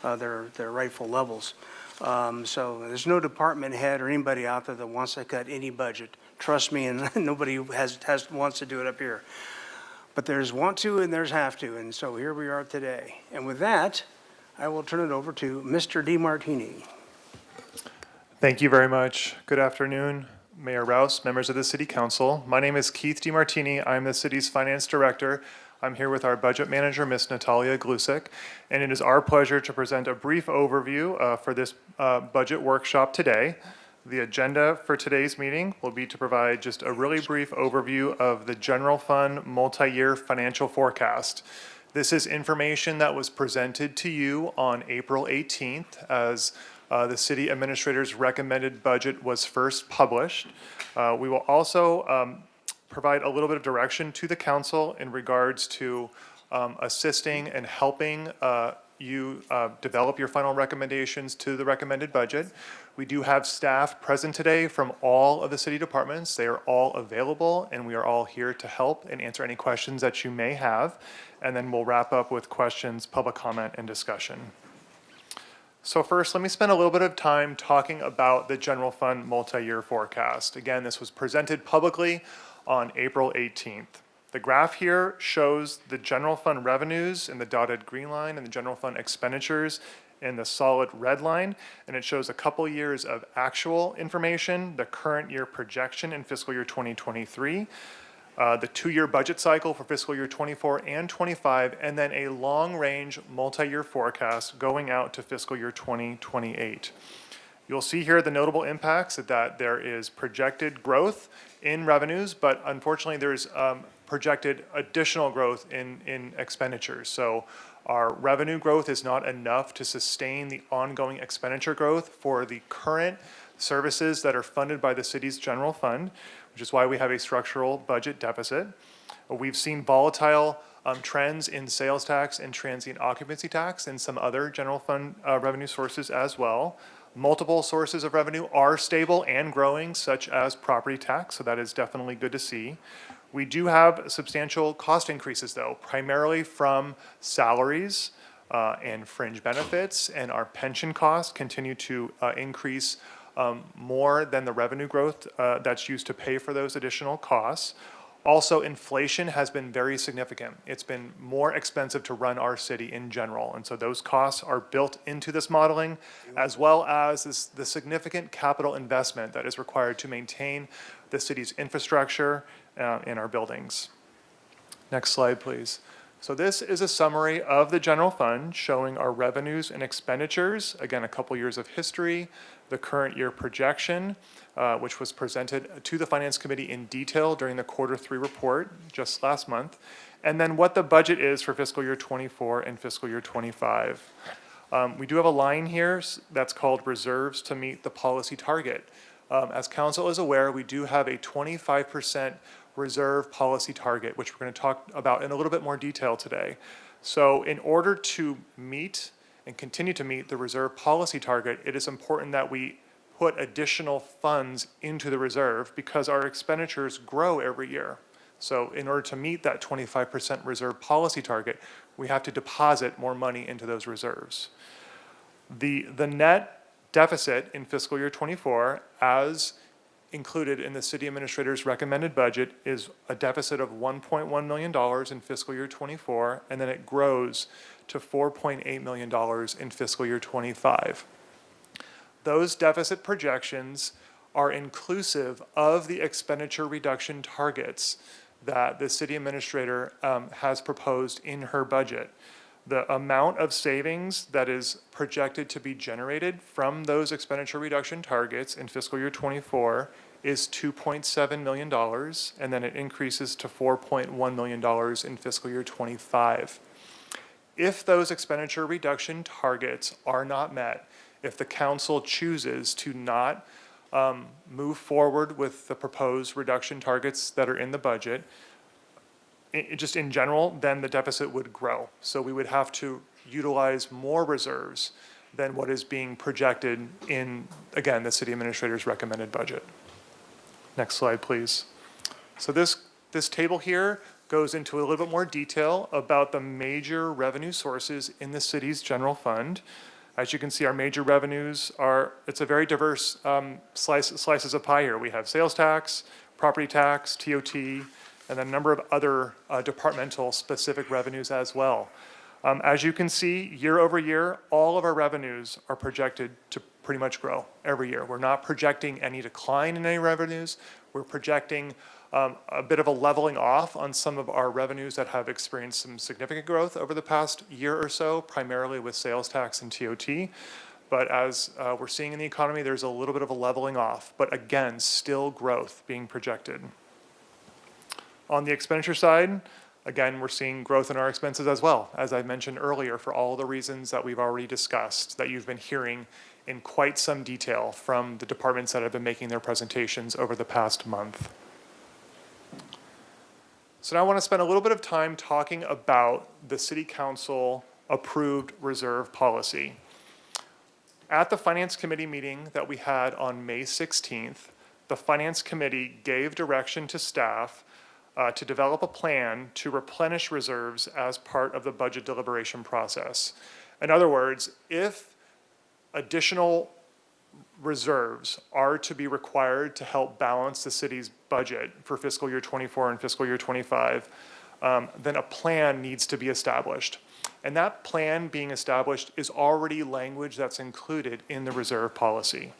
their rightful levels. So there's no department head or anybody out there that wants to cut any budget. Trust me, and nobody wants to do it up here. But there's want to and there's have to, and so here we are today. And with that, I will turn it over to Mr. DeMartini. Thank you very much. Good afternoon, Mayor Rouse, members of the City Council. My name is Keith DeMartini. I'm the city's finance director. I'm here with our budget manager, Ms. Natalia Glusik, and it is our pleasure to present a brief overview for this budget workshop today. The agenda for today's meeting will be to provide just a really brief overview of the general fund multi-year financial forecast. This is information that was presented to you on April 18th as the city administrator's recommended budget was first published. We will also provide a little bit of direction to the council in regards to assisting and helping you develop your final recommendations to the recommended budget. We do have staff present today from all of the city departments. They are all available, and we are all here to help and answer any questions that you may have. And then we'll wrap up with questions, public comment, and discussion. So first, let me spend a little bit of time talking about the general fund multi-year forecast. Again, this was presented publicly on April 18th. The graph here shows the general fund revenues in the dotted green line and the general fund expenditures in the solid red line, and it shows a couple years of actual information, the current year projection in fiscal year 2023, the 2-year budget cycle for fiscal year 24 and 25, and then a long-range multi-year forecast going out to fiscal year 2028. You'll see here the notable impacts that there is projected growth in revenues, but unfortunately there's projected additional growth in expenditures. So our revenue growth is not enough to sustain the ongoing expenditure growth for the current services that are funded by the city's general fund, which is why we have a structural budget deficit. We've seen volatile trends in sales tax and transient occupancy tax and some other general fund revenue sources as well. Multiple sources of revenue are stable and growing, such as property tax, so that is definitely good to see. We do have substantial cost increases, though, primarily from salaries and fringe benefits, and our pension costs continue to increase more than the revenue growth that's used to pay for those additional costs. Also, inflation has been very significant. It's been more expensive to run our city in general, and so those costs are built into this modeling, as well as the significant capital investment that is required to maintain the city's infrastructure in our buildings. Next slide, please. So this is a summary of the general fund showing our revenues and expenditures, again, a couple years of history, the current year projection, which was presented to the Finance Committee in detail during the Q3 report just last month, and then what the budget is for fiscal year 24 and fiscal year 25. We do have a line here that's called reserves to meet the policy target. As council is aware, we do have a 25% reserve policy target, which we're going to talk about in a little bit more detail today. So in order to meet and continue to meet the reserve policy target, it is important that we put additional funds into the reserve because our expenditures grow every year. So in order to meet that 25% reserve policy target, we have to deposit more money into those reserves. The net deficit in fiscal year 24, as included in the city administrator's recommended budget, is a deficit of $1.1 million in fiscal year 24, and then it grows to $4.8 million in fiscal year 25. Those deficit projections are inclusive of the expenditure reduction targets that the city administrator has proposed in her budget. The amount of savings that is projected to be generated from those expenditure reduction targets in fiscal year 24 is $2.7 million, and then it increases to $4.1 million in fiscal year 25. If those expenditure reduction targets are not met, if the council chooses to not move forward with the proposed reduction targets that are in the budget, just in general, then the deficit would grow. So we would have to utilize more reserves than what is being projected in, again, the city administrator's recommended budget. Next slide, please. So this table here goes into a little bit more detail about the major revenue sources in the city's general fund. As you can see, our major revenues it's a very diverse slices of pie here. We have sales tax, property tax, TOT, and then a number of other departmental specific revenues as well. As you can see, year over year, all of our revenues are projected to pretty much grow every year. We're not projecting any decline in any revenues. We're projecting a bit of a leveling off on some of our revenues that have experienced some significant growth over the past year or so, primarily with sales tax and TOT. But as we're seeing in the economy, there's a little bit of a leveling off, but again, still growth being projected. On the expenditure side, again, we're seeing growth in our expenses as well, as I mentioned earlier, for all the reasons that we've already discussed, that you've been hearing in quite some detail from the departments that have been making their presentations over the past month. So now I want to spend a little bit of time talking about the City Council approved reserve policy. At the Finance Committee meeting that we had on May 16th, the Finance Committee gave direction to staff to develop a plan to replenish reserves as part of the budget deliberation process. In other words, if additional reserves are to be required to help balance the city's budget for fiscal year 24 and fiscal year 25, then a plan needs to be established. And that plan being established is already language that's included in the reserve policy.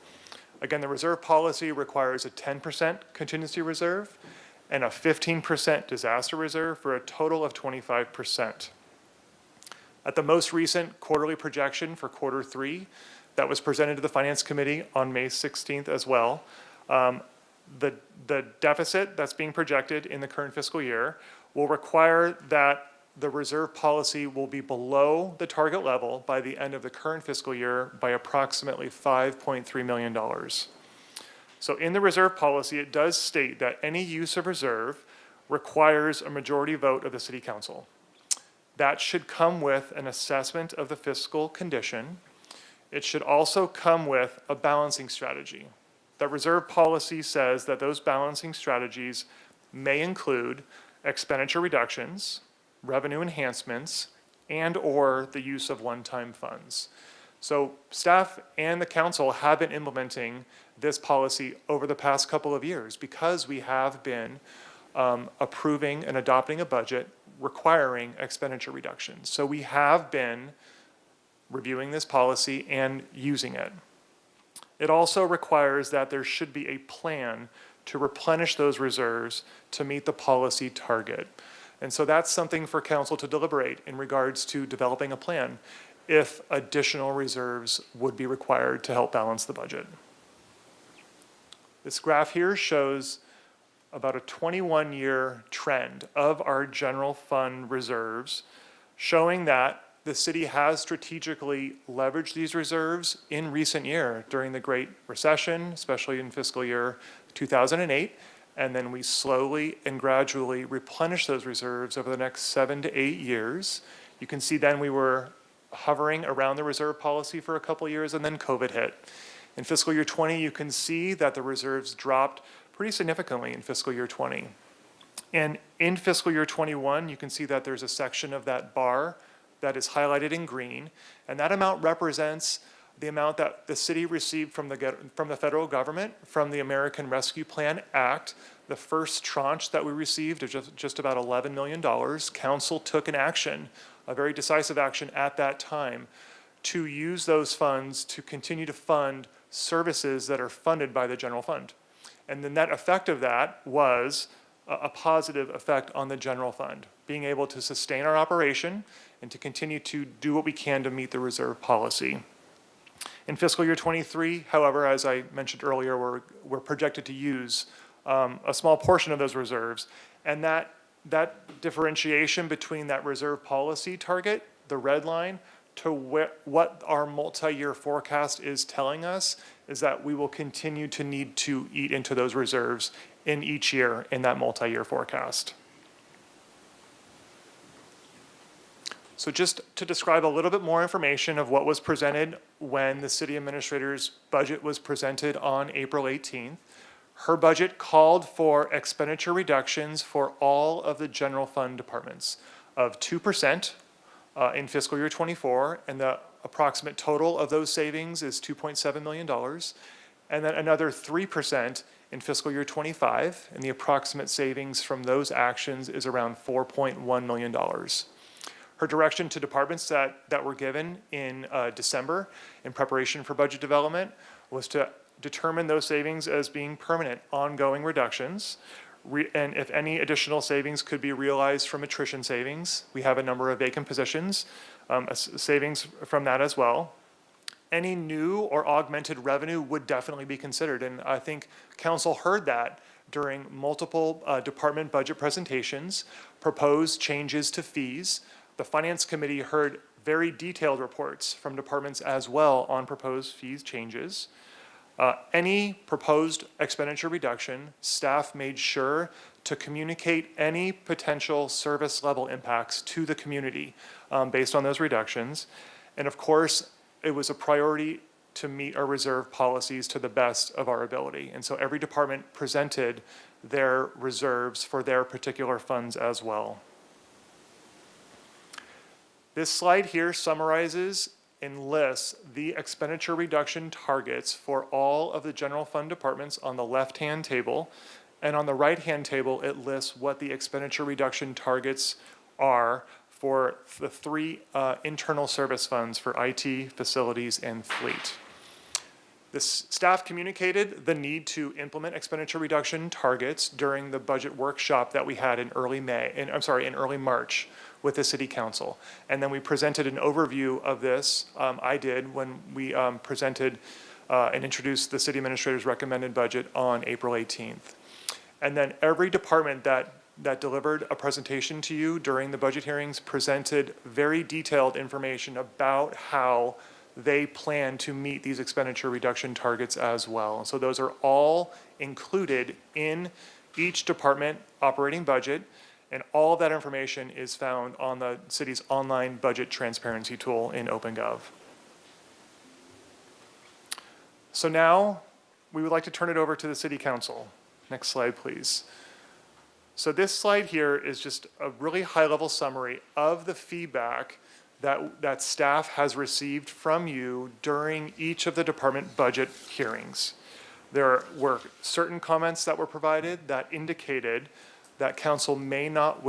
Again, the reserve policy requires a 10% contingency reserve and a 15% disaster reserve for a total of 25%. At the most recent quarterly projection for quarter 3, that was presented to the Finance Committee on May 16th as well. The deficit that's being projected in the current fiscal year will require that the reserve policy will be below the target level by the end of the current fiscal year by approximately $5.3 million. So in the reserve policy, it does state that any use of reserve requires a majority vote of the City Council. That should come with an assessment of the fiscal condition. It should also come with a balancing strategy. The reserve policy says that those balancing strategies may include expenditure reductions, revenue enhancements, and/or the use of one-time funds. So staff and the council have been implementing this policy over the past couple of years because we have been approving and adopting a budget requiring expenditure reductions. So we have been reviewing this policy and using it. It also requires that there should be a plan to replenish those reserves to meet the policy target. And so that's something for council to deliberate in regards to developing a plan if additional reserves would be required to help balance the budget. This graph here shows about a 21-year trend of our general fund reserves, showing that the city has strategically leveraged these reserves in recent year during the Great Recession, especially in fiscal year 2008, and then we slowly and gradually replenish those reserves over the next 7 to 8 years. You can see then we were hovering around the reserve policy for a couple of years, and then COVID hit. In fiscal year 20, you can see that the reserves dropped pretty significantly in fiscal year 20. And in fiscal year 21, you can see that there's a section of that bar that is highlighted in green, and that amount represents the amount that the city received from the federal government, from the American Rescue Plan Act. The first tranche that we received of just about $11 million, council took an action, a very decisive action at that time, to use those funds to continue to fund services that are funded by the general fund. And the net effect of that was a positive effect on the general fund, being able to sustain our operation and to continue to do what we can to meet the reserve policy. In fiscal year 23, however, as I mentioned earlier, we're projected to use a small portion of those reserves, and that differentiation between that reserve policy target, the red line, to what our multi-year forecast is telling us is that we will continue to need to eat into those reserves in each year in that multi-year forecast. So just to describe a little bit more information of what was presented when the city administrator's budget was presented on April 18th, her budget called for expenditure reductions for all of the general fund departments of 2% in fiscal year 24, and the approximate total of those savings is $2.7 million. And then another 3% in fiscal year 25, and the approximate savings from those actions is around $4.1 million. Her direction to departments that were given in December in preparation for budget development was to determine those savings as being permanent, ongoing reductions, and if any additional savings could be realized from attrition savings. We have a number of vacant positions, savings from that as well. Any new or augmented revenue would definitely be considered, and I think council heard that during multiple department budget presentations, proposed changes to fees. The Finance Committee heard very detailed reports from departments as well on proposed fees changes. Any proposed expenditure reduction, staff made sure to communicate any potential service level impacts to the community based on those reductions. And of course, it was a priority to meet our reserve policies to the best of our ability. And so every department presented their reserves for their particular funds as well. This slide here summarizes and lists the expenditure reduction targets for all of the general fund departments on the left-hand table. And on the right-hand table, it lists what the expenditure reduction targets are for the three internal service funds for IT, facilities, and fleet. This staff communicated the need to implement expenditure reduction targets during the budget workshop that we had in early March with the City Council. And then we presented an overview of this. I did when we presented and introduced the City Administrator's recommended budget on April 18th. And then every department that delivered a presentation to you during the budget hearings presented very detailed information about how they plan to meet these expenditure reduction targets as well. So those are all included in each department operating budget, and all of that information is found on the city's online budget transparency tool in OpenGov. So now we would like to turn it over to the City Council. Next slide, please. So this slide here is just a really high-level summary of the feedback that staff has received from you during each of the department budget hearings. There were certain comments that were provided that indicated that council may not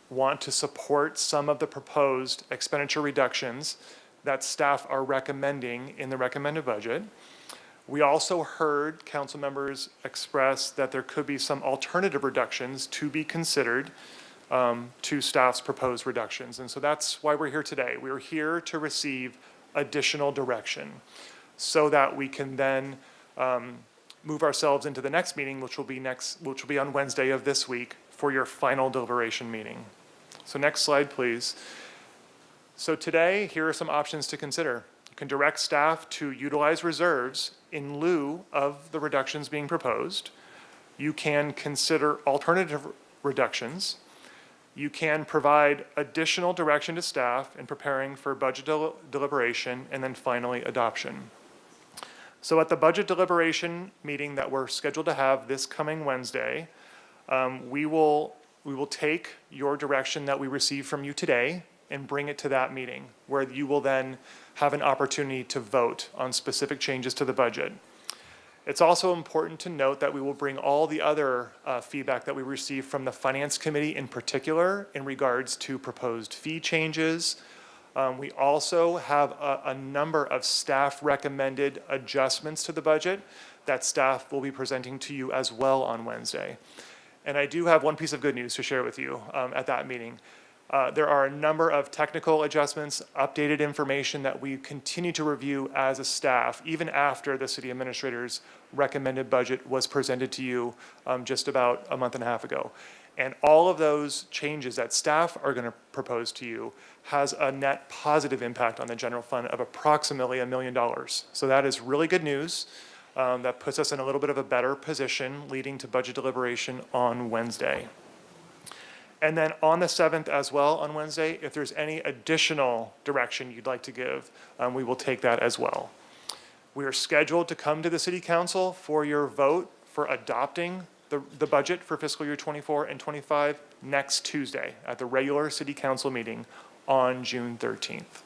want to support some of the proposed expenditure reductions that staff are recommending in the recommended budget. We also heard council members express that there could be some alternative reductions to be considered to staff's proposed reductions. And so that's why we're here today. We're here to receive additional direction so that we can then move ourselves into the next meeting, which will be on Wednesday of this week for your final deliberation meeting. So next slide, please. So today, here are some options to consider. You can direct staff to utilize reserves in lieu of the reductions being proposed. You can consider alternative reductions. You can provide additional direction to staff in preparing for budget deliberation, and then finally adoption. So at the budget deliberation meeting that we're scheduled to have this coming Wednesday, we will take your direction that we received from you today and bring it to that meeting, where you will then have an opportunity to vote on specific changes to the budget. It's also important to note that we will bring all the other feedback that we received from the Finance Committee in particular in regards to proposed fee changes. We also have a number of staff recommended adjustments to the budget that staff will be presenting to you as well on Wednesday. And I do have one piece of good news to share with you at that meeting. There are a number of technical adjustments, updated information that we continue to review as a staff, even after the City Administrator's recommended budget was presented to you just about a month and a half ago. And all of those changes that staff are going to propose to you has a net positive impact on the general fund of approximately $1 million. So that is really good news. That puts us in a little bit of a better position leading to budget deliberation on Wednesday. And then on the 7th as well on Wednesday, if there's any additional direction you'd like to give, we will take that as well. We are scheduled to come to the City Council for your vote for adopting the budget for fiscal year 24 and 25 next Tuesday at the regular City Council meeting on June 13th.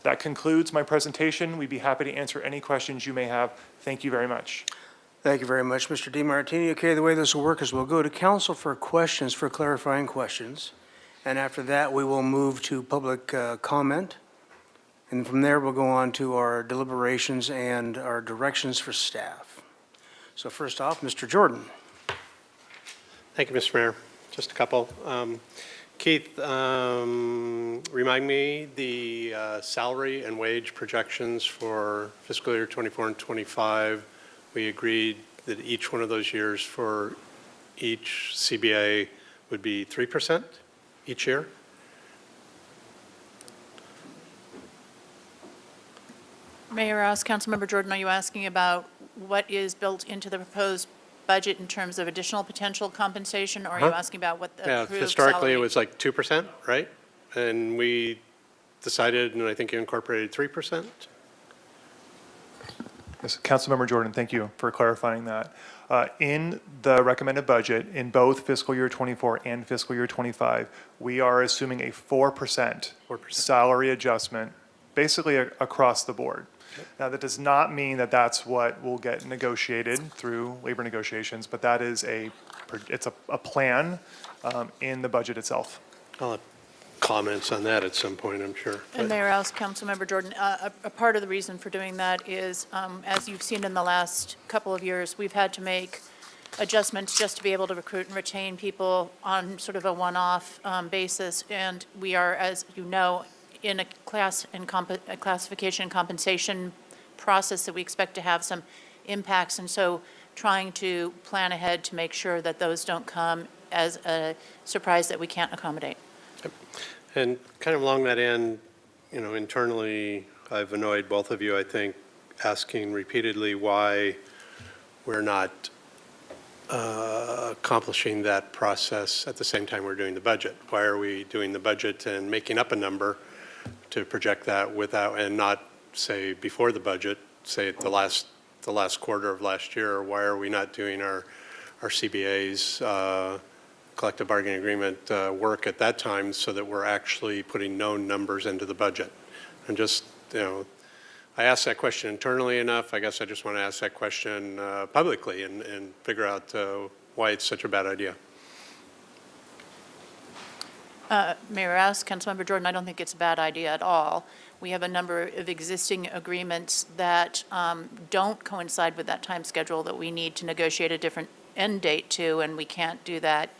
That concludes my presentation. We'd be happy to answer any questions you may have. Thank you very much. Thank you very much, Mr. DiMartini. Okay, the way this will work is we'll go to council for questions, for clarifying questions. And after that, we will move to public comment. And from there, we'll go on to our deliberations and our directions for staff. So first off, Mr. Jordan. Thank you, Mr. Mayor. Just a couple. Keith, remind me the salary and wage projections for fiscal year 24 and 25. We agreed that each one of those years for each CBA would be 3% each year? Mayor Rouse, Councilmember Jordan, are you asking about what is built into the proposed budget in terms of additional potential compensation, or are you asking about what the Yeah, approved historically, it salary- was like 2%, right? And we decided, and I think you incorporated 3%? Yes, Councilmember Jordan, thank you for clarifying that. In the recommended budget, in both fiscal year '24 and fiscal year '25, we are assuming a 4% 4%. salary adjustment, basically across the board. Now, that does not mean that that's what will get negotiated through labor negotiations, but that is it's a plan in the budget itself. I'll have comments on that at some point, I'm sure. And Mayor Rouse, Councilmember Jordan, a part of the reason for doing that is, as you've seen in the last couple of years, we've had to make adjustments just to be able to recruit and retain people on sort of a one-off basis. And we are, as you know, in a classification and compensation process that we expect to have some impacts. And so trying to plan ahead to make sure that those don't come as a surprise that we can't accommodate. And kind of along that end, you know, internally, I've annoyed both of you, I think, asking repeatedly why we're not accomplishing that process at the same time we're doing the budget. Why are we doing the budget and making up a number to project that without, and not say before the budget, say at the last quarter of last year? Or why are we not doing our CBA's collective bargaining agreement work at that time so that we're actually putting known numbers into the budget? And just, you know, I asked that question internally enough. I guess I just want to ask that question publicly and figure out why it's such a bad idea. Mayor Rouse, Councilmember Jordan, I don't think it's a bad idea at all. We have a number of existing agreements that don't coincide with that time schedule that we need to negotiate a different end date to, and we can't do that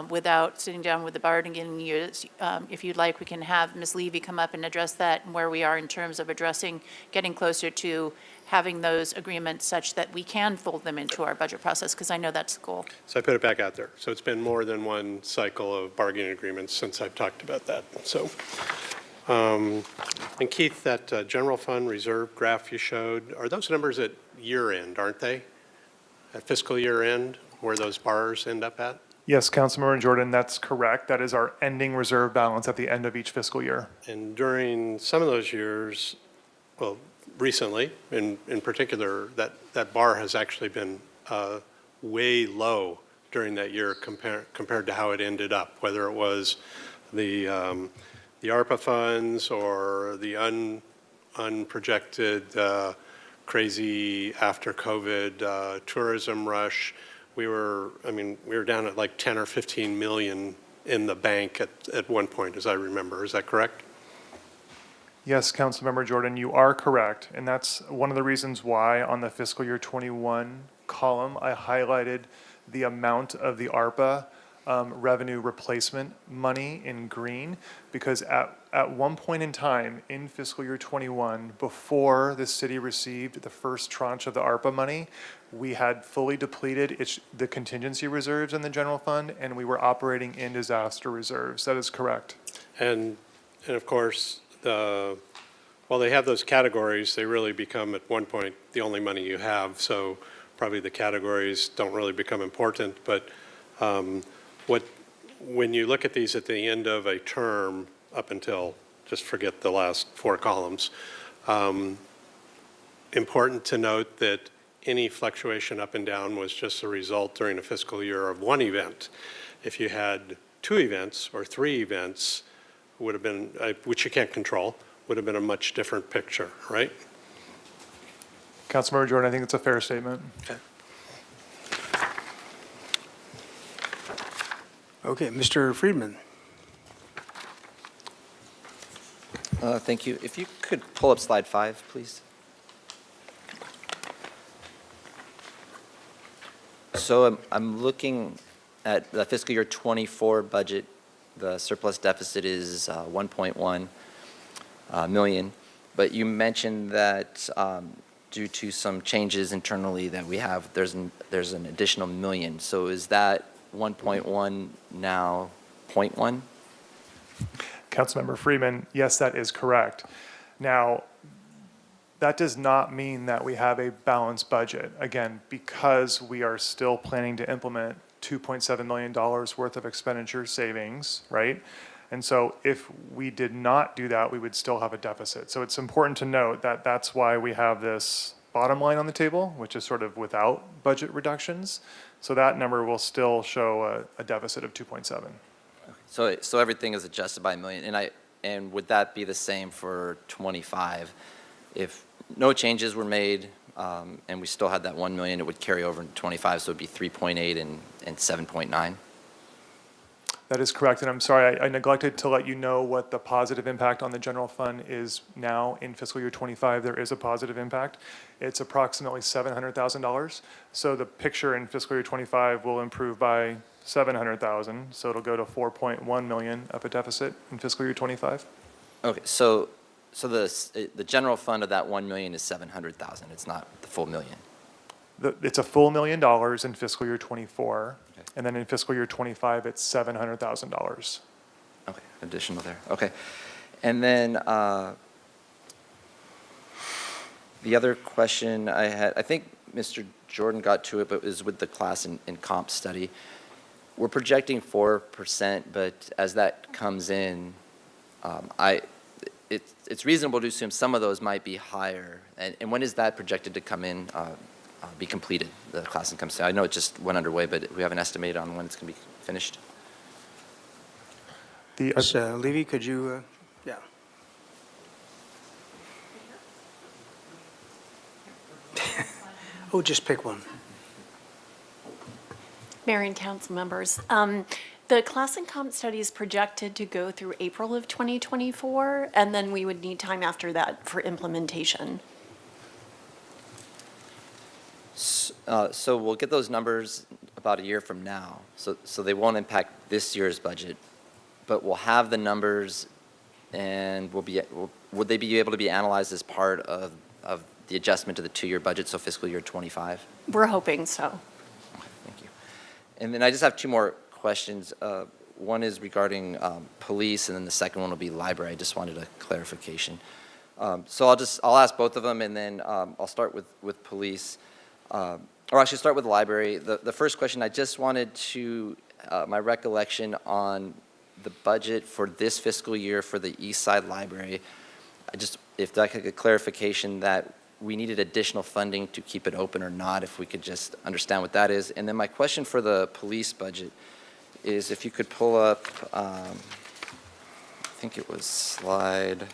without sitting down with the bargaining units. If you'd like, we can have Ms. Levy come up and address that and where we are in terms of addressing, getting closer to having those agreements such that we can fold them into our budget process, because I know that's the goal. So I put it back out there. So it's been more than one cycle of bargaining agreements since I've talked about that. So, and Keith, that general fund reserve graph you showed, are those numbers at year end, aren't they? At fiscal year end, where those bars end up at? Yes, Councilmember Jordan, that's correct. That is our ending reserve balance at the end of each fiscal year. And during some of those years, well, recently, in particular, that bar has actually been way low during that year compared to how it ended up, whether it was the ARPA funds or the unprojected crazy after COVID tourism rush. We were down at like 10 or 15 million in the bank at one point, as I remember. Is that correct? Yes, Councilmember Jordan, you are correct. And that's one of the reasons why on the fiscal year 21 column, I highlighted the amount of the ARPA revenue replacement money in green, because at one point in time in fiscal year 21, before the city received the first tranche of the ARPA money, we had fully depleted the contingency reserves in the general fund, and we were operating in disaster reserves. That is correct. And of course, while they have those categories, they really become at one point the only money you have. So probably the categories don't really become important. But when you look at these at the end of a term, up until, just forget the last four columns, important to note that any fluctuation up and down was just a result during a fiscal year of one event. If you had two events or three events, would have been, which you can't control, would have been a much different picture, right? Councilmember Jordan, I think it's a fair statement. Okay, Mr. Friedman. Thank you. If you could pull up slide 5, please. So I'm looking at the fiscal year '24 budget. The surplus deficit is 1.1 million. But you mentioned that due to some changes internally that we have, there's an additional million. So is that 1.1 now 0.1? Councilmember Freeman, yes, that is correct. Now, that does not mean that we have a balanced budget. Again, because we are still planning to implement $2.7 million worth of expenditure savings, right? And so if we did not do that, we would still have a deficit. So it's important to note that that's why we have this bottom line on the table, which is sort of without budget reductions. So that number will still show a deficit of 2.7. So everything is adjusted by a million, and would that be the same for '25? If no changes were made, and we still had that 1 million, it would carry over into '25, so it'd be 3.8 and 7.9? That is correct, and I'm sorry, I neglected to let you know what the positive impact on the general fund is now in fiscal year '25. There is a positive impact. It's approximately $700,000. So the picture in fiscal year '25 will improve by $700,000, so it'll go to 4.1 million of a deficit in fiscal year '25. Okay, so the general fund of that 1 million is 700,000, it's not the full million? It's a full $1 million in fiscal year '24, Okay. and then in fiscal year '25, it's $700,000. Okay, additional there, okay. And then the other question I had, I think Mr. Jordan got to it, but it was with the class and comp study. We're projecting 4%, but as that comes in, it's reasonable to assume some of those might be higher. And when is that projected to come in, be completed, the class income study? I know it just went underway, but we haven't estimated on when it's going to be finished. Ms. Levy, could you, yeah. Oh, just pick one. Mayor and council members, the class and comp study is projected to go through April of 2024, and then we would need time after that for implementation. So we'll get those numbers about a year from now. So they won't impact this year's budget, but we'll have the numbers, and would they be able to be analyzed as part of the adjustment to the 2-year budget, so fiscal year '25? We're hoping so. Thank you. And then I just have 2 more questions. One is regarding police, and then the second one will be library. I just wanted a clarification. So I'll ask both of them, and then I'll start with police. Or I should start with the library. The first question, I just wanted to, my recollection on the budget for this fiscal year for the East Side Library. If I could get clarification that we needed additional funding to keep it open or not, if we could just understand what that is. And then my question for the police budget is if you could pull up, I think it was slide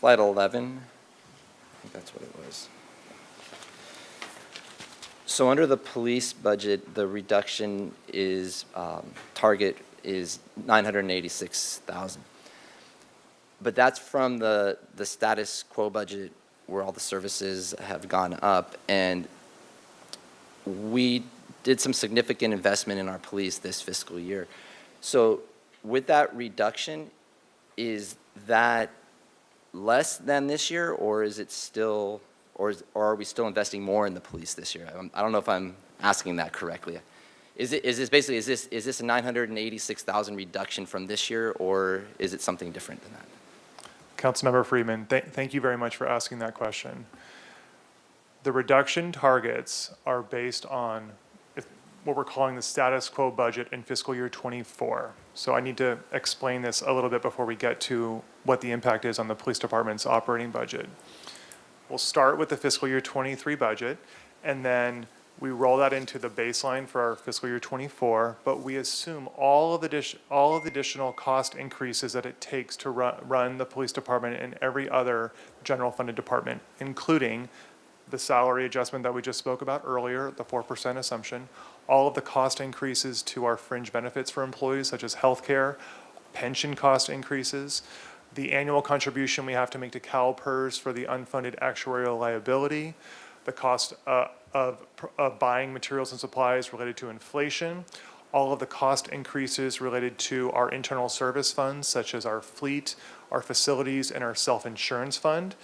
11. I think that's what it was. So under the police budget, the reduction is, target is 986,000. But that's from the status quo budget where all the services have gone up. And we did some significant investment in our police this fiscal year. So with that reduction, is that less than this year, or is it still, or are we still investing more in the police this year? I don't know if I'm asking that correctly. Is this a 986,000 reduction from this year, or is it something different than that? Councilmember Freeman, thank you very much for asking that question. The reduction targets are based on what we're calling the status quo budget in fiscal year '24. So I need to explain this a little bit before we get to what the impact is on the police department's operating budget. We'll start with the fiscal year '23 budget, and then We roll that into the baseline for our fiscal year '24, but we assume all of the additional cost increases that it takes to run the police department and every other general funded department, including the salary adjustment that we just spoke about earlier, the 4% assumption, all of the cost increases to our fringe benefits for employees, such as healthcare, pension cost increases, the annual contribution we have to make to CalPERS for the unfunded actuarial liability, the cost of buying materials and supplies related to inflation, all of the cost increases related to our internal service funds, such as our fleet, our facilities, and our self-insurance fund.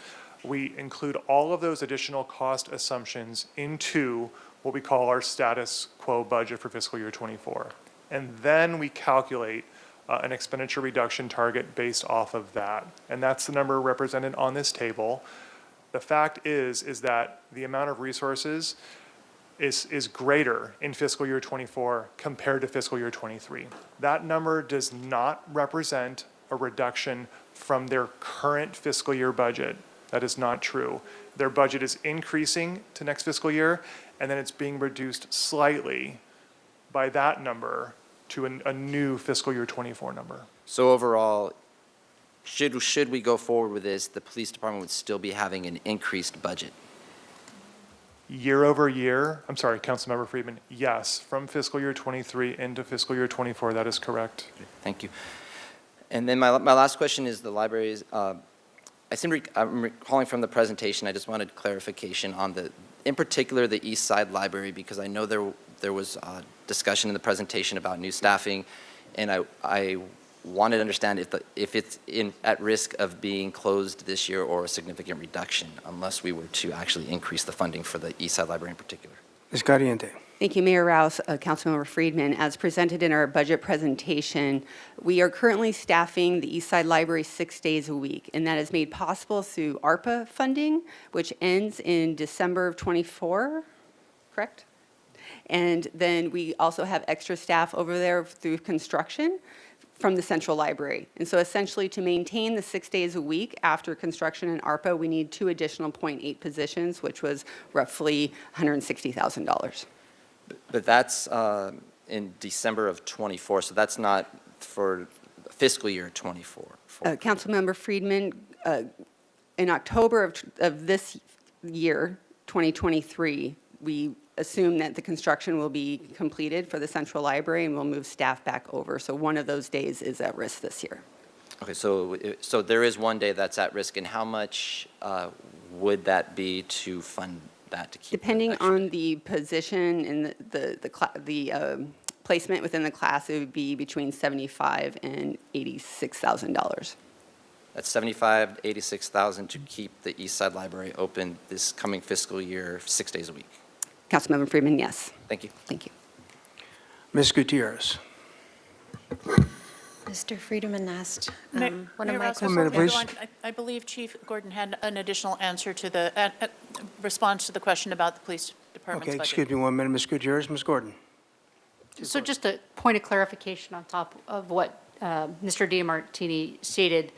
We include all of those additional cost assumptions into what we call our status quo budget for fiscal year '24. And then we calculate an expenditure reduction target based off of that. And that's the number represented on this table. The fact is that the amount of resources is greater in fiscal year '24 compared to fiscal year '23. That number does not represent a reduction from their current fiscal year budget. That is not true. Their budget is increasing to next fiscal year, and then it's being reduced slightly by that number to a new fiscal year '24 number. So overall, should we go forward with this, the police department would still be having an increased budget? Year over year, I'm sorry, Councilmember Friedman, yes, from fiscal year '23 into fiscal year '24, that is correct. Thank you. And then my last question is the libraries. I'm recalling from the presentation, I just wanted clarification on in particular, the East Side Library, because I know there was discussion in the presentation about new staffing, and I wanted to understand if it's at risk of being closed this year or a significant reduction, unless we were to actually increase the funding for the East Side Library in particular. Ms. Caliente. Thank you, Mayor Rouse, Councilmember Friedman. As presented in our budget presentation, we are currently staffing the East Side Library 6 days a week, and that is made possible through ARPA funding, which ends in December of '24, correct? And then we also have extra staff over there through construction from the Central Library. And so essentially, to maintain the 6 days a week after construction and ARPA, we need 2 additional .8 positions, which was roughly $160,000. But that's in December of '24, so that's not for fiscal year '24. Councilmember Friedman, in October of this year, 2023, we assume that the construction will be completed for the Central Library and we'll move staff back over. So one of those days is at risk this year. Okay, so there is one day that's at risk, and how much would that be to fund that to keep? Depending on the position and the placement within the class, it would be between $75,000 and $86,000. That's $75,000 to $86,000 to keep the East Side Library open this coming fiscal year, 6 days a week. Councilmember Friedman, yes. Thank you. Thank you. Ms. Gutierrez. Mr. Friedman asked Mayor one of my Rouse, questions. One minute, before we please. go on, I believe Chief Gordon had an additional answer to the response to the question about the police department's Okay, budget. excuse me 1 minute, Ms. Gutierrez. Ms. Gordon. So just a point of clarification on top of what Mr. DiMartini stated,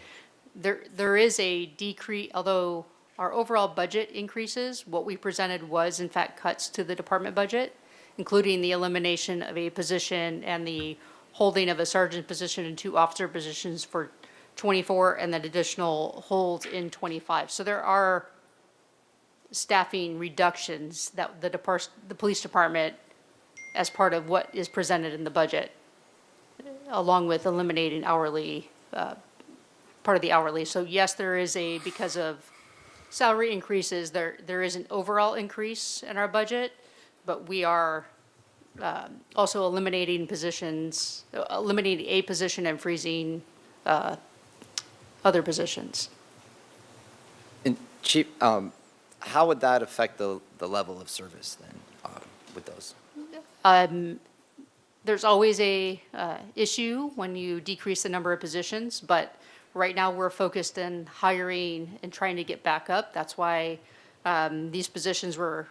there is a decrease, although our overall budget increases, what we presented was in fact cuts to the department budget, including the elimination of a position and the holding of a sergeant position and 2 officer positions for '24, and then additional holds in '25. So there are staffing reductions that the police department, as part of what is presented in the budget, along with eliminating hourly, part of the hourly. So yes, there is because of salary increases, there is an overall increase in our budget, but we are also eliminating positions, eliminating a position and freezing other positions. And Chief, how would that affect the level of service then with those? There's always a issue when you decrease the number of positions, but right now we're focused on hiring and trying to get back up. That's why these positions were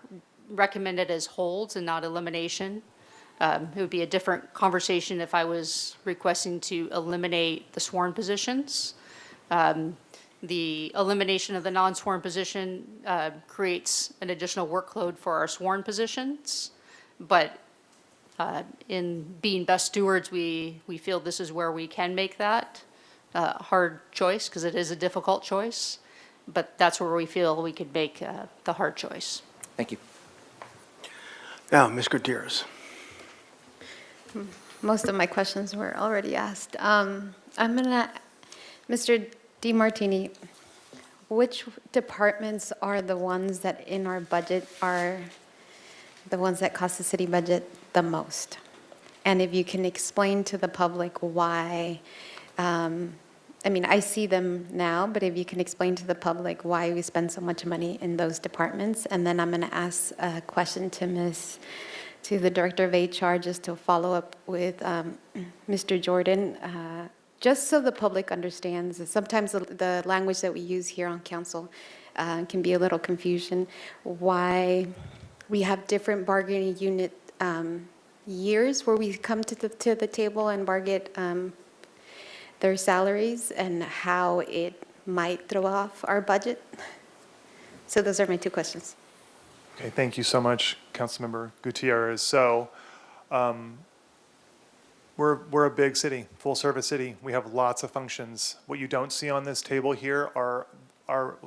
recommended as holds and not elimination. It would be a different conversation if I was requesting to eliminate the sworn positions. The elimination of the non-sworn position creates an additional workload for our sworn positions. But in being best stewards, we feel this is where we can make that hard choice, because it is a difficult choice. But that's where we feel we could make the hard choice. Thank you. Now, Ms. Gutierrez. Most of my questions were already asked. I'm gonna, Mr. DeMartini, which departments are the ones that in our budget are the ones that cost the city budget the most? And if you can explain to the public why, I mean, I see them now, but if you can explain to the public why we spend so much money in those departments. And then I'm going to ask a question to the Director of HR, just to follow up with Mr. Jordan, just so the public understands. Sometimes the language that we use here on council can be a little confusion, why we have different bargaining unit years where we come to the table and bargain their salaries, and how it might throw off our budget. So those are my two questions. Okay, thank you so much, Councilmember Gutierrez. So, we're a big city, full-service city. We have lots of functions. What you don't see on this table here are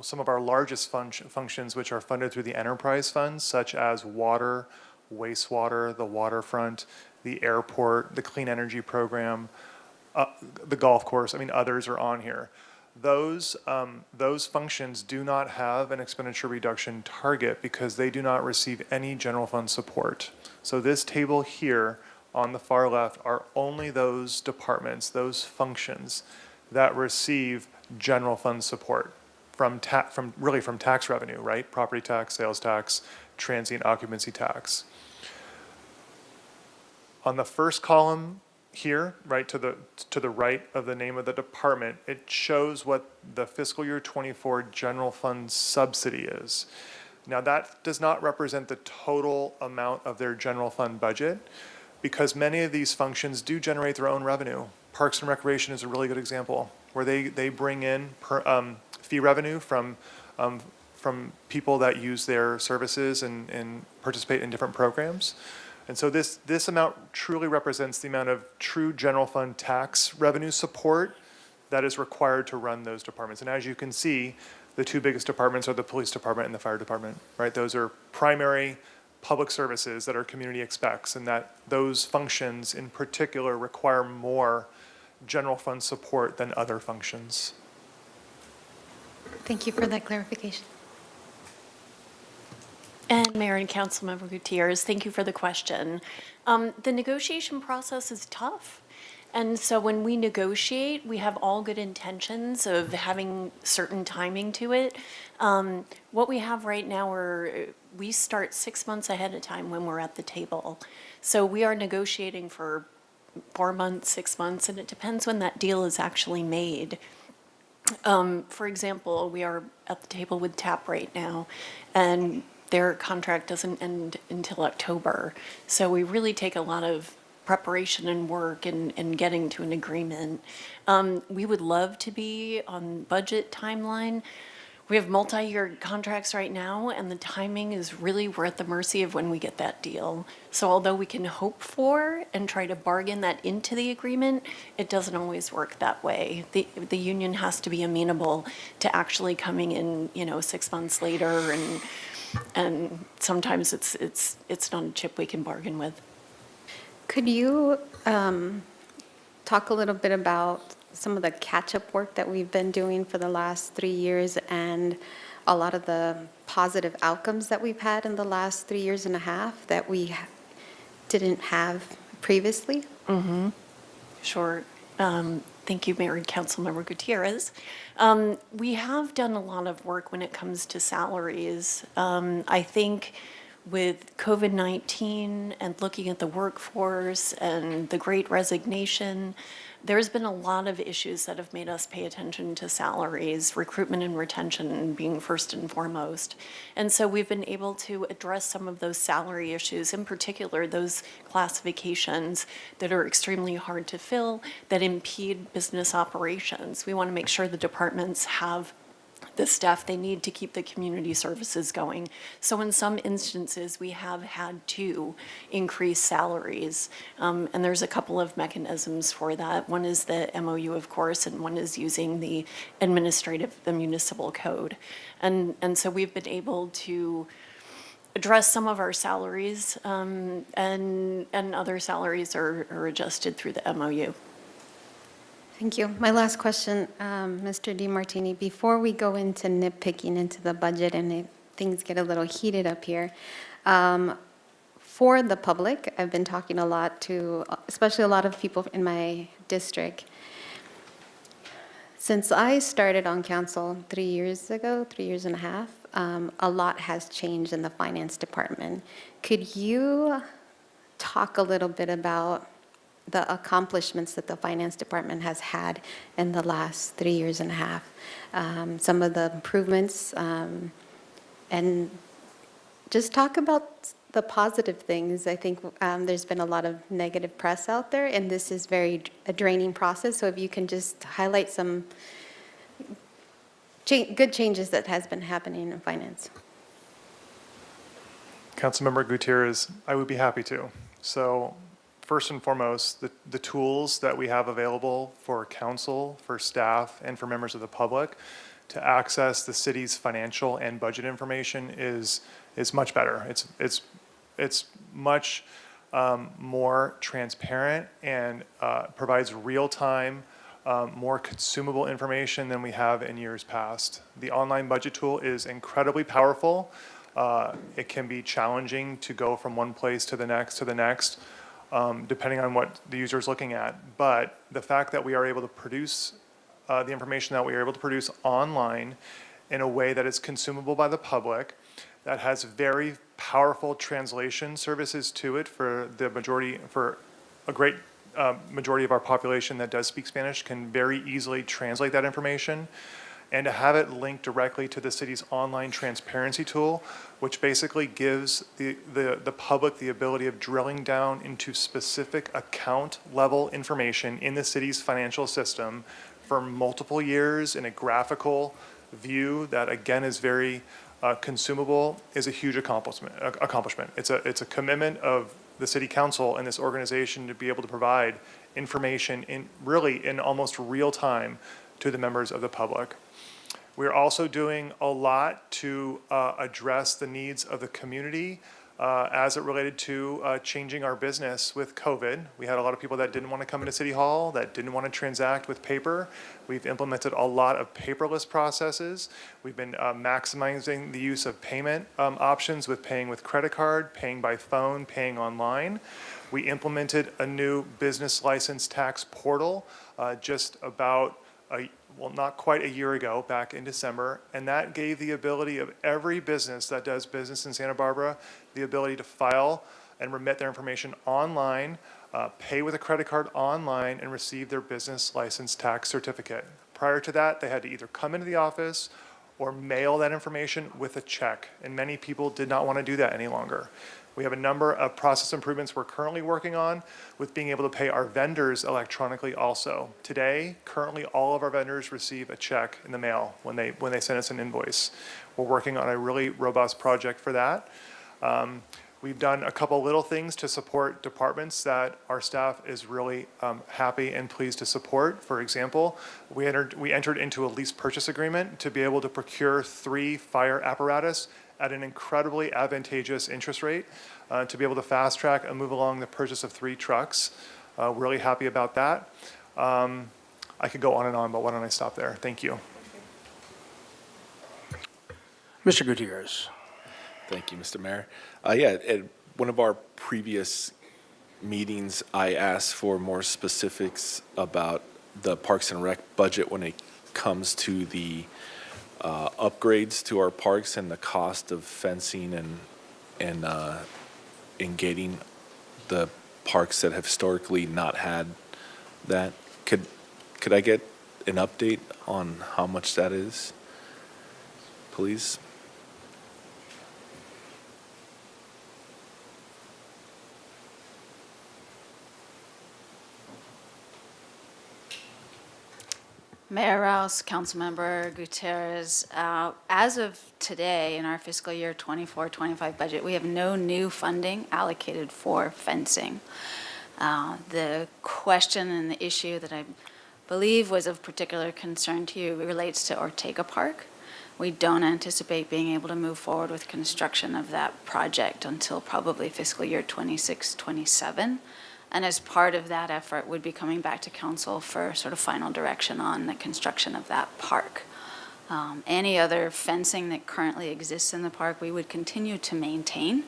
some of our largest functions, which are funded through the enterprise funds, such as water, wastewater, the waterfront, the airport, the clean energy program, the golf course. I mean, others are on here. Those functions do not have an expenditure reduction target because they do not receive any general fund support. So this table here on the far left are only those departments, those functions that receive general fund support from tax revenue, right? Property tax, sales tax, transient occupancy tax. On the first column here, right to the right of the name of the department, it shows what the fiscal year 24 general fund subsidy is. Now that does not represent the total amount of their general fund budget, because many of these functions do generate their own revenue. Parks and Recreation is a really good example, where they bring in fee revenue from people that use their services and participate in different programs. And so this amount truly represents the amount of true general fund tax revenue support that is required to run those departments. And as you can see, the two biggest departments are the police department and the fire department, right? Those are primary public services that our community expects, and that those functions in particular require more general fund support than other functions. Thank you for that clarification. And Mayor and Councilmember Gutierrez, thank you for the question. The negotiation process is tough. And so when we negotiate, we have all good intentions of having certain timing to it. What we have right now, we start 6 months ahead of time when we're at the table. So we are negotiating for 4 months, 6 months, and it depends when that deal is actually made. For example, we are at the table with TAP right now, and their contract doesn't end until October. So we really take a lot of preparation and work and getting to an agreement. We would love to be on budget timeline. We have multi-year contracts right now, and the timing is really, we're at the mercy of when we get that deal. So although we can hope for and try to bargain that into the agreement, it doesn't always work that way. The union has to be amenable to actually coming in, 6 months later, and sometimes it's not a chip we can bargain with. Could you talk a little bit about some of the catch-up work that we've been doing for the last 3 years and a lot of the positive outcomes that we've had in the last 3 years and a half that we didn't have previously? Sure. Thank you, Mayor and Councilmember Gutierrez. We have done a lot of work when it comes to salaries. I think with COVID-19 and looking at the workforce and the Great Resignation, there's been a lot of issues that have made us pay attention to salaries, recruitment and retention being first and foremost. And so we've been able to address some of those salary issues, in particular those classifications that are extremely hard to fill, that impede business operations. We want to make sure the departments have the staff they need to keep the community services going. So in some instances, we have had to increase salaries, and there's a couple of mechanisms for that. One is the MOU, of course, and one is using the municipal code. And so we've been able to address some of our salaries, and other salaries are adjusted through the MOU. Thank you. My last question, Mr. DiMartini, before we go into nitpicking into the budget and things get a little heated up here, for the public, I've been talking a lot to, especially a lot of people in my district. Since I started on council 3 years ago, 3 and a half, a lot has changed in the finance department. Could you talk a little bit about the accomplishments that the finance department has had in the last 3 and a half? Some of the improvements, and just talk about the positive things. I think there's been a lot of negative press out there, and this is a draining process. So if you can just highlight some good changes that has been happening in finance. Councilmember Gutierrez, I would be happy to. So first and foremost, the tools that we have available for council, for staff, and for members of the public to access the city's financial and budget information is much better. It's much more transparent and provides real-time, more consumable information than we have in years past. The online budget tool is incredibly powerful. It can be challenging to go from one place to the next, depending on what the user is looking at. But the fact that we are able to produce the information that we are able to produce online in a way that is consumable by the public, that has very powerful translation services to it for a great majority of our population that does speak Spanish, can very easily translate that information, and to have it linked directly to the city's online transparency tool, which basically gives the public the ability of drilling down into specific account level information in the city's financial system for multiple years in a graphical view that again is very consumable, is a huge accomplishment. It's a commitment of the city council and this organization to be able to provide information in almost real time to the members of the public. We're also doing a lot to address the needs of the community as it related to changing our business with COVID. We had a lot of people that didn't want to come into City Hall, that didn't want to transact with paper. We've implemented a lot of paperless processes. We've been maximizing the use of payment options with paying with credit card, paying by phone, paying online. We implemented a new business license tax portal just about not quite a year ago, back in December, and that gave the ability of every business that does business in Santa Barbara the ability to file and remit their information online, pay with a credit card online, and receive their business license tax certificate. Prior to that, they had to either come into the office or mail that information with a check, and many people did not want to do that any longer. We have a number of process improvements we're currently working on with being able to pay our vendors electronically also. Today, currently all of our vendors receive a check in the mail when they send us an invoice. We're working on a really robust project for that. We've done a couple little things to support departments that our staff is really happy and pleased to support. For example, we entered into a lease purchase agreement to be able to procure 3 fire apparatus at an incredibly advantageous interest rate to be able to fast track and move along the purchase of 3 trucks. Really happy about that. I could go on and on, but why don't I stop there? Thank you. Mr. Gutierrez. Thank you, Mr. Mayor. At one of our previous meetings, I asked for more specifics about the Parks and Rec budget when it comes to the upgrades to our parks and the cost of fencing and gating the parks that have historically not had that. Could I get an update on how much that is, please? Mayor Rouse, Councilmember Gutierrez, as of today in our fiscal year 24-25 budget, we have no new funding allocated for fencing. The question and the issue that I believe was of particular concern to you relates to Ortega Park. We don't anticipate being able to move forward with construction of that project until probably fiscal year 26-27. And as part of that effort, would be coming back to council for sort of final direction on the construction of that park. Any other fencing that currently exists in the park, we would continue to maintain.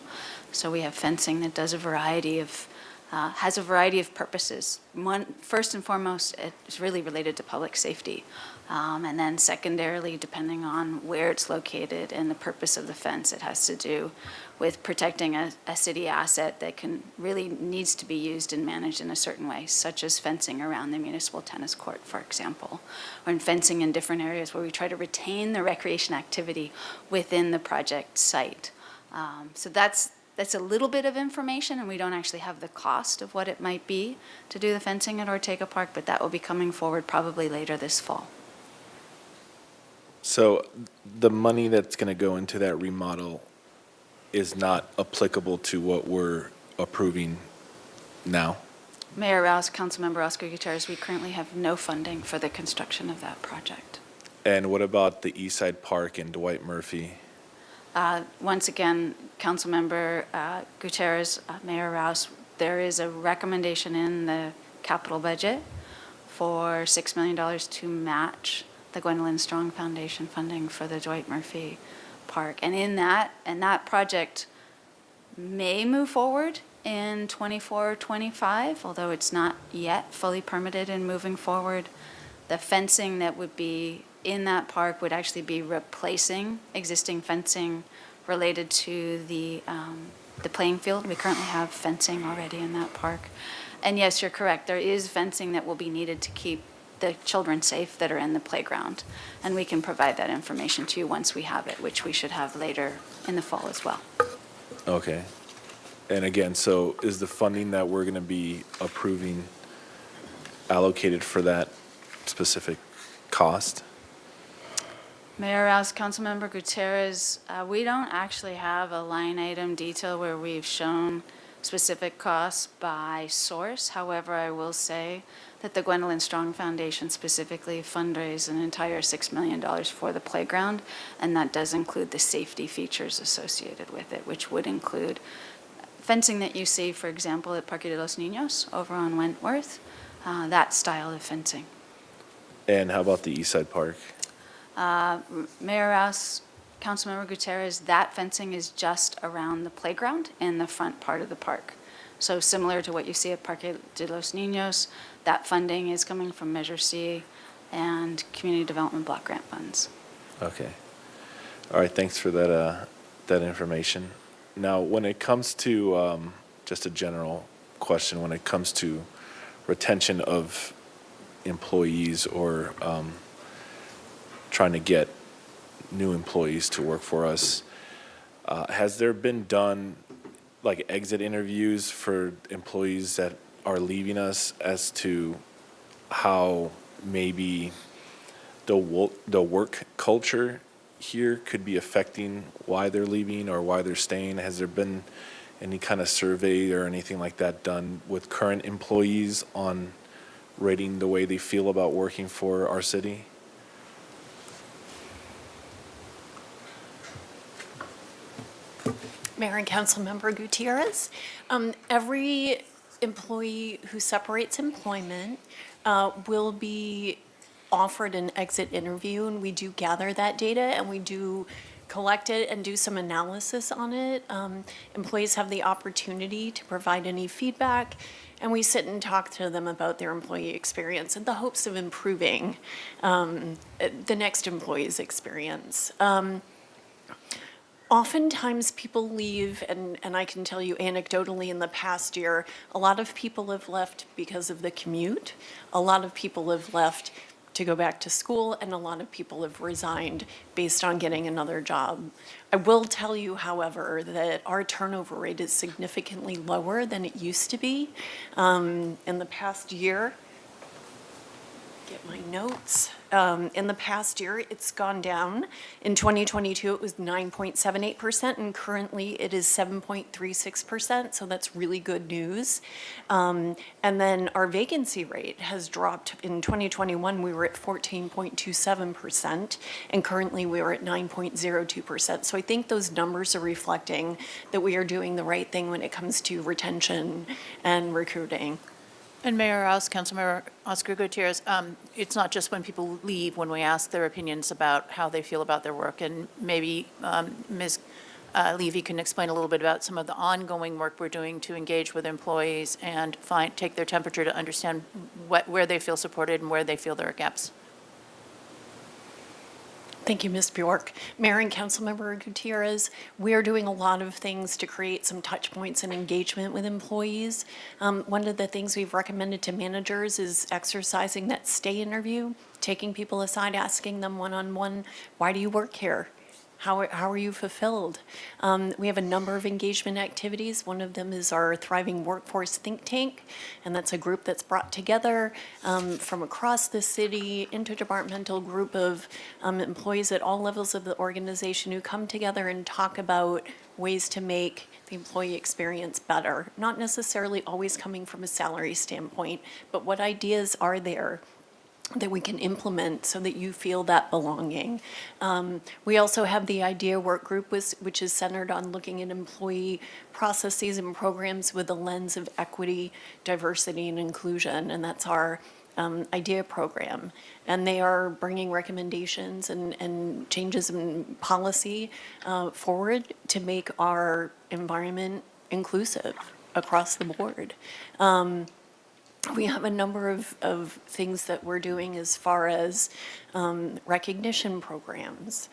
So we have fencing that does a variety of, has a variety of purposes. One, first and foremost, it's really related to public safety. And then secondarily, depending on where it's located and the purpose of the fence, it has to do with protecting a city asset that can, really needs to be used and managed in a certain way, such as fencing around the municipal tennis court, for example, or in fencing in different areas where we try to retain the recreation activity within the project site. So that's a little bit of information, and we don't actually have the cost of what it might be to do the fencing at Ortega Park, but that will be coming forward probably later this fall. So the money that's going to go into that remodel is not applicable to what we're approving now? Mayor Rouse, Councilmember Oscar Gutierrez, we currently have no funding for the construction of that project. And what about the East Side Park and Dwight Murphy? Once again, Councilmember Gutierrez, Mayor Rouse, there is a recommendation in the capital budget for $6 million to match the Gwendolyn Strong Foundation funding for the Dwight Murphy Park. And in that, and that project may move forward in 24-25, although it's not yet fully permitted and moving forward. The fencing that would be in that park would actually be replacing existing fencing related to the playing field. We currently have fencing already in that park. And yes, you're correct, there is fencing that will be needed to keep the children safe that are in the playground. And we can provide that information to you once we have it, which we should have later in the fall as well. Okay. And again, so is the funding that we're going to be approving allocated for that specific cost? Mayor Rouse, Councilmember Gutierrez, we don't actually have a line item detail where we've shown specific costs by source. However, I will say that the Gwendolyn Strong Foundation specifically fundraised an entire $6 million for the playground, and that does include the safety features associated with it, which would include fencing that you see, for example, at Parque de los Niños over on Wentworth, that style of fencing. And how about the East Side Park? Mayor Rouse, Councilmember Gutierrez, that fencing is just around the playground in the front part of the park. So similar to what you see at Parque de los Niños, that funding is coming from Measure C and Community Development Block Grant funds. Okay. All right, thanks for that, that information. Now, when it comes to, just a general question, when it comes to retention of employees or trying to get new employees to work for us, has there been done like exit interviews for employees that are leaving us as to how maybe the work culture here could be affecting why they're leaving or why they're staying? Has there been any kind of survey or anything like that done with current employees on rating the way they feel about working for our city? Mayor and Councilmember Gutierrez, every employee who separates employment will be offered an exit interview, and we do gather that data and we do collect it and do some analysis on it. Employees have the opportunity to provide any feedback, and we sit and talk to them about their employee experience in the hopes of improving the next employee's experience. Oftentimes people leave, and I can tell you anecdotally in the past year, a lot of people have left because of the commute. A lot of people have left to go back to school, and a lot of people have resigned based on getting another job. I will tell you, however, that our turnover rate is significantly lower than it used to be. In the past year, Get my notes. In the past year, it's gone down. In 2022, it was 9.78%, and currently it is 7.36%, so that's really good news. And then our vacancy rate has dropped. In 2021, we were at 14.27%, and currently we are at 9.02%. So I think those numbers are reflecting that we are doing the right thing when it comes to retention and recruiting. And Mayor Rouse, Councilmember Oscar Gutierrez, it's not just when people leave, when we ask their opinions about how they feel about their work. And maybe Ms. Levy can explain a little bit about some of the ongoing work we're doing to engage with employees and take their temperature to understand where they feel supported and where they feel there are gaps. Thank you, Ms. Bjork. Mayor and Councilmember Gutierrez, we are doing a lot of things to create some touch points and engagement with employees. One of the things we've recommended to managers is exercising that stay interview, taking people aside, asking them one-on-one, why do you work here? How are you fulfilled? We have a number of engagement activities. One of them is our Thriving Workforce Think Tank, and that's a group that's brought together from across the city, interdepartmental group of employees at all levels of the organization who come together and talk about ways to make the employee experience better, not necessarily always coming from a salary standpoint, but what ideas are there that we can implement so that you feel that belonging. We also have the IDEA Work Group, which is centered on looking at employee processes and programs with a lens of equity, diversity, and inclusion, and that's our IDEA program. And they are bringing recommendations and changes in policy forward to make our environment inclusive across the board. We have a number of things that we're doing as far as recognition programs.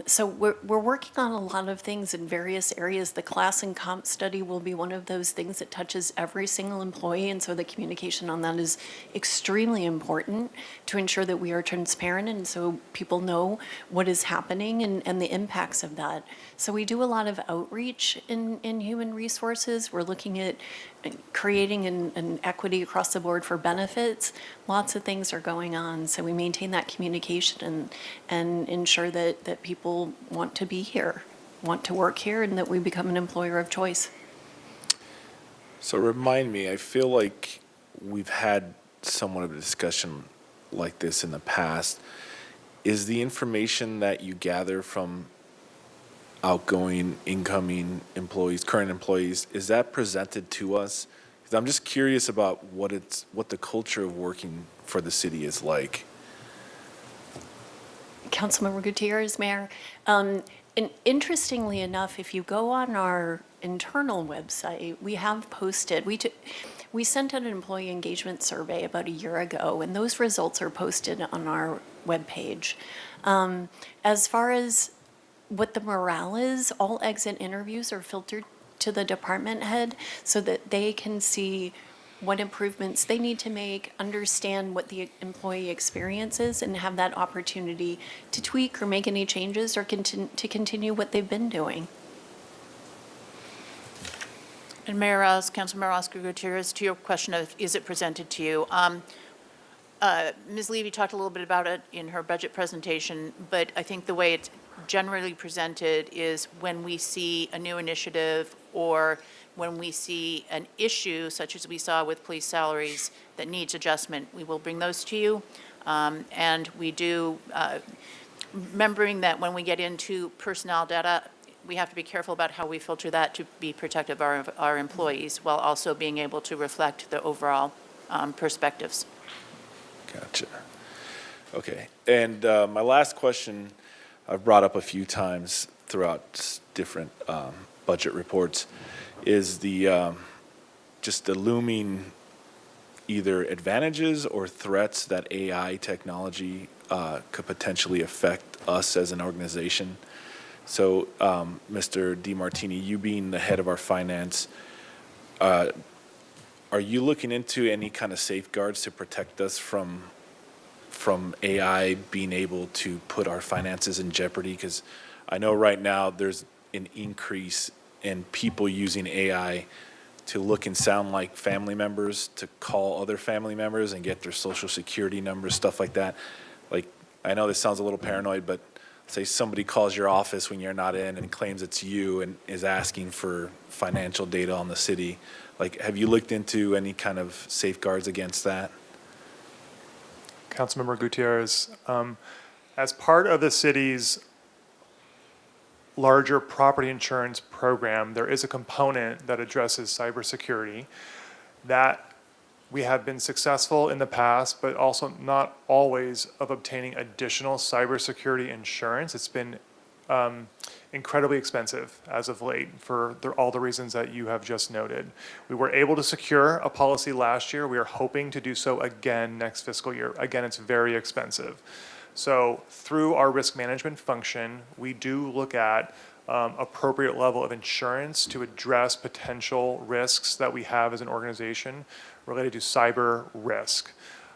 So we're working on a lot of things in various areas. The class and comp study will be one of those things that touches every single employee, and so the communication on that is extremely important to ensure that we are transparent and so people know what is happening and the impacts of that. So we do a lot of outreach in human resources. We're looking at creating an equity across the board for benefits. Lots of things are going on, so we maintain that communication and ensure that people want to be here, want to work here, and that we become an employer of choice. So remind me, I feel like we've had somewhat of a discussion like this in the past. Is the information that you gather from outgoing, incoming employees, current employees, is that presented to us? Because I'm just curious about what the culture of working for the city is like. Councilmember Gutierrez, Mayor. And interestingly enough, if you go on our internal website, we have posted, we sent out an employee engagement survey about a year ago, and those results are posted on our webpage. As far as what the morale is, all exit interviews are filtered to the department head so that they can see what improvements they need to make, understand what the employee experience is, and have that opportunity to tweak or make any changes or to continue what they've been doing. And Mayor Rouse, Councilmember Oscar Gutierrez, to your question of is it presented to you? Ms. Levy talked a little bit about it in her budget presentation, but I think the way it's generally presented is when we see a new initiative or when we see an issue, such as we saw with police salaries, that needs adjustment, we will bring those to you. And we do, remembering that when we get into personnel data, we have to be careful about how we filter that to be protective of our employees while also being able to reflect the overall perspectives. Gotcha. Okay. And my last question I've brought up a few times throughout different budget reports is the just the looming either advantages or threats that AI technology could potentially affect us as an organization. So, Mr. DeMartini, you being the head of our finance, are you looking into any kind of safeguards to protect us from AI being able to put our finances in jeopardy? Because I know right now there's an increase in people using AI to look and sound like family members, to call other family members and get their social security numbers, stuff like that. Like, I know this sounds a little paranoid, but say somebody calls your office when you're not in and claims it's you and is asking for financial data on the city. Like, have you looked into any kind of safeguards against that? Councilmember Gutierrez, as part of the city's larger property insurance program, there is a component that addresses cybersecurity that we have been successful in the past, but also not always of obtaining additional cybersecurity insurance. It's been incredibly expensive as of late for all the reasons that you have just noted. We were able to secure a policy last year. We are hoping to do so again next fiscal year. Again, it's very expensive. So through our risk management function, we do look at appropriate level of insurance to address potential risks that we have as an organization related to cyber risk.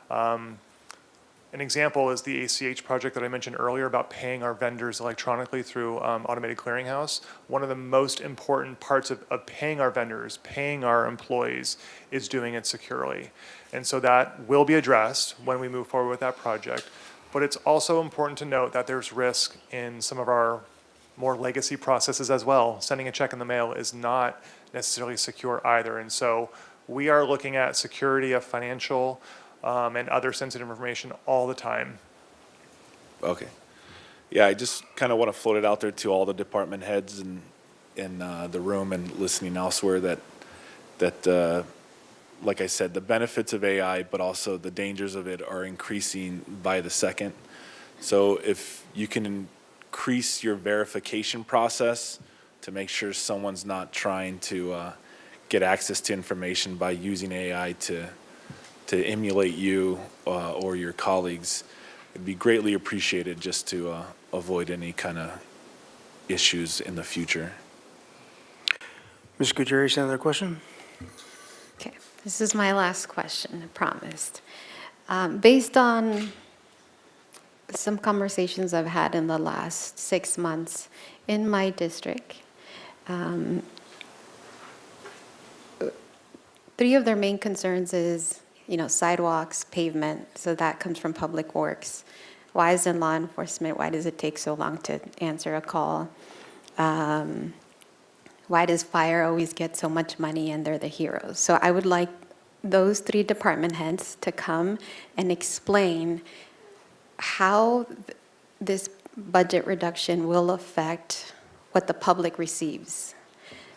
An example is the ACH project that I mentioned earlier about paying our vendors electronically through automated clearinghouse. One of the most important parts of paying our vendors, paying our employees, is doing it securely. And so that will be addressed when we move forward with that project. But it's also important to note that there's risk in some of our more legacy processes as well. Sending a check in the mail is not necessarily secure either. And so we are looking at security of financial and other sensitive information all the time. Okay. Yeah, I just kind of want to float it out there to all the department heads in the room and listening elsewhere that like I said, the benefits of AI, but also the dangers of it are increasing by the second. So if you can increase your verification process to make sure someone's not trying to get access to information by using AI to emulate you or your colleagues, it'd be greatly appreciated just to avoid any kind of issues in the future. Ms. Gutierrez, another question? Okay, this is my last question, I promised. Based on some conversations I've had in the last 6 months in my district, 3 of their main concerns is, sidewalks, pavement, so that comes from Public Works. Why is in law enforcement, why does it take so long to answer a call? Why does fire always get so much money and they're the heroes? So I would like those 3 department heads to come and explain how this budget reduction will affect what the public receives.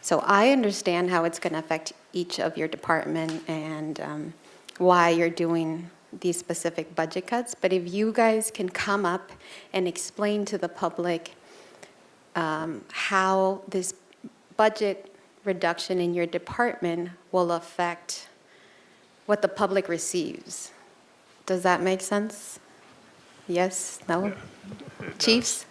So I understand how it's going to affect each of your department and why you're doing these specific budget cuts, but if you guys can come up and explain to the public how this budget reduction in your department will affect what the public receives. Does that make sense? Yes? No? Chiefs?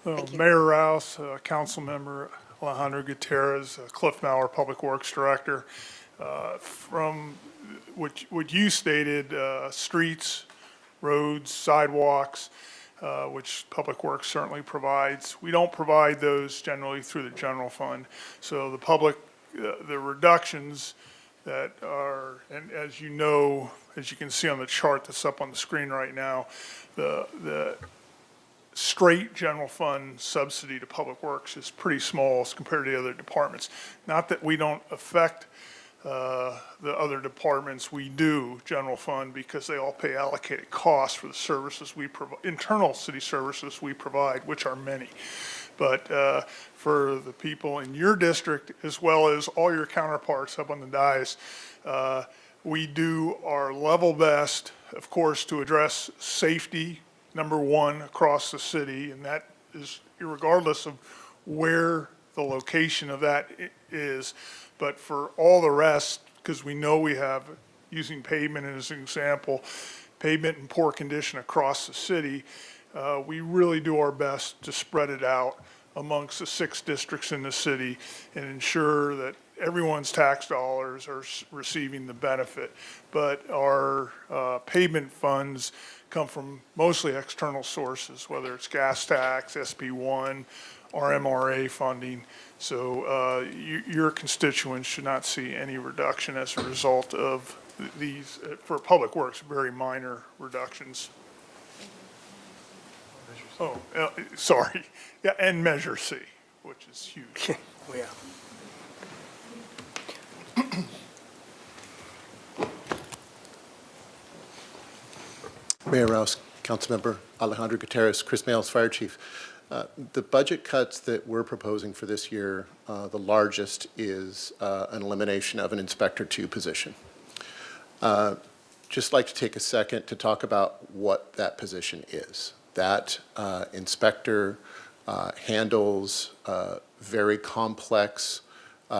Thank you. Mayor Rouse, Councilmember Alejandro Gutierrez, Cliff Mauer, Public Works Director. From what you stated, streets, roads, sidewalks, which Public Works certainly provides. We don't provide those generally through the general fund. So the public, the reductions that are, and as you know, as you can see on the chart that's up on the screen right now, the straight general fund subsidy to Public Works is pretty small as compared to the other departments. Not that we don't affect the other departments, we do general fund because they all pay allocated costs for the services we provide, internal city services we provide, which are many. But for the people in your district, as well as all your counterparts up on the dais, we do our level best, of course, to address safety, number one, across the city, and that is regardless of where the location of that is. But for all the rest, because we know we have, using pavement as an example, pavement in poor condition across the city, we really do our best to spread it out amongst the 6 districts in the city and ensure that everyone's tax dollars are receiving the benefit. But our pavement funds come from mostly external sources, whether it's gas tax, SB1, or MRA funding. So your constituents should not see any reduction as a result of these, for Public Works, very minor reductions. Oh, sorry. Yeah, and Measure C, which is huge. Oh, yeah. Mayor Rouse, Councilmember Alejandro Gutierrez, Chris Mayles, Fire Chief. The budget cuts that we're proposing for this year, the largest is an elimination of an Inspector 2 position. Just like to take a second to talk about what that position is. That inspector handles very complex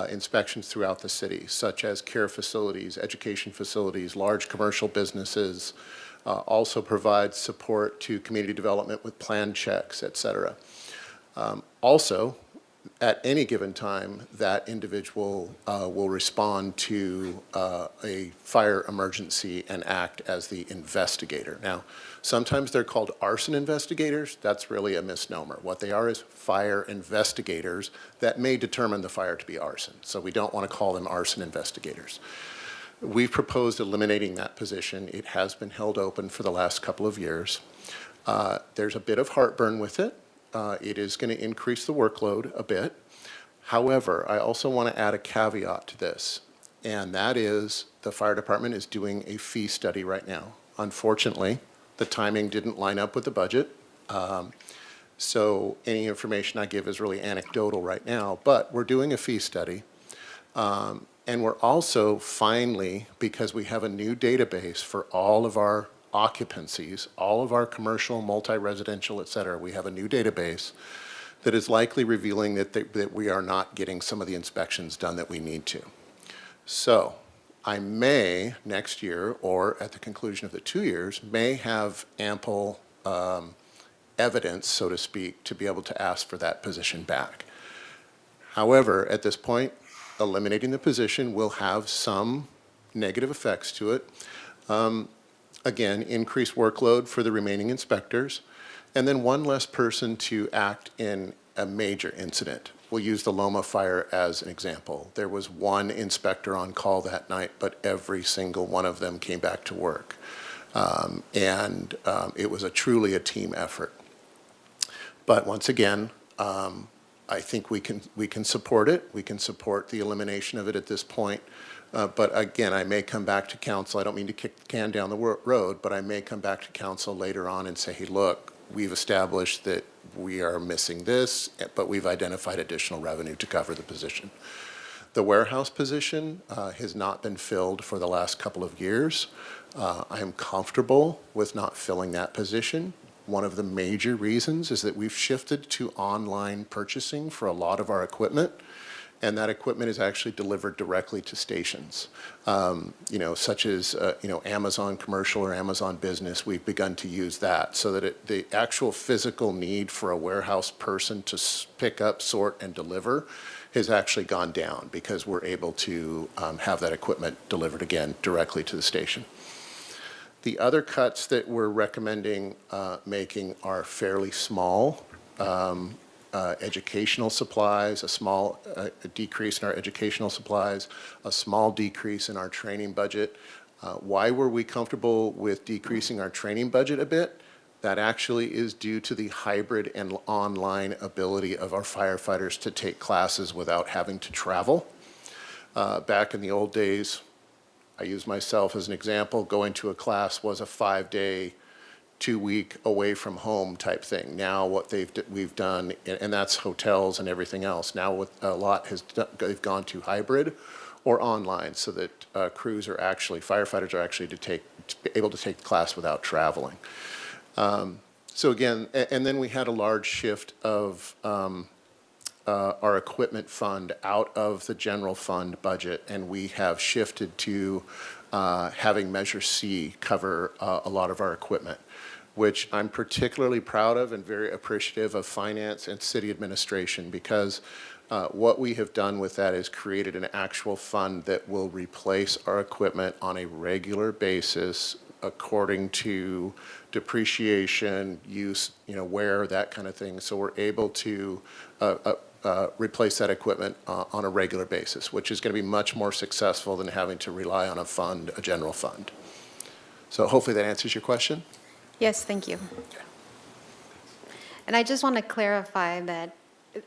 inspections throughout the city, such as care facilities, education facilities, large commercial businesses, also provides support to community development with plan checks, et cetera. Also, at any given time, that individual will respond to a fire emergency and act as the investigator. Now, sometimes they're called arson investigators. That's really a misnomer. What they are is fire investigators that may determine the fire to be arson. So we don't want to call them arson investigators. We've proposed eliminating that position. It has been held open for the last couple of years. There's a bit of heartburn with it. It is going to increase the workload a bit. However, I also want to add a caveat to this, and that is the fire department is doing a fee study right now. Unfortunately, the timing didn't line up with the budget, so any information I give is really anecdotal right now, but we're doing a fee study. And we're also finally, because we have a new database for all of our occupancies, all of our commercial, multi-residential, et cetera, we have a new database that is likely revealing that we are not getting some of the inspections done that we need to. So I may, next year, or at the conclusion of the 2 years, may have ample evidence, so to speak, to be able to ask for that position back. However, at this point, eliminating the position will have some negative effects to it. Again, increased workload for the remaining inspectors, and then one less person to act in a major incident. We'll use the Loma fire as an example. There was one inspector on call that night, but every single one of them came back to work. It was truly a team effort. But once again, I think we can support it. We can support the elimination of it at this point. But again, I may come back to council. I don't mean to kick the can down the road, but I may come back to council later on and say, hey, look, we've established that we are missing this, but we've identified additional revenue to cover the position. The warehouse position has not been filled for the last couple of years. I am comfortable with not filling that position. One of the major reasons is that we've shifted to online purchasing for a lot of our equipment, and that equipment is actually delivered directly to stations. Such as Amazon Commercial or Amazon Business, we've begun to use that so that the actual physical need for a warehouse person to pick up, sort, and deliver has actually gone down because we're able to have that equipment delivered again directly to the station. The other cuts that we're recommending making are fairly small. Educational supplies, a small decrease in our educational supplies, a small decrease in our training budget. Why were we comfortable with decreasing our training budget a bit? That actually is due to the hybrid and online ability of our firefighters to take classes without having to travel. Back in the old days, I use myself as an example, going to a class was a 5-day, 2-week away from home type thing. Now what we've done, and that's hotels and everything else. Now what a lot they've gone to hybrid or online so that firefighters are actually able to take the class without traveling. So again, and then we had a large shift of our equipment fund out of the general fund budget, and we have shifted to having Measure C cover a lot of our equipment, which I'm particularly proud of and very appreciative of finance and city administration, because what we have done with that is created an actual fund that will replace our equipment on a regular basis according to depreciation, use, wear, that kind of thing. So we're able to replace that equipment on a regular basis, which is going to be much more successful than having to rely on a general fund. So hopefully that answers your question. Yes, thank you. And I just want to clarify that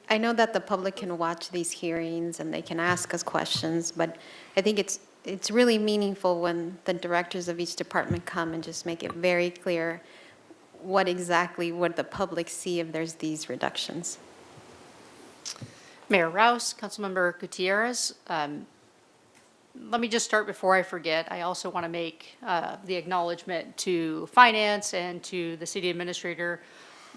I know that the public can watch these hearings and they can ask us questions, but I think it's really meaningful when the directors of each department come and just make it very clear what exactly would the public see if there's these reductions. Mayor Rouse, Councilmember Gutierrez, let me just start before I forget. I also want to make the acknowledgement to finance and to the city administrator.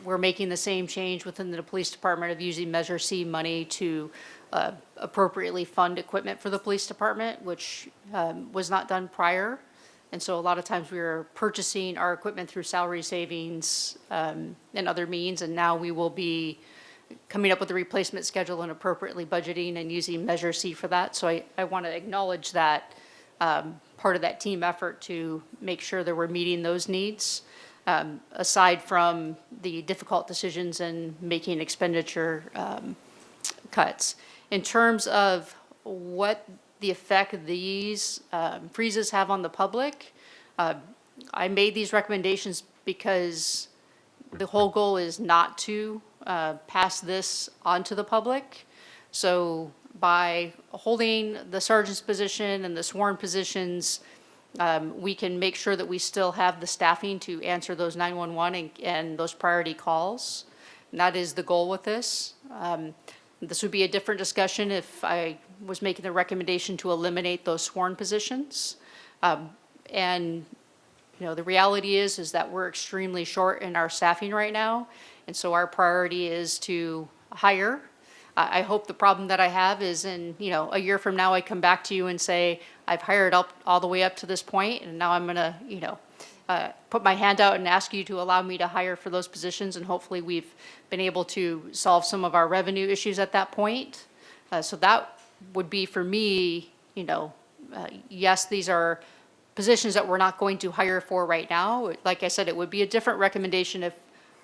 We're making the same change within the police department of using Measure C money to appropriately fund equipment for the police department, which was not done prior. And so a lot of times we were purchasing our equipment through salary savings and other means, and now we will be coming up with a replacement schedule and appropriately budgeting and using Measure C for that. So I want to acknowledge that part of that team effort to make sure that we're meeting those needs, aside from the difficult decisions and making expenditure cuts. In terms of what the effect these freezes have on the public, I made these recommendations because the whole goal is not to pass this on to the public. So by holding the sergeant's position and the sworn positions, we can make sure that we still have the staffing to answer those 911 and those priority calls. And that is the goal with this. This would be a different discussion if I was making the recommendation to eliminate those sworn positions. And the reality is that we're extremely short in our staffing right now. And so our priority is to hire. I hope the problem that I have is in, a year from now, I come back to you and say, I've hired up all the way up to this point, and now I'm going to, put my hand out and ask you to allow me to hire for those positions. And hopefully we've been able to solve some of our revenue issues at that point. So that would be for me, yes, these are positions that we're not going to hire for right now. Like I said, it would be a different recommendation if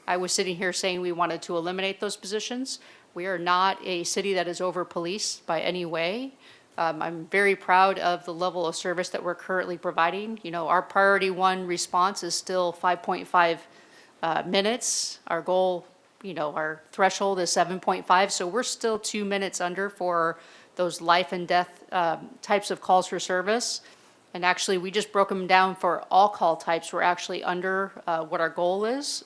I was sitting here saying we wanted to eliminate those positions. We are not a city that is over-policed by any way. I'm very proud of the level of service that we're currently providing. Our priority one response is still 5.5 minutes. Our goal, our threshold is 7.5, so we're still 2 minutes under for those life and death types of calls for service. And actually, we just broke them down for all call types. We're actually under what our goal is.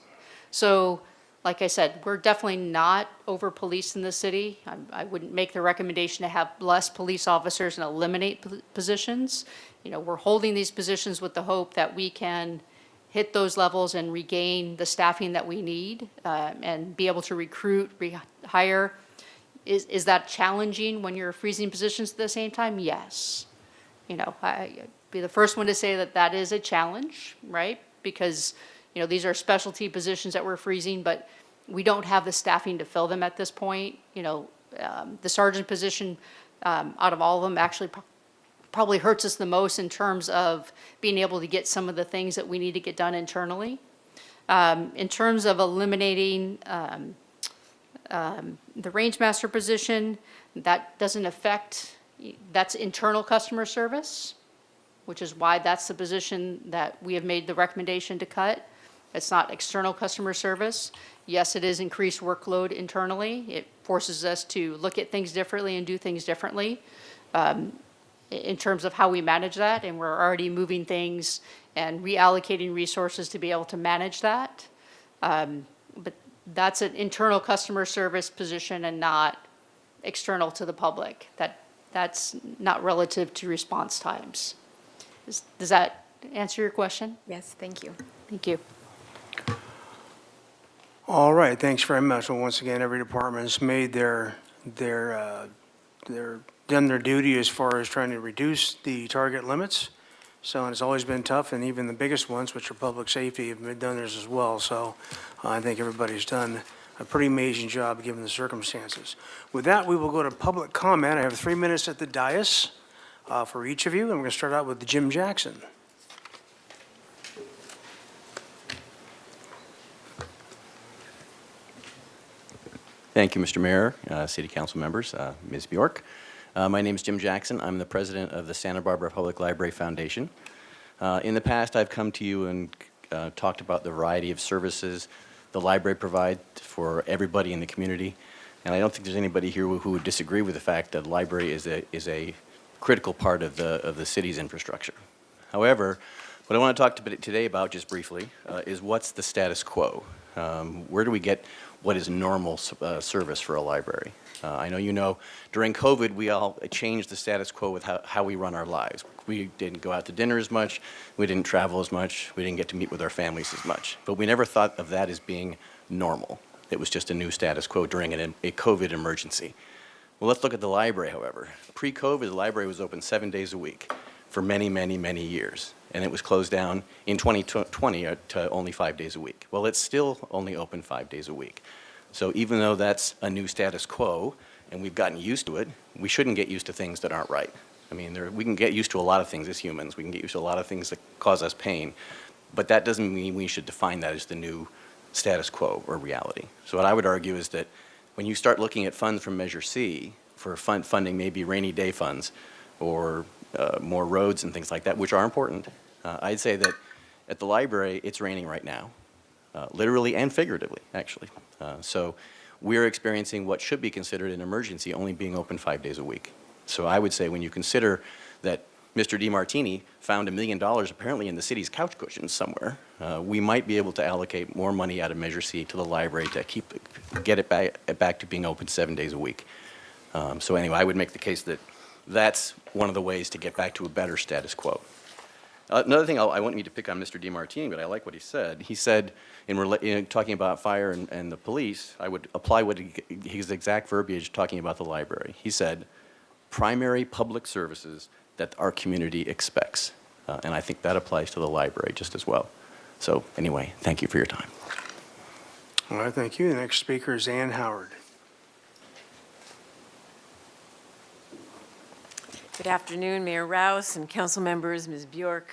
So, like I said, we're definitely not over-policed in the city. I wouldn't make the recommendation to have less police officers and eliminate positions. We're holding these positions with the hope that we can hit those levels and regain the staffing that we need and be able to recruit, rehire. Is that challenging when you're freezing positions at the same time? Yes. I'd be the first one to say that that is a challenge, right? Because these are specialty positions that we're freezing, but we don't have the staffing to fill them at this point. The sergeant position, out of all of them, actually probably hurts us the most in terms of being able to get some of the things that we need to get done internally. In terms of eliminating the range master position, that doesn't affect, that's internal customer service, which is why that's the position that we have made the recommendation to cut. It's not external customer service. Yes, it is increased workload internally. It forces us to look at things differently and do things differently in terms of how we manage that. And we're already moving things and reallocating resources to be able to manage that. But that's an internal customer service position and not external to the public. That's not relative to response times. Does that answer your question? Yes, thank you. Thank you. All right, thanks very much. Well, once again, every department's made their done their duty as far as trying to reduce the target limits. So, and it's always been tough, and even the biggest ones, which are public safety, have done theirs as well. So I think everybody's done a pretty amazing job given the circumstances. With that, we will go to public comment. I have 3 minutes at the dais for each of you, and we're going to start out with Jim Jackson. Thank you, Mr. Mayor, City Council members, Ms. Bjork. My name is Jim Jackson. I'm the president of the Santa Barbara Public Library Foundation. In the past, I've come to you and talked about the variety of services the library provides for everybody in the community. And I don't think there's anybody here who would disagree with the fact that the library is a critical part of the city's infrastructure. However, what I want to talk today about, just briefly, is what's the status quo? Where do we get what is normal service for a library? I know you know, during COVID, we all changed the status quo with how we run our lives. We didn't go out to dinner as much, we didn't travel as much, we didn't get to meet with our families as much. But we never thought of that as being normal. It was just a new status quo during a COVID emergency. Well, let's look at the library, however. Pre-COVID, the library was open 7 days a week for many, many, many years. And it was closed down in 2020 to only 5 days a week. Well, it's still only open 5 days a week. So even though that's a new status quo, and we've gotten used to it, we shouldn't get used to things that aren't right. I mean, we can get used to a lot of things as humans. We can get used to a lot of things that cause us pain. But that doesn't mean we should define that as the new status quo or reality. So what I would argue is that when you start looking at funds from Measure C for funding maybe rainy day funds or more roads and things like that, which are important, I'd say that at the library, it's raining right now, literally and figuratively, actually. So we're experiencing what should be considered an emergency, only being open 5 days a week. So I would say when you consider that Mr. DeMartini found $1 million apparently in the city's couch cushions somewhere, we might be able to allocate more money out of Measure C to the library to get it back to being open 7 days a week. So anyway, I would make the case that that's one of the ways to get back to a better status quo. Another thing, I wouldn't need to pick on Mr. DeMartini, but I like what he said. He said, in talking about fire and the police, I would apply his exact verbiage talking about the library. He said, primary public services that our community expects. And I think that applies to the library just as well. So anyway, thank you for your time. All right, thank you. The next speaker is Ann Howard. Good afternoon, Mayor Rouse and council members, Ms. Bjork.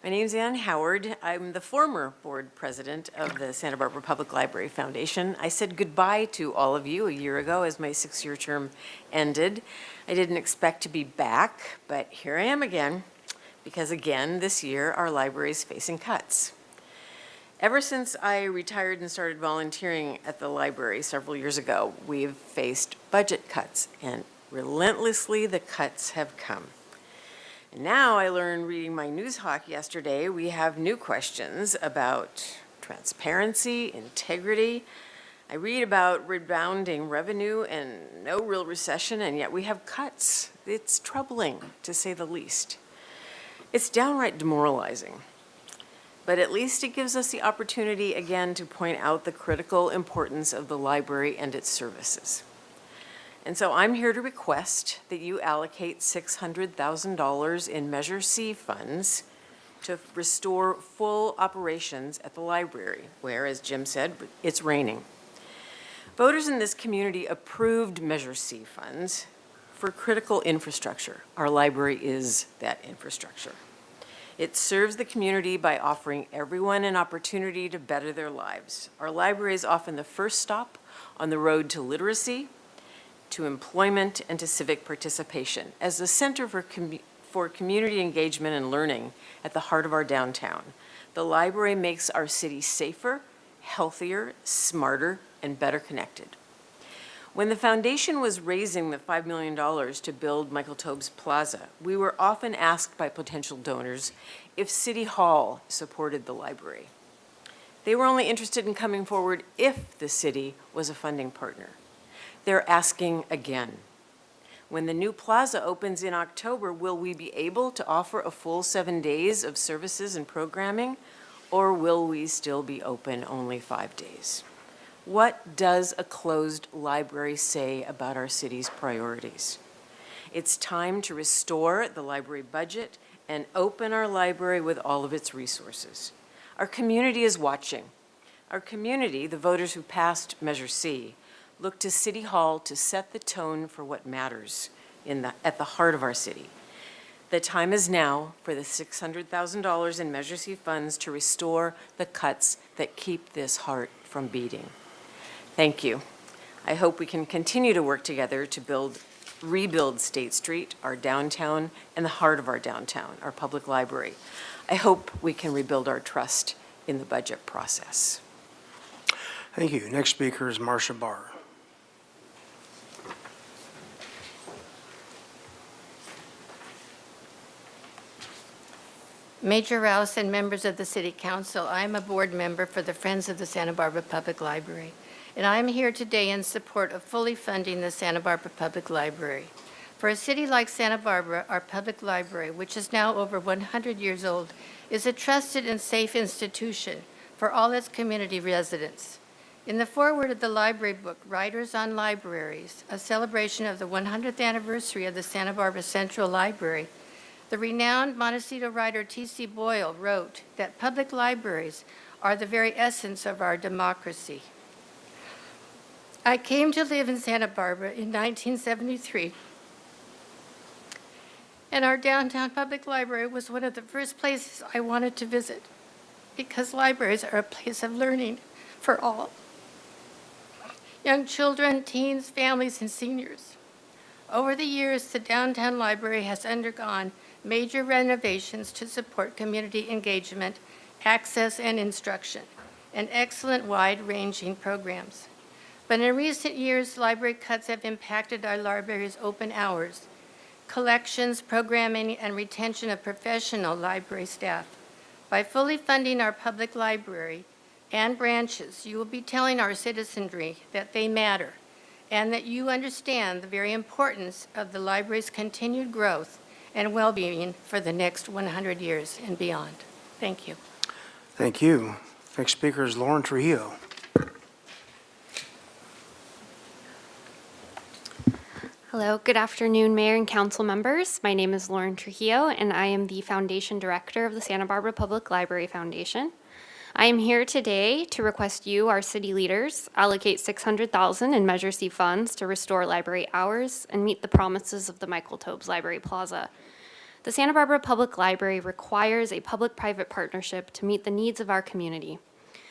My name is Ann Howard. I'm the former board president of the Santa Barbara Public Library Foundation. I said goodbye to all of you a year ago as my 6-year term ended. I didn't expect to be back, but here I am again, because again, this year, our library is facing cuts. Ever since I retired and started volunteering at the library several years ago, we've faced budget cuts, and relentlessly the cuts have come. And now I learned reading my news hawk yesterday, we have new questions about transparency, integrity. I read about rebounding revenue and no real recession, and yet we have cuts. It's troubling, to say the least. It's downright demoralizing. But at least it gives us the opportunity again to point out the critical importance of the library and its services. And so I'm here to request that you allocate $600,000 in Measure C funds to restore full operations at the library, where, as Jim said, it's raining. Voters in this community approved Measure C funds for critical infrastructure. Our library is that infrastructure. It serves the community by offering everyone an opportunity to better their lives. Our library is often the first stop on the road to literacy, to employment, and to civic participation as the center for community engagement and learning at the heart of our downtown. The library makes our city safer, healthier, smarter, and better connected. When the foundation was raising the $5 million to build Michael Taubes Plaza, we were often asked by potential donors if City Hall supported the library. They were only interested in coming forward if the city was a funding partner. They're asking again. When the new plaza opens in October, will we be able to offer a full 7 days of services and programming, or will we still be open only 5 days? What does a closed library say about our city's priorities? It's time to restore the library budget and open our library with all of its resources. Our community is watching. Our community, the voters who passed Measure C, look to City Hall to set the tone for what matters at the heart of our city. The time is now for the $600,000 in Measure C funds to restore the cuts that keep this heart from beating. Thank you. I hope we can continue to work together to rebuild State Street, our downtown, and the heart of our downtown, our public library. I hope we can rebuild our trust in the budget process. Thank you. Next speaker is Marcia Barr. Major Rouse and members of the City Council, I am a board member for the Friends of the Santa Barbara Public Library, and I am here today in support of fully funding the Santa Barbara Public Library. For a city like Santa Barbara, our public library, which is now over 100 years old, is a trusted and safe institution for all its community residents. In the foreword of the library book, Writers on Libraries, a celebration of the 100th anniversary of the Santa Barbara Central Library, the renowned Montecito writer T.C. Boyle wrote that public libraries are the very essence of our democracy. I came to live in Santa Barbara in 1973, and our downtown public library was one of the first places I wanted to visit because libraries are a place of learning for all. Young children, teens, families, and seniors. Over the years, the downtown library has undergone major renovations to support community engagement, access, and instruction, and excellent wide-ranging programs. But in recent years, library cuts have impacted our library's open hours, collections, programming, and retention of professional library staff. By fully funding our public library and branches, you will be telling our citizenry that they matter and that you understand the very importance of the library's continued growth and well-being for the next 100 years and beyond. Thank you. Thank you. Next speaker is Lauren Trujillo. Hello, good afternoon, Mayor and Council members. My name is Lauren Trujillo, and I am the Foundation Director of the Santa Barbara Public Library Foundation. I am here today to request you, our city leaders, allocate $600,000 in Measure C funds to restore library hours and meet the promises of the Michael Tobes Library Plaza. The Santa Barbara Public Library requires a public-private partnership to meet the needs of our community.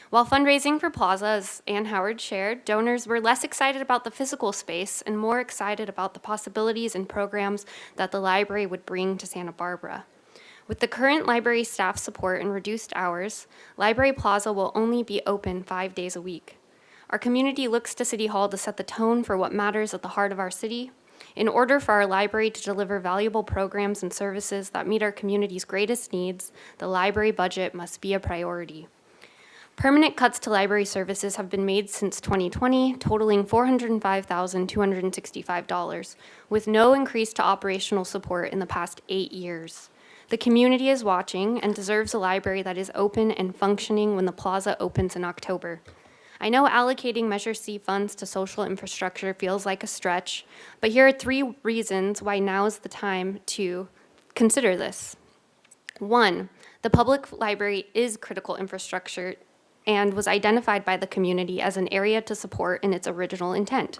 While fundraising for Plaza, as Ann Howard shared, donors were less excited about the physical space and more excited about the possibilities and programs that the library would bring to Santa Barbara. With the current library staff support and reduced hours, Library Plaza will only be open 5 days a week. Our community looks to City Hall to set the tone for what matters at the heart of our city. In order for our library to deliver valuable programs and services that meet our community's greatest needs, the library budget must be a priority. Permanent cuts to library services have been made since 2020, totaling $405,265, with no increase to operational support in the past 8 years. The community is watching and deserves a library that is open and functioning when the plaza opens in October. I know allocating Measure C funds to social infrastructure feels like a stretch, but here are 3 reasons why now is the time to consider this. 1, the public library is critical infrastructure and was identified by the community as an area to support in its original intent.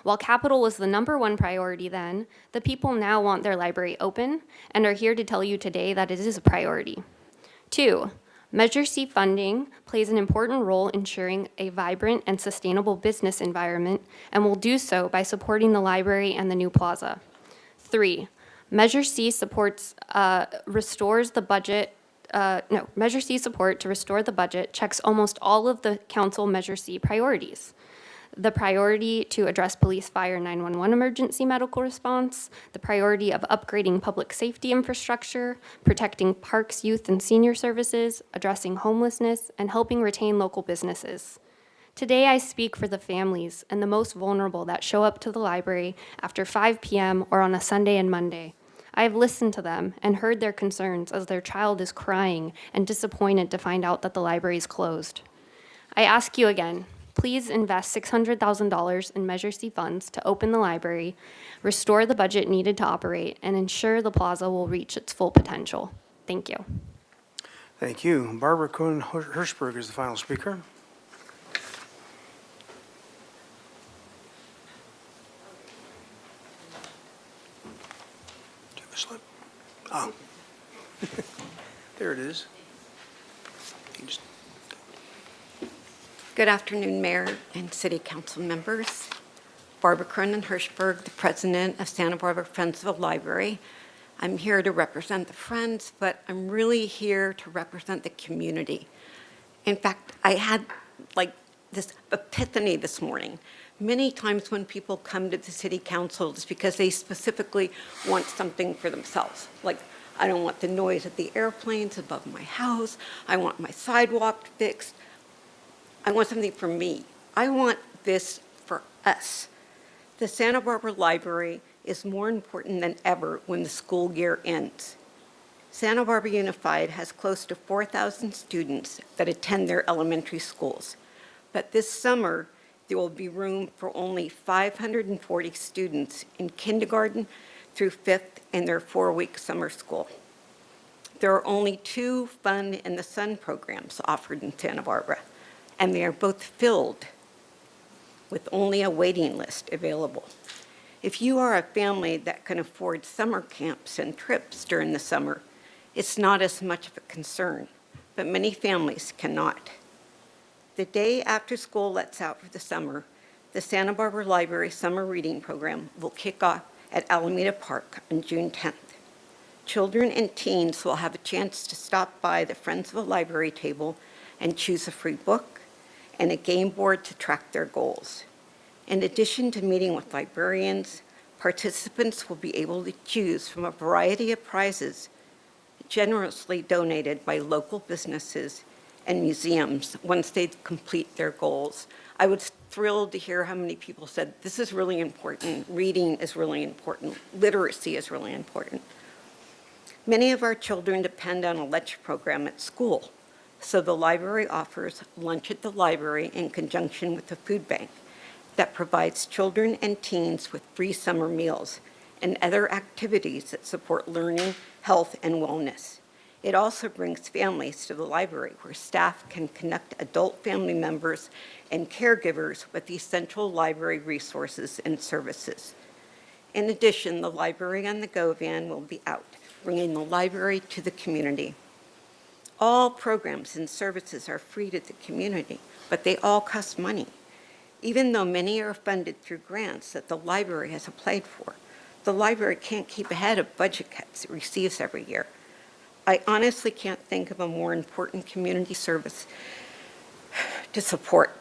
While capital was the #1 priority then, the people now want their library open and are here to tell you today that it is a priority. 2, Measure C funding plays an important role in ensuring a vibrant and sustainable business environment and will do so by supporting the library and the new plaza. 3, Measure C supports restores the budget. Measure C support to restore the budget checks almost all of the council Measure C priorities. The priority to address police, fire, 911 emergency medical response, the priority of upgrading public safety infrastructure, protecting parks, youth, and senior services, addressing homelessness, and helping retain local businesses. Today, I speak for the families and the most vulnerable that show up to the library after 5 p.m. or on a Sunday and Monday. I have listened to them and heard their concerns as their child is crying and disappointed to find out that the library is closed. I ask you again, please invest $600,000 in Measure C funds to open the library, restore the budget needed to operate, and ensure the plaza will reach its full potential. Thank you. Thank you. Barbara Kuhn-Hirschberg is the final speaker. Do you have a slip? Oh. There it is. You just- Good afternoon, Mayor and City Council members. Barbara Cronin Hirschberg, the president of Santa Barbara Friends of the Library. I'm here to represent the Friends, but I'm really here to represent the community. In fact, I had like this epiphany this morning. Many times when people come to the city council, it's because they specifically want something for themselves. Like, I don't want the noise of the airplanes above my house. I want my sidewalk fixed. I want something for me. I want this for us. The Santa Barbara Library is more important than ever when the school year ends. Santa Barbara Unified has close to 4,000 students that attend their elementary schools. But this summer, there will be room for only 540 students in kindergarten through 5th in their 4-week summer school. There are only 2 Fun in the Sun programs offered in Santa Barbara, and they are both filled with only a waiting list available. If you are a family that can afford summer camps and trips during the summer, it's not as much of a concern, but many families cannot. The day after school lets out for the summer, the Santa Barbara Library Summer Reading Program will kick off at Alameda Park on June 10th. Children and teens will have a chance to stop by the Friends of the Library table and choose a free book and a game board to track their goals. In addition to meeting with librarians, participants will be able to choose from a variety of prizes generously donated by local businesses and museums once they complete their goals. I was thrilled to hear how many people said, this is really important, reading is really important, literacy is really important. Many of our children depend on a lunch program at school, so the library offers Lunch at the Library in conjunction with the food bank that provides children and teens with free summer meals and other activities that support learning, health, and wellness. It also brings families to the library where staff can connect adult family members and caregivers with essential library resources and services. In addition, the Library on the Go van will be out, bringing the library to the community. All programs and services are free to the community, but they all cost money. Even though many are funded through grants that the library has applied for, the library can't keep ahead of budget cuts it receives every year. I honestly can't think of a more important community service to support.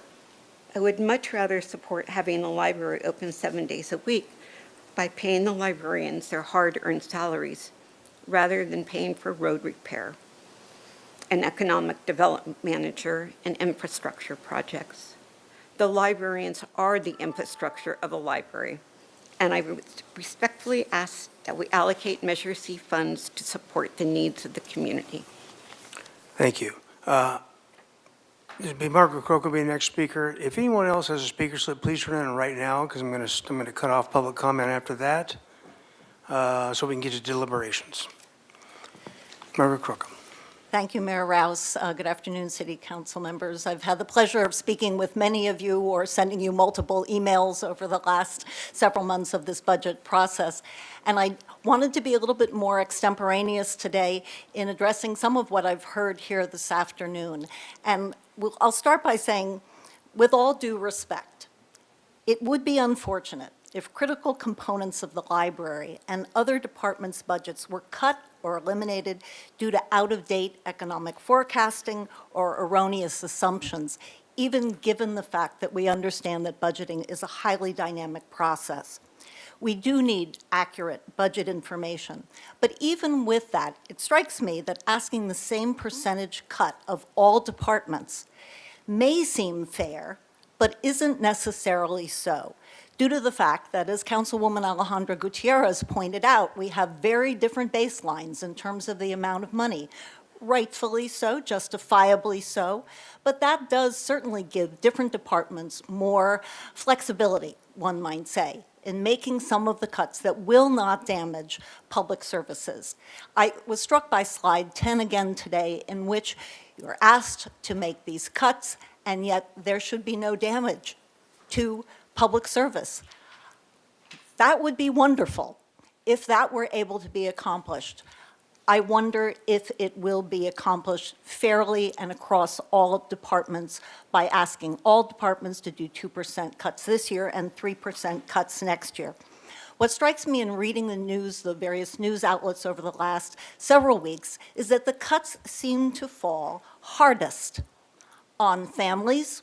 I would much rather support having the library open 7 days a week by paying the librarians their hard-earned salaries rather than paying for road repair, an economic development manager, and infrastructure projects. The librarians are the infrastructure of a library, and I respectfully ask that we allocate Measure C funds to support the needs of the community. Thank you. Margaret Crook will be the next speaker. If anyone else has a speaker slip, please turn in right now, because I'm going to cut off public comment after that, so we can get to deliberations. Margaret Crook. Thank you, Mayor Rouse. Good afternoon, City Council members. I've had the pleasure of speaking with many of you or sending you multiple emails over the last several months of this budget process. And I wanted to be a little bit more extemporaneous today in addressing some of what I've heard here this afternoon. And I'll start by saying, with all due respect, it would be unfortunate if critical components of the library and other departments' budgets were cut or eliminated due to out-of-date economic forecasting or erroneous assumptions, even given the fact that we understand that budgeting is a highly dynamic process. We do need accurate budget information. But even with that, it strikes me that asking the same percentage cut of all departments may seem fair, but isn't necessarily so, due to the fact that, as Councilwoman Alejandra Gutierrez pointed out, we have very different baselines in terms of the amount of money. Rightfully so, justifiably so, but that does certainly give different departments more flexibility, one might say, in making some of the cuts that will not damage public services. I was struck by slide 10 again today, in which you're asked to make these cuts, and yet there should be no damage to public service. That would be wonderful if that were able to be accomplished. I wonder if it will be accomplished fairly and across all departments by asking all departments to do 2% cuts this year and 3% cuts next year. What strikes me in reading the news, the various news outlets over the last several weeks, is that the cuts seem to fall hardest on families,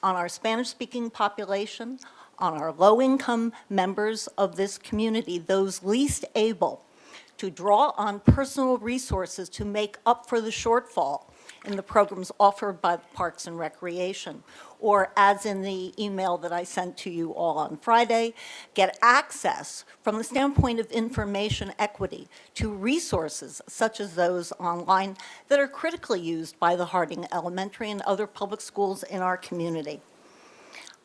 on our Spanish-speaking population, on our low-income members of this community, those least able to draw on personal resources to make up for the shortfall in the programs offered by Parks and Recreation, or as in the email that I sent to you all on Friday, get access from the standpoint of information equity to resources such as those online that are critically used by the Harding Elementary and other public schools in our community.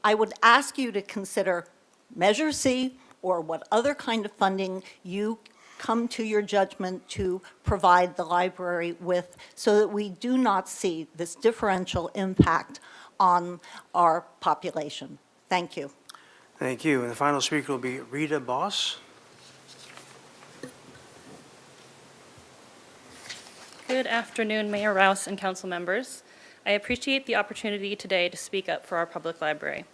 I would ask you to consider Measure C or what other kind of funding you come to your judgment to provide the library with so that we do not see this differential impact on our population. Thank you. Thank you. And the final speaker will be Rita Boss. Good afternoon, Mayor Rouse and council members. I appreciate the opportunity today to speak up for our public library.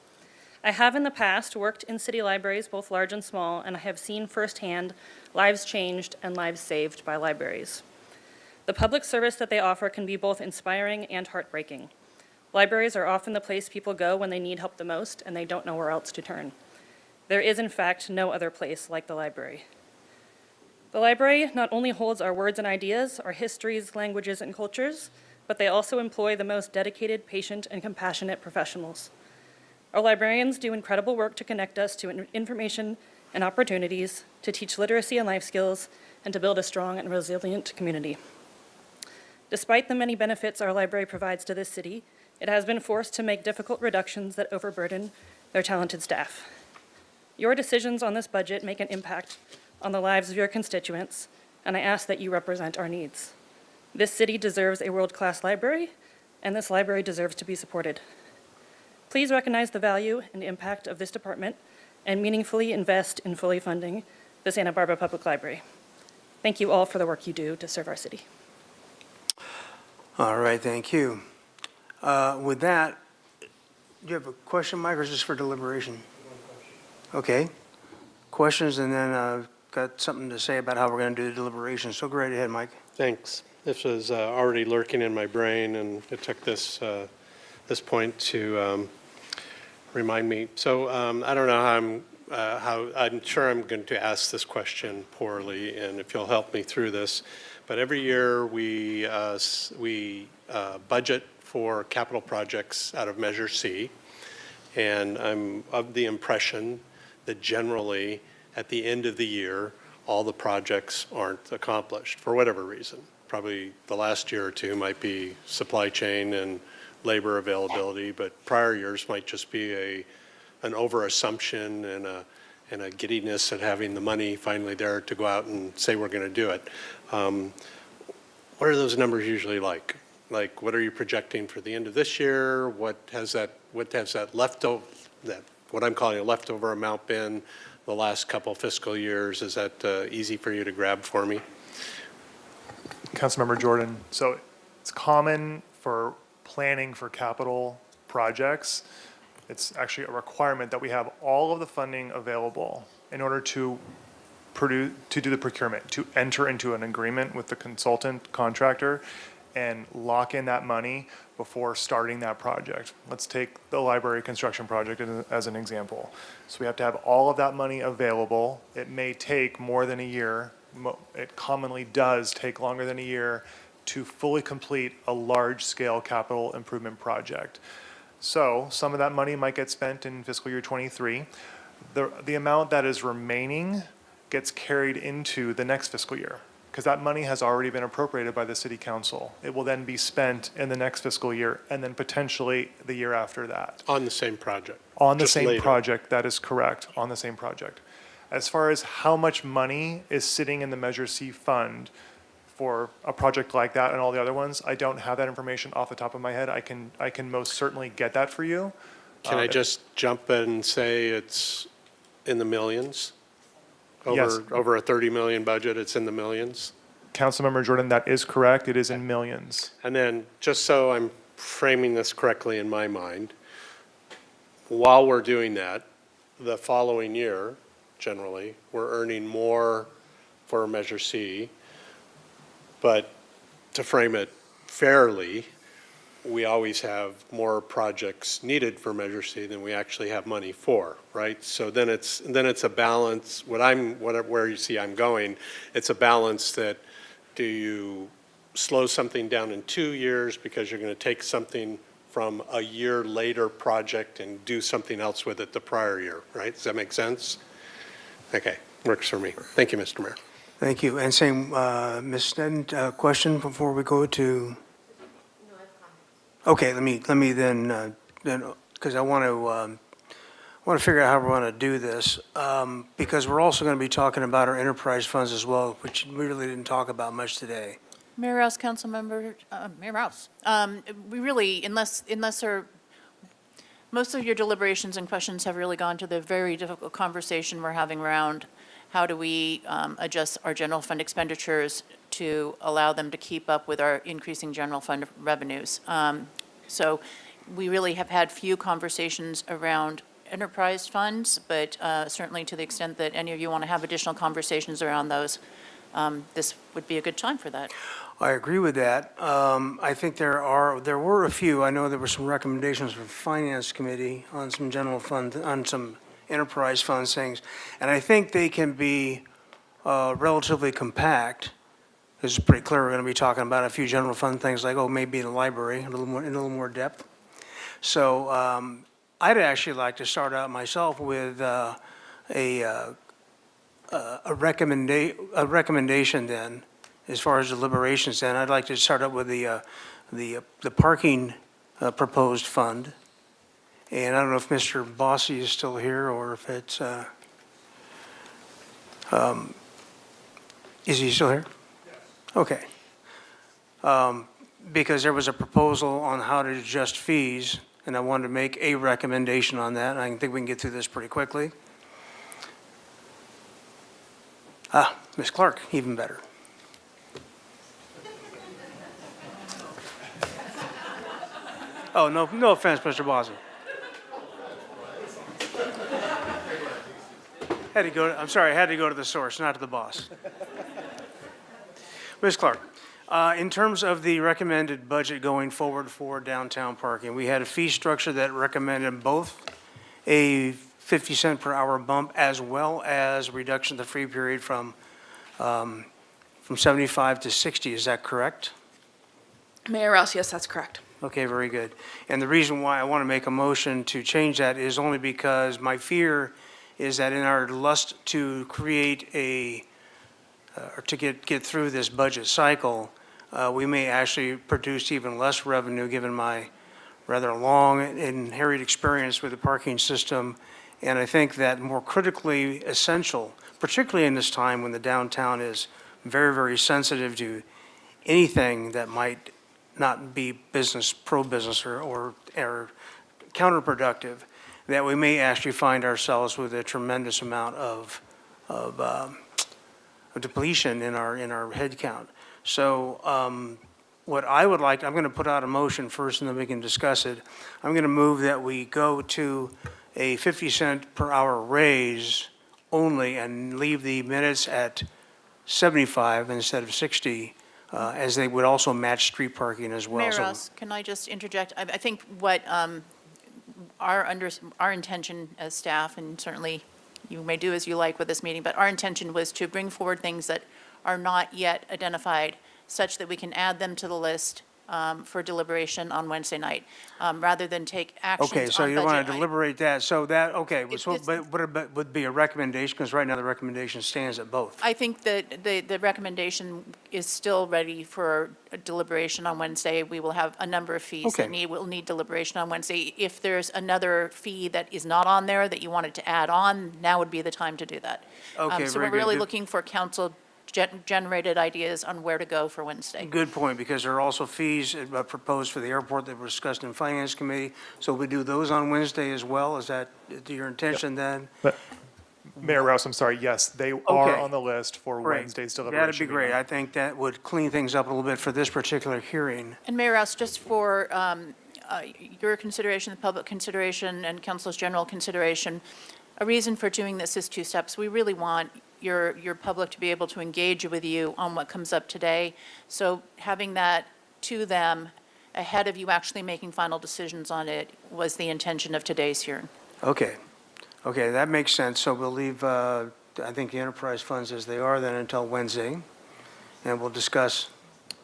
I have in the past worked in city libraries, both large and small, and I have seen firsthand lives changed and lives saved by libraries. The public service that they offer can be both inspiring and heartbreaking. Libraries are often the place people go when they need help the most and they don't know where else to turn. There is, in fact, no other place like the library. The library not only holds our words and ideas, our histories, languages, and cultures, but they also employ the most dedicated, patient, and compassionate professionals. Our librarians do incredible work to connect us to information and opportunities, to teach literacy and life skills, and to build a strong and resilient community. Despite the many benefits our library provides to this city, it has been forced to make difficult reductions that overburden their talented staff. Your decisions on this budget make an impact on the lives of your constituents, and I ask that you represent our needs. This city deserves a world-class library, and this library deserves to be supported. Please recognize the value and impact of this department and meaningfully invest in fully funding the Santa Barbara Public Library. Thank you all for the work you do to serve our city. All right, thank you. With that, do you have a question, Mike, or is this for deliberation? Okay. Questions, and then I've got something to say about how we're going to do the deliberation. So go right ahead, Mike. Thanks. This was already lurking in my brain, and it took this point to remind me. So I don't know how I'm sure I'm going to ask this question poorly, and if you'll help me through this. But every year we budget for capital projects out of Measure C, and I'm of the impression that generally at the end of the year all the projects aren't accomplished for whatever reason. Probably the last year or two might be supply chain and labor availability, but prior years might just be an over-assumption and a giddiness at having the money finally there to go out and say we're going to do it. What are those numbers usually like? Like, what are you projecting for the end of this year? What has that leftover, what I'm calling a leftover amount been the last couple fiscal years? Is that easy for you to grab for me? Councilmember Jordan, so it's common for planning for capital projects. It's actually a requirement that we have all of the funding available in order to do the procurement, to enter into an agreement with the consultant contractor and lock in that money before starting that project. Let's take the library construction project as an example. So we have to have all of that money available. It may take more than a year. It commonly does take longer than a year to fully complete a large-scale capital improvement project. So some of that money might get spent in fiscal year 23. The amount that is remaining gets carried into the next fiscal year, because that money has already been appropriated by the city council. It will then be spent in the next fiscal year and then potentially the year after that. On the same project? On the Just same later. project, that is correct, on the same project. As far as how much money is sitting in the Measure C fund for a project like that and all the other ones, I don't have that information off the top of my head. I can most certainly get that for you. Can I just jump in and say it's in the millions? Yes. Over a 30 million budget, it's in the millions? Councilmember Jordan, that is correct. It is in millions. And then, just so I'm framing this correctly in my mind, while we're doing that, the following year, generally, we're earning more for Measure C. But to frame it fairly, we always have more projects needed for Measure C than we actually have money for, right? So then it's a balance. Where you see I'm going, it's a balance that, do you slow something down in 2 years because you're going to take something from a year later project and do something else with it the prior year, right? Does that make sense? Okay, works for me. Thank you, Mr. Mayor. Thank you. And same, Ms. Sneddon, question before we go to? Okay, let me then, because I want to figure out how we want to do this, because we're also going to be talking about our enterprise funds as well, which we really didn't talk about much today. Mayor Rouse, Councilmember, Mayor Rouse, we really, unless there, most of your deliberations and questions have really gone to the very difficult conversation we're having around how do we adjust our general fund expenditures to allow them to keep up with our increasing general fund revenues. So we really have had few conversations around enterprise funds, but certainly to the extent that any of you want to have additional conversations around those, this would be a good time for that. I agree with that. I think there were a few. I know there were some recommendations from Finance Committee on some general fund, on some enterprise fund things, and I think they can be relatively compact. It's pretty clear we're going to be talking about a few general fund things like, maybe in the library, in a little more depth. So I'd actually like to start out myself with a recommendation then, as far as deliberations then. I'd like to start out with the parking proposed fund. And I don't know if Mr. Bossy is still here or if it's, is he still here? Yes. Okay. Because there was a proposal on how to adjust fees, and I wanted to make a recommendation on that, and I think we can get through this pretty quickly. Ms. Clark, even better. Oh, no offense, Mr. Bossy. I had to go to the source, not to the boss. Ms. Clark, in terms of the recommended budget going forward for downtown parking, we had a fee structure that recommended both a 50-cent per hour bump as well as reduction of the free period from 75 to 60. Is that correct? Mayor Rouse, yes, that's correct. Okay, very good. And the reason why I want to make a motion to change that is only because my fear is that in our lust to create or to get through this budget cycle, we may actually produce even less revenue given my rather long and harried experience with the parking system. And I think that more critically essential, particularly in this time when the downtown is very, very sensitive to anything that might not be pro-business or counterproductive, that we may actually find ourselves with a tremendous amount of depletion in our head count. So what I would like, I'm going to put out a motion first and then we can discuss it. I'm going to move that we go to a 50-cent per hour raise only and leave the minutes at 75 instead of 60, as they would also match street parking as well. Mayor So- Rouse, can I just interject? I think what our intention as staff, and certainly you may do as you like with this meeting, but our intention was to bring forward things that are not yet identified such that we can add them to the list for deliberation on Wednesday night, rather than take actions on Okay, budget. so you want to items. deliberate that, so that, okay, It's- but what would be a recommendation, because right now the recommendation stands at both. I think that the recommendation is still ready for deliberation on Wednesday. We will have a number of fees that Okay. will need deliberation on Wednesday. If there's another fee that is not on there that you wanted to add on, now would be the time to do that. Okay, So very we're good. really Good. looking for council-generated ideas on where to go for Wednesday. Good point, because there are also fees proposed for the airport that were discussed in Finance Committee. So we do those on Wednesday as well? Is that your intention then? Mayor Rouse, I'm sorry, yes, they are Okay. on the list for Great. Wednesday's deliberation. That'd be great. meeting. I think that would clean things up a little bit for this particular hearing. And Mayor Rouse, just for your consideration, the public consideration, and council's general consideration, a reason for doing this is 2 steps. We really want your public to be able to engage with you on what comes up today. So having that to them ahead of you actually making final decisions on it was the intention of today's hearing. Okay. Okay, that makes sense. So we'll leave, I think, the enterprise funds as they are then until Wednesday, and we'll discuss.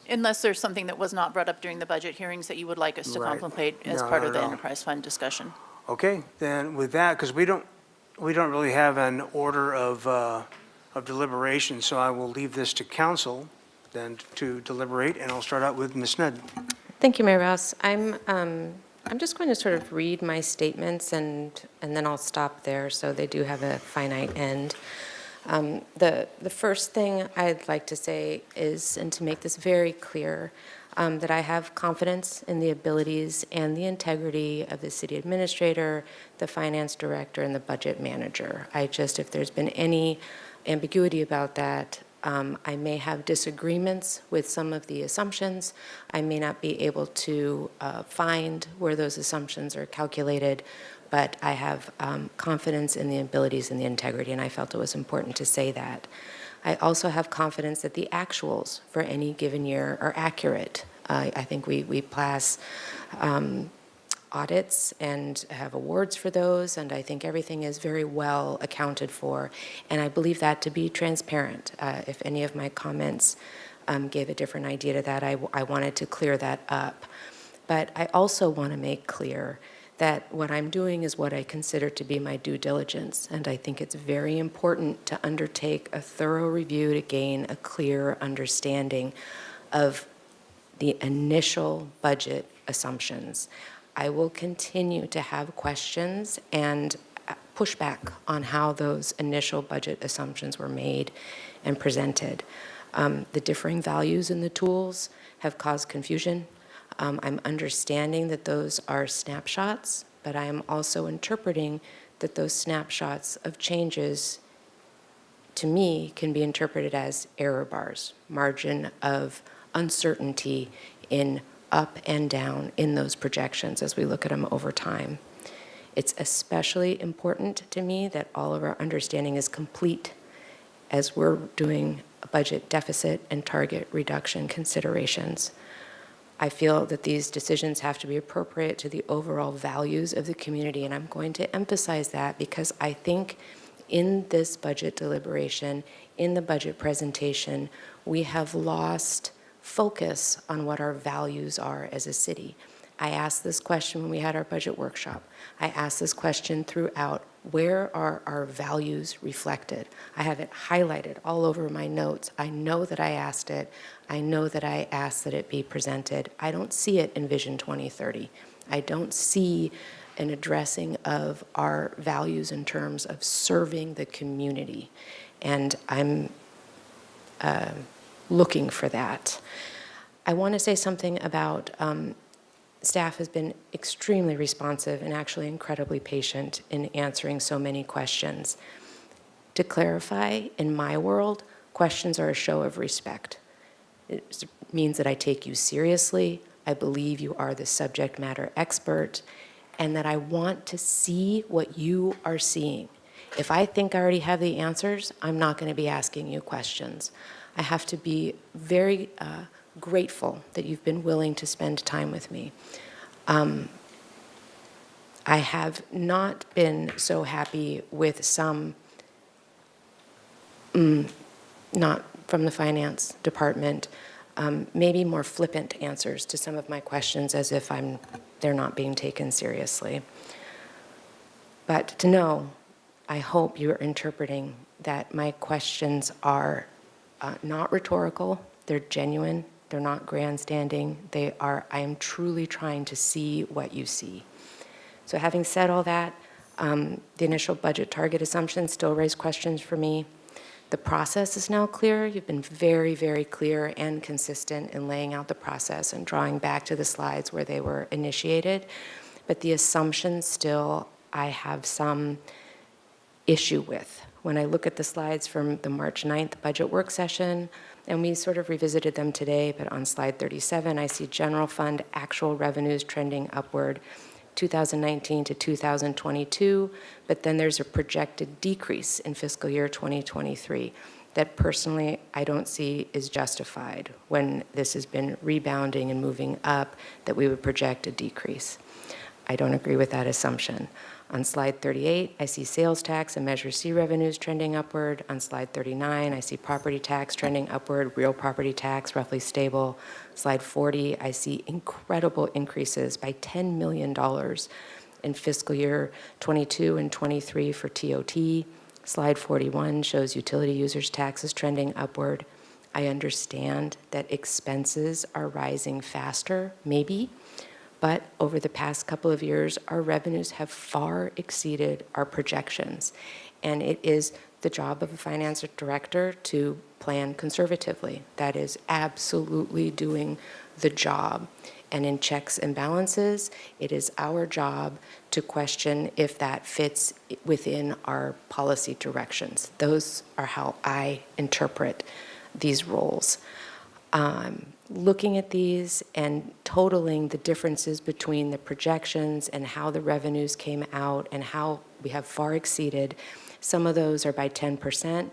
Unless there's something that was not brought up during the budget hearings that you would like us to Right. contemplate as No, part not of the at all. enterprise fund discussion. Okay, then with that, because we don't really have an order of deliberation, so I will leave this to council then to deliberate, and I'll start out with Ms. Ned. Thank you, Mayor Rouse. I'm just going to sort of read my statements and then I'll stop there, so they do have a finite end. The first thing I'd like to say is, and to make this very clear, that I have confidence in the abilities and the integrity of the city administrator, the finance director, and the budget manager. If there's been any ambiguity about that, I may have disagreements with some of the assumptions. I may not be able to find where those assumptions are calculated, but I have confidence in the abilities and the integrity, and I felt it was important to say that. I also have confidence that the actuals for any given year are accurate. I think we pass audits and have awards for those, and I think everything is very well accounted for, and I believe that to be transparent. If any of my comments gave a different idea to that, I wanted to clear that up. But I also want to make clear that what I'm doing is what I consider to be my due diligence, and I think it's very important to undertake a thorough review to gain a clear understanding of the initial budget assumptions. I will continue to have questions and pushback on how those initial budget assumptions were made and presented. The differing values in the tools have caused confusion. I'm understanding that those are snapshots, but I am also interpreting that those snapshots of changes, to me, can be interpreted as error bars, margin of uncertainty in up and down in those projections as we look at them over time. It's especially important to me that all of our understanding is complete as we're doing a budget deficit and target reduction considerations. I feel that these decisions have to be appropriate to the overall values of the community, and I'm going to emphasize that because I think in this budget deliberation, in the budget presentation, we have lost focus on what our values are as a city. I asked this question when we had our budget workshop. I asked this question throughout. Where are our values reflected? I have it highlighted all over my notes. I know that I asked it. I know that I asked that it be presented. I don't see it in Vision 2030. I don't see an addressing of our values in terms of serving the community. And I'm looking for that. I want to say something about staff has been extremely responsive and actually incredibly patient in answering so many questions. To clarify, in my world, questions are a show of respect. It means that I take you seriously, I believe you are the subject matter expert, and that I want to see what you are seeing. If I think I already have the answers, I'm not going to be asking you questions. I have to be very grateful that you've been willing to spend time with me. I have not been so happy with some, not from the finance department, maybe more flippant answers to some of my questions as if they're not being taken seriously. But to know, I hope you're interpreting that my questions are not rhetorical, they're genuine, they're not grandstanding, I am truly trying to see what you see. So having said all that, the initial budget target assumptions still raise questions for me. The process is now clear. You've been very, very clear and consistent in laying out the process and drawing back to the slides where they were initiated. But the assumptions still, I have some issue with. when I look at the slides from the March 9th budget work session, and we sort of revisited them today, but on slide 37, I see general fund actual revenues trending upward 2019 to 2022, but then there's a projected decrease in fiscal year 2023 that personally I don't see is justified when this has been rebounding and moving up, that we would project a decrease. I don't agree with that assumption. On slide 38, I see sales tax and Measure C revenues trending upward. On slide 39, I see property tax trending upward, real property tax roughly stable. Slide 40, I see incredible increases by $10 million in fiscal year 22 and 23 for TOT. Slide 41 shows utility users' taxes trending upward. I understand that expenses are rising faster, maybe, but over the past couple of years, our revenues have far exceeded our projections. And it is the job of a finance director to plan conservatively. That is absolutely doing the job. And in checks and balances, it is our job to question if that fits within our policy directions. Those are how I interpret these roles. Looking at these and totaling the differences between the projections and how the revenues came out and how we have far exceeded, some of those are by 10%.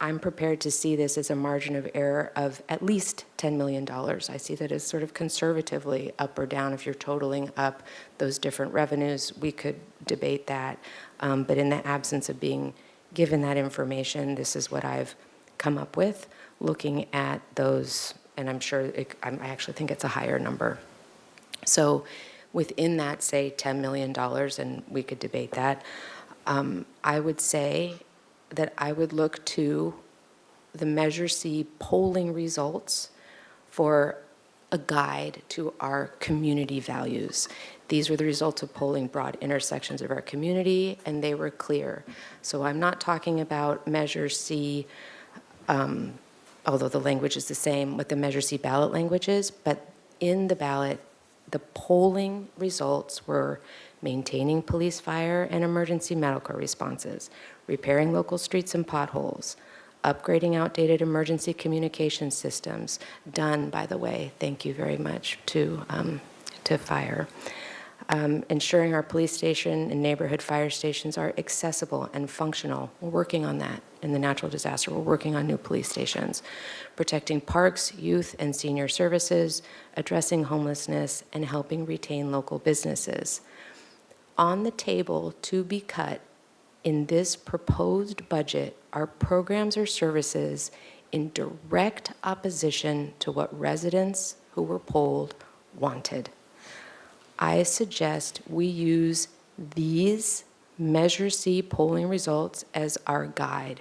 I'm prepared to see this as a margin of error of at least $10 million. I see that as sort of conservatively up or down. If you're totaling up those different revenues, we could debate that. But in the absence of being given that information, this is what I've come up with, looking at those, and I'm sure, I actually think it's a higher number. So within that, say, $10 million, and we could debate that, I would say that I would look to the Measure C polling results for a guide to our community values. These were the results of polling broad intersections of our community, and they were clear. So I'm not talking about Measure C, although the language is the same with the Measure C ballot languages, but in the ballot, the polling results were maintaining police, fire, and emergency medical responses, repairing local streets and potholes, upgrading outdated emergency communication systems, done, by the way, thank you very much to fire, ensuring our police station and neighborhood fire stations are accessible and functional. We're working on that in the natural disaster. We're working on new police stations, protecting parks, youth, and senior services, addressing homelessness, and helping retain local businesses. On the table to be cut in this proposed budget are programs or services in direct opposition to what residents who were polled wanted. I suggest we use these Measure C polling results as our guide.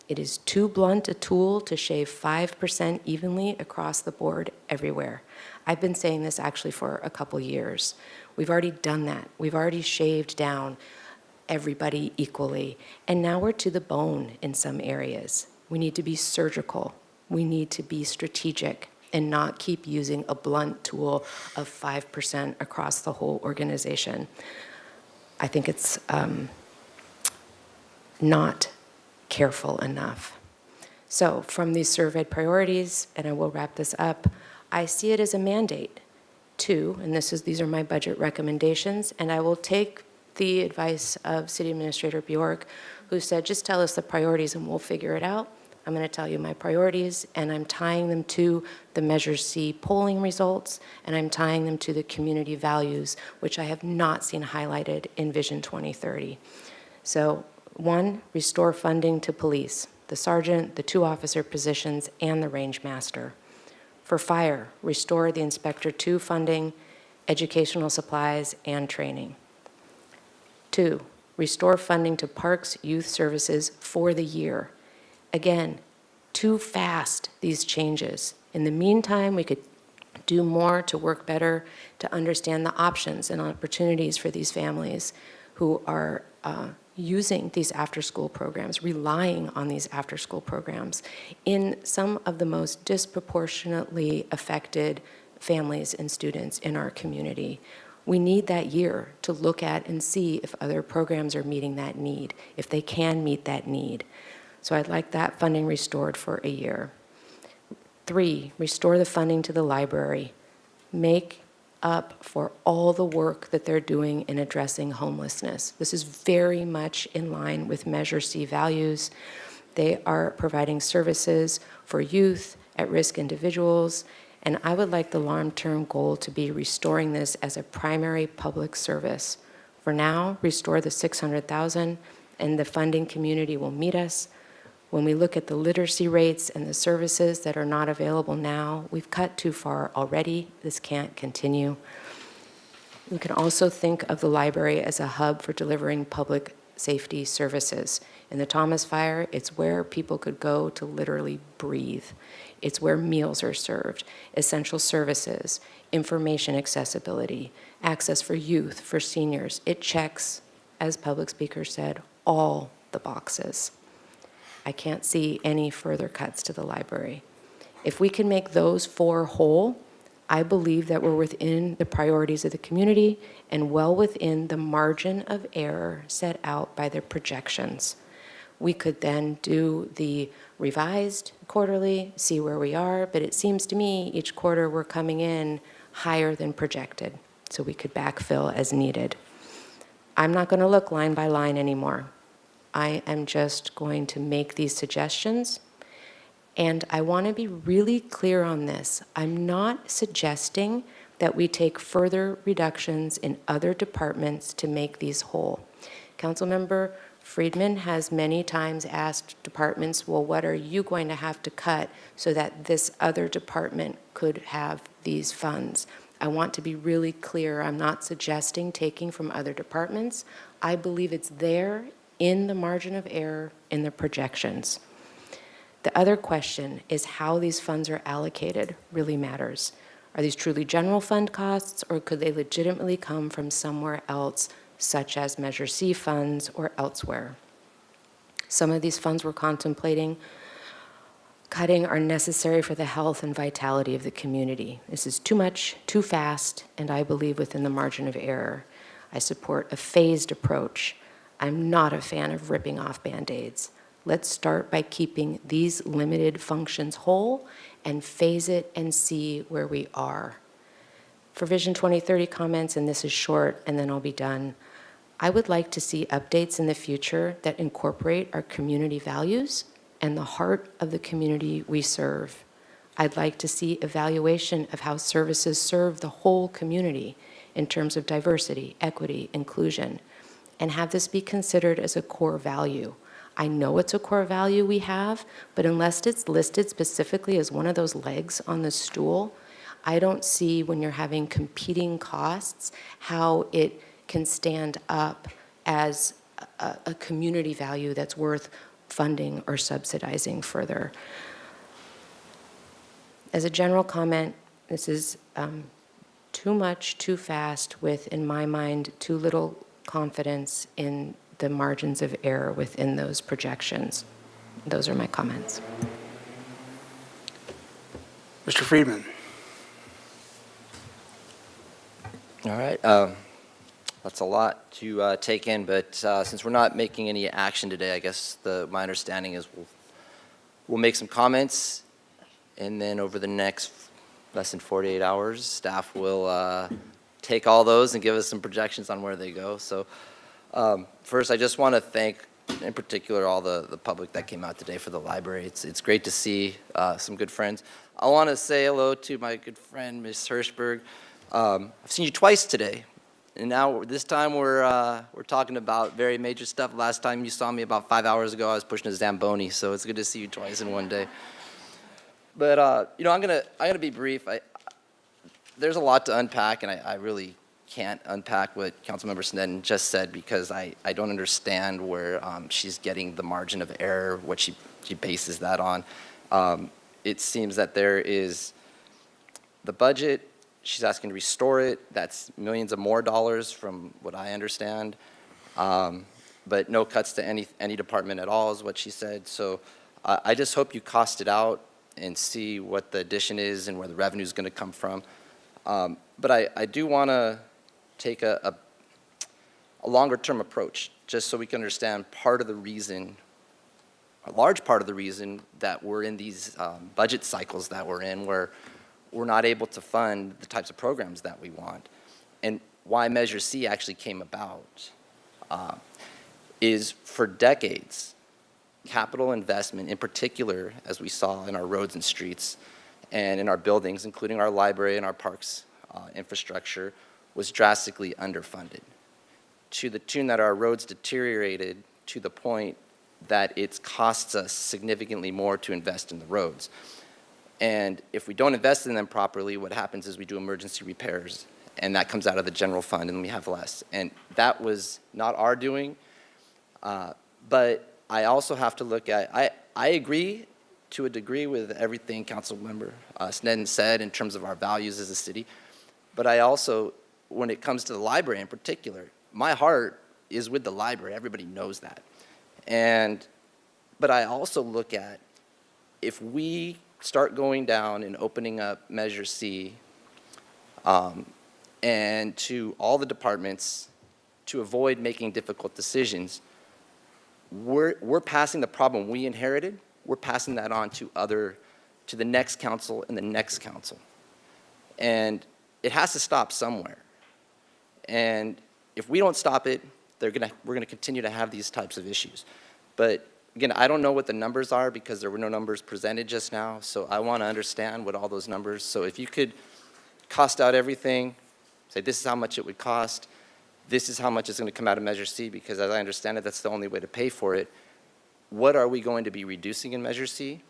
It is too blunt a tool to shave 5% evenly across the board everywhere. I've been saying this actually for a couple years. We've already done that. We've already shaved down everybody equally. And now we're to the bone in some areas. We need to be surgical. We need to be strategic and not keep using a blunt tool of 5% across the whole organization. I think it's not careful enough. So from these surveyed priorities, and I will wrap this up, I see it as a mandate to, and these are my budget recommendations, and I will take the advice of City Administrator Bjork, who said, just tell us the priorities and we'll figure it out. I'm going to tell you my priorities, and I'm tying them to the Measure C polling results, and I'm tying them to the community values, which I have not seen highlighted in Vision 2030. So 1, restore funding to police, the sergeant, the 2 officer positions, and the range master. For fire, restore the Inspector 2 funding, educational supplies, and training. 2, restore funding to parks, youth services for the year. Again, too fast, these changes. In the meantime, we could do more to work better, to understand the options and opportunities for these families who are using these after-school programs, relying on these after-school programs in some of the most disproportionately affected families and students in our community. We need that year to look at and see if other programs are meeting that need, if they can meet that need. So I'd like that funding restored for a year. 3, restore the funding to the library. Make up for all the work that they're doing in addressing homelessness. This is very much in line with Measure C values. They are providing services for youth, at-risk individuals, and I would like the long-term goal to be restoring this as a primary public service. For now, restore the $600,000, and the funding community will meet us. When we look at the literacy rates and the services that are not available now, we've cut too far already. This can't continue. We can also think of the library as a hub for delivering public safety services. In the Thomas Fire, it's where people could go to literally breathe. It's where meals are served, essential services, information accessibility, access for youth, for seniors. It checks, as public speaker said, all the boxes. I can't see any further cuts to the library. If we can make those 4 whole, I believe that we're within the priorities of the community and well within the margin of error set out by the projections. We could then do the revised quarterly, see where we are, but it seems to me each quarter we're coming in higher than projected, so we could backfill as needed. I'm not going to look line by line anymore. I am just going to make these suggestions, and I want to be really clear on this. I'm not suggesting that we take further reductions in other departments to make these whole. Councilmember Friedman has many times asked departments, well, what are you going to have to cut so that this other department could have these funds? I want to be really clear. I'm not suggesting taking from other departments. I believe it's there in the margin of error in the projections. The other question is how these funds are allocated really matters. Are these truly general fund costs, or could they legitimately come from somewhere else, such as Measure C funds or elsewhere? Some of these funds we're contemplating cutting are necessary for the health and vitality of the community. This is too much, too fast, and I believe within the margin of error. I support a phased approach. I'm not a fan of ripping off Band-Aids. Let's start by keeping these limited functions whole and phase it and see where we are. For Vision 2030 comments, and this is short, and then I'll be done, I would like to see updates in the future that incorporate our community values and the heart of the community we serve. I'd like to see evaluation of how services serve the whole community in terms of diversity, equity, inclusion, and have this be considered as a core value. I know it's a core value we have, but unless it's listed specifically as one of those legs on the stool, I don't see when you're having competing costs how it can stand up as a community value that's worth funding or subsidizing further. As a general comment, this is too much, too fast with, in my mind, too little confidence in the margins of error within those projections. Those are my comments. Mr. Friedman. All right. That's a lot to take in, but since we're not making any action today, I guess my understanding is we'll make some comments, and then over the next less than 48 hours, staff will take all those and give us some projections on where they go. So first, I just want to thank, in particular, all the public that came out today for the library. It's great to see some good friends. I want to say hello to my good friend, Ms. Hirschberg. I've seen you twice today, and now this time we're talking about very major stuff. Last time you saw me about 5 hours ago, I was pushing a Zamboni, so it's good to see you twice in one day. But you know, I'm gonna be brief. There's a lot to unpack, and I really can't unpack what Councilmember Sneddon just said because I don't understand where she's getting the margin of error, what she bases that on. It seems that there is the budget. She's asking to restore it. That's millions of more dollars from what I understand. But no cuts to any department at all is what she said. So I just hope you cost it out and see what the addition is and where the revenue is going to come from. But I do want to take a longer-term approach, just so we can understand part of the reason, a large part of the reason that we're in these budget cycles that we're in, where we're not able to fund the types of programs that we want. And why Measure C actually came about is for decades, capital investment, in particular, as we saw in our roads and streets and in our buildings, including our library and our parks infrastructure, was drastically underfunded, to the tune that our roads deteriorated to the point that it costs us significantly more to invest in the roads. And if we don't invest in them properly, what happens is we do emergency repairs, and that comes out of the general fund, and we have less. And that was not our doing, but I also have to look at, I agree to a degree with everything Councilmember Sneddon said in terms of our values as a city, but I also, when it comes to the library in particular, my heart is with the library. Everybody knows that. But I also look at, if we start going down and opening up Measure C and to all the departments to avoid making difficult decisions, we're passing the problem we inherited, we're passing that on to the next council and the next council. And it has to stop somewhere. And if we don't stop it, we're gonna continue to have these types of issues. But again, I don't know what the numbers are because there were no numbers presented just now, so I want to understand what all those numbers, so if you could cost out everything, say this is how much it would cost, this is how much is going to come out of Measure C, because as I understand it, that's the only way to pay for it. What are we going to be reducing in Measure C?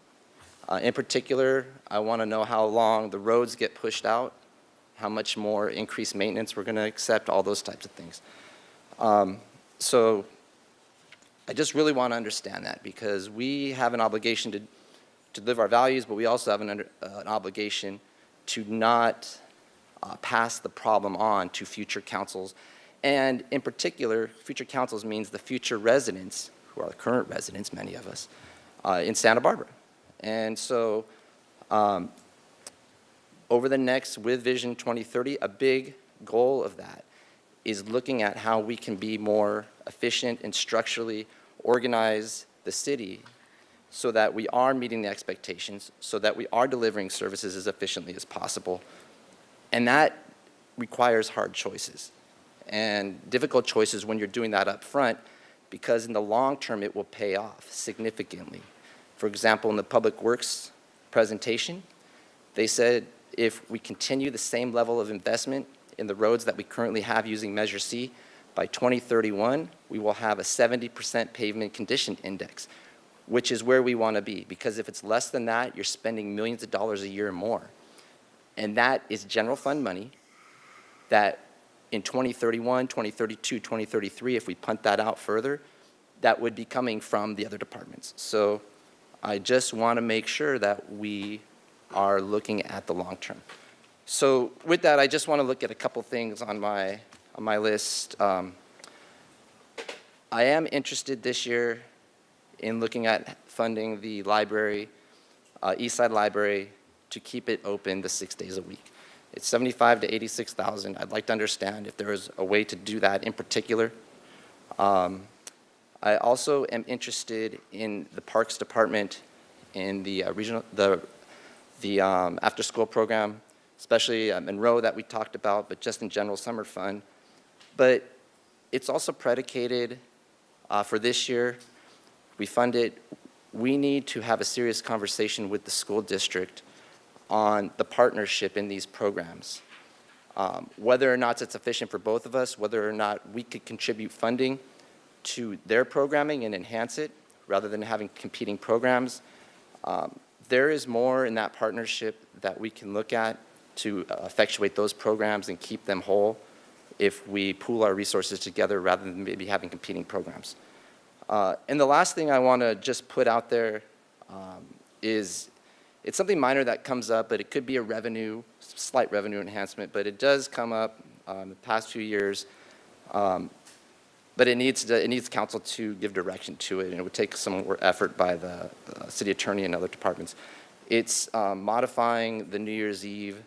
In particular, I want to know how long the roads get pushed out, how much more increased maintenance we're going to accept, all those types of things. So I just really want to understand that, because we have an obligation to live our values, but we also have an obligation to not pass the problem on to future councils. And in particular, future councils means the future residents, who are the current residents, many of us, in Santa Barbara. And so over the next, with Vision 2030, a big goal of that is looking at how we can be more efficient and structurally organize the city so that we are meeting the expectations, so that we are delivering services as efficiently as possible. And that requires hard choices and difficult choices when you're doing that up front, because in the long term it will pay off significantly. For example, in the Public Works presentation, they said if we continue the same level of investment in the roads that we currently have using Measure C, by 2031, we will have a 70% pavement condition index, which is where we want to be, because if it's less than that, you're spending millions of dollars a year more. And that is general fund money that in 2031, 2032, 2033, if we punt that out further, that would be coming from the other departments. So I just want to make sure that we are looking at the long term. So with that, I just want to look at a couple things on my list. I am interested this year in looking at funding the library, East Side Library, to keep it open the 6 days a week. It's $75,000 to $86,000. I'd like to understand if there is a way to do that in particular. I also am interested in the Parks Department in the after-school program, especially Monroe that we talked about, but just in general summer fun. But it's also predicated for this year. We fund it. We need to have a serious conversation with the school district on the partnership in these programs. Whether or not it's efficient for both of us, whether or not we could contribute funding to their programming and enhance it rather than having competing programs. There is more in that partnership that we can look at to effectuate those programs and keep them whole if we pool our resources together rather than maybe having competing programs. And the last thing I want to just put out there is it's something minor that comes up, but it could be a slight revenue enhancement, but it does come up in the past few years. But it needs council to give direction to it, and it would take some more effort by the city attorney and other departments. It's modifying the New Year's Eve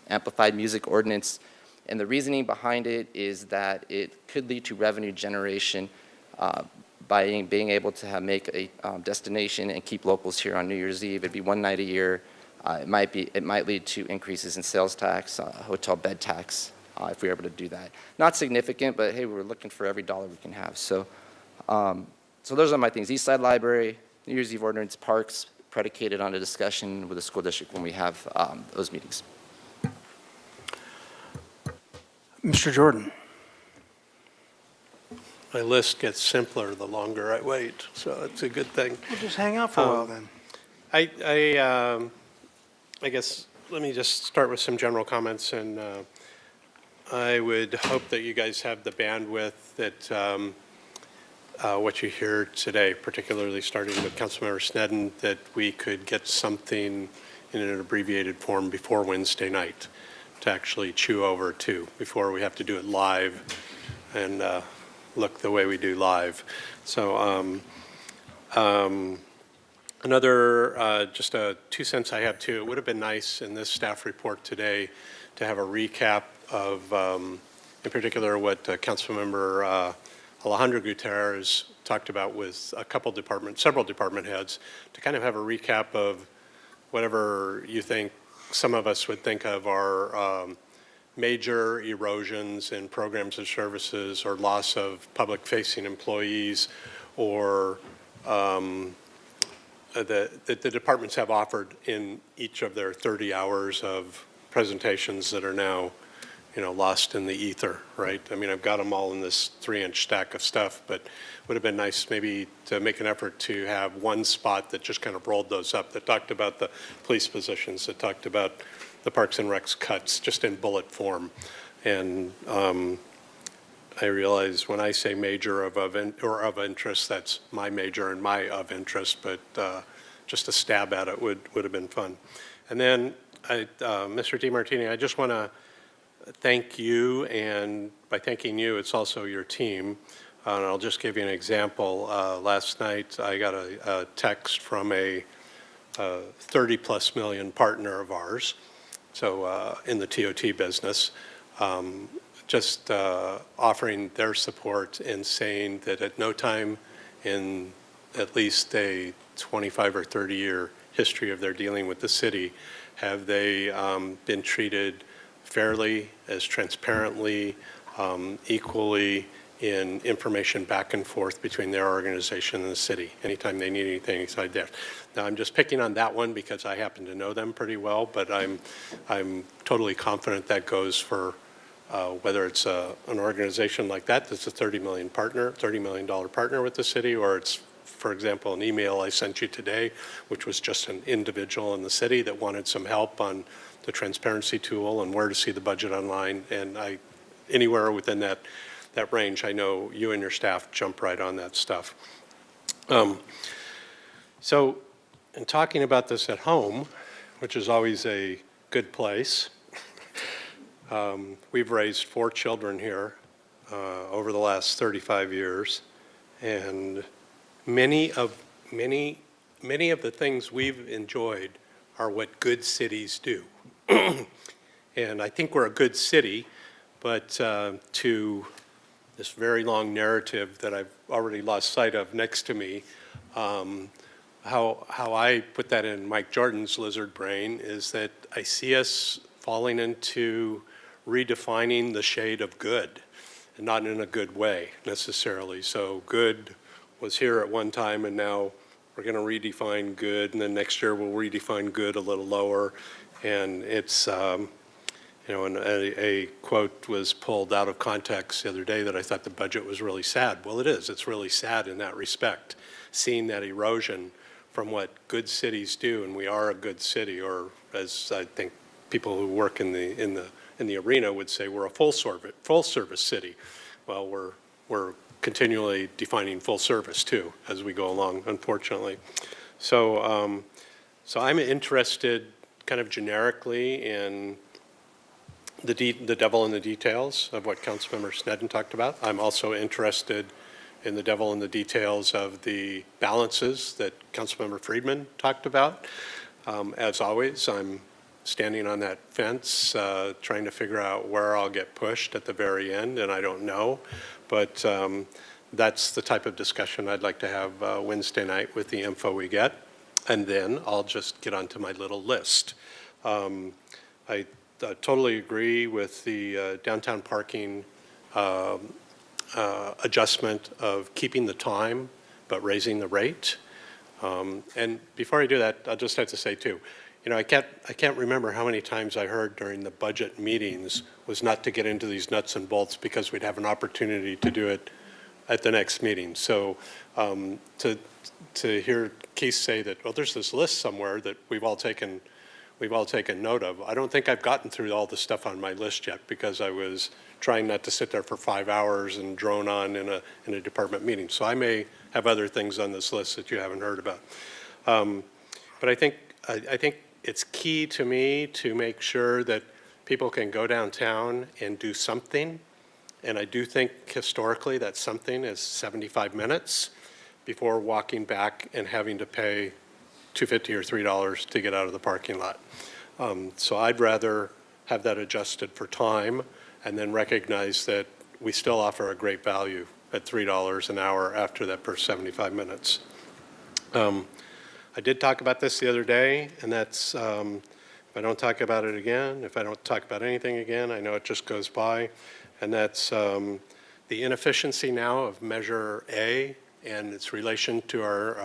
amplified music ordinance. And the reasoning behind it is that it could lead to revenue generation by being able to make a destination and keep locals here on New Year's Eve. It'd be one night a year. It might lead to increases in sales tax, hotel bed tax, if we were able to do that. Not significant, but hey, we're looking for every dollar we can have. So those are my things. East Side Library, New Year's Eve ordinance, parks, predicated on a discussion with the school district when we have those meetings. Mr. Jordan. My list gets simpler the longer I wait, so it's a good thing. We'll just hang out for a while then. I guess, let me just start with some general comments, and I would hope that you guys have the bandwidth that what you hear today, particularly starting with Councilmember Sneddon, that we could get something in an abbreviated form before Wednesday night to actually chew over too, before we have to do it live and look the way we do live. So another, just 2 cents I have too, it would have been nice in this staff report today to have a recap of, in particular, what Councilmember Alejandro Gutierrez talked about with several department heads, to kind of have a recap of whatever you think some of us would think of are major erosions in programs and services or loss of public-facing employees, or that the departments have offered in each of their 30 hours of presentations that are now, lost in the ether, right? I mean, I've got them all in this 3-inch stack of stuff, but it would have been nice maybe to make an effort to have one spot that just kind of rolled those up, that talked about the police positions, that talked about the Parks and Recs cuts, just in bullet form. And I realize when I say major of interest, that's my major and my of interest, but just a stab at it would have been fun. And then, Mr. DeMartini, I just want to thank you, and by thanking you, it's also your team. And I'll just give you an example. Last night, I got a text from a 30-plus million partner of ours, so in the TOT business, just offering their support and saying that at no time in at least a 25 or 30-year history of their dealing with the city have they been treated fairly, as transparently, equally in information back and forth between their organization and the city, anytime they need anything inside there. Now, I'm just picking on that one because I happen to know them pretty well, but I'm totally confident that goes for whether it's an organization like that that's a $30 million partner with the city, or it's, for example, an email I sent you today, which was just an individual in the city that wanted some help on the transparency tool and where to see the budget online. And anywhere within that range, I know you and your staff jump right on that stuff. So in talking about this at home, which is always a good place, we've raised 4 children here over the last 35 years, and many of the things we've enjoyed are what good cities do. And I think we're a good city, but to this very long narrative that I've already lost sight of next to me, how I put that in Mike Jordan's lizard brain is that I see us falling into redefining the shade of good, and not in a good way necessarily. So good was here at one time, and now we're going to redefine good, and then next year we'll redefine good a little lower. And it's, and a quote was pulled out of context the other day that I thought the budget was really sad. Well, it is. It's really sad in that respect, seeing that erosion from what good cities do, and we are a good city, or as I think people who work in the arena would say, we're a full service city. Well, we're continually defining full service too as we go along, unfortunately. So I'm interested kind of generically in the devil in the details of what Councilmember Sneddon talked about. I'm also interested in the devil in the details of the balances that Councilmember Friedman talked about. As always, I'm standing on that fence, trying to figure out where I'll get pushed at the very end, and I don't know. But that's the type of discussion I'd like to have Wednesday night with the info we get. And then I'll just get onto my little list. I totally agree with the downtown parking adjustment of keeping the time but raising the rate. And before I do that, I'll just have to say too, you know, I can't remember how many times I heard during the budget meetings was not to get into these nuts and bolts because we'd have an opportunity to do it at the next meeting. So to hear Keith say that, well, there's this list somewhere that we've all taken note of. I don't think I've gotten through all the stuff on my list yet because I was trying not to sit there for 5 hours and drone on in a department meeting. So I may have other things on this list that you haven't heard about. But I think it's key to me to make sure that people can go downtown and do something. And I do think historically that something is 75 minutes before walking back and having to pay $2.50 or $3 to get out of the parking lot. So I'd rather have that adjusted for time and then recognize that we still offer a great value at $3 an hour after that per 75 minutes. I did talk about this the other day, and that's, if I don't talk about it again, if I don't talk about anything again, I know it just goes by, and that's the inefficiency now of Measure A and its relation to our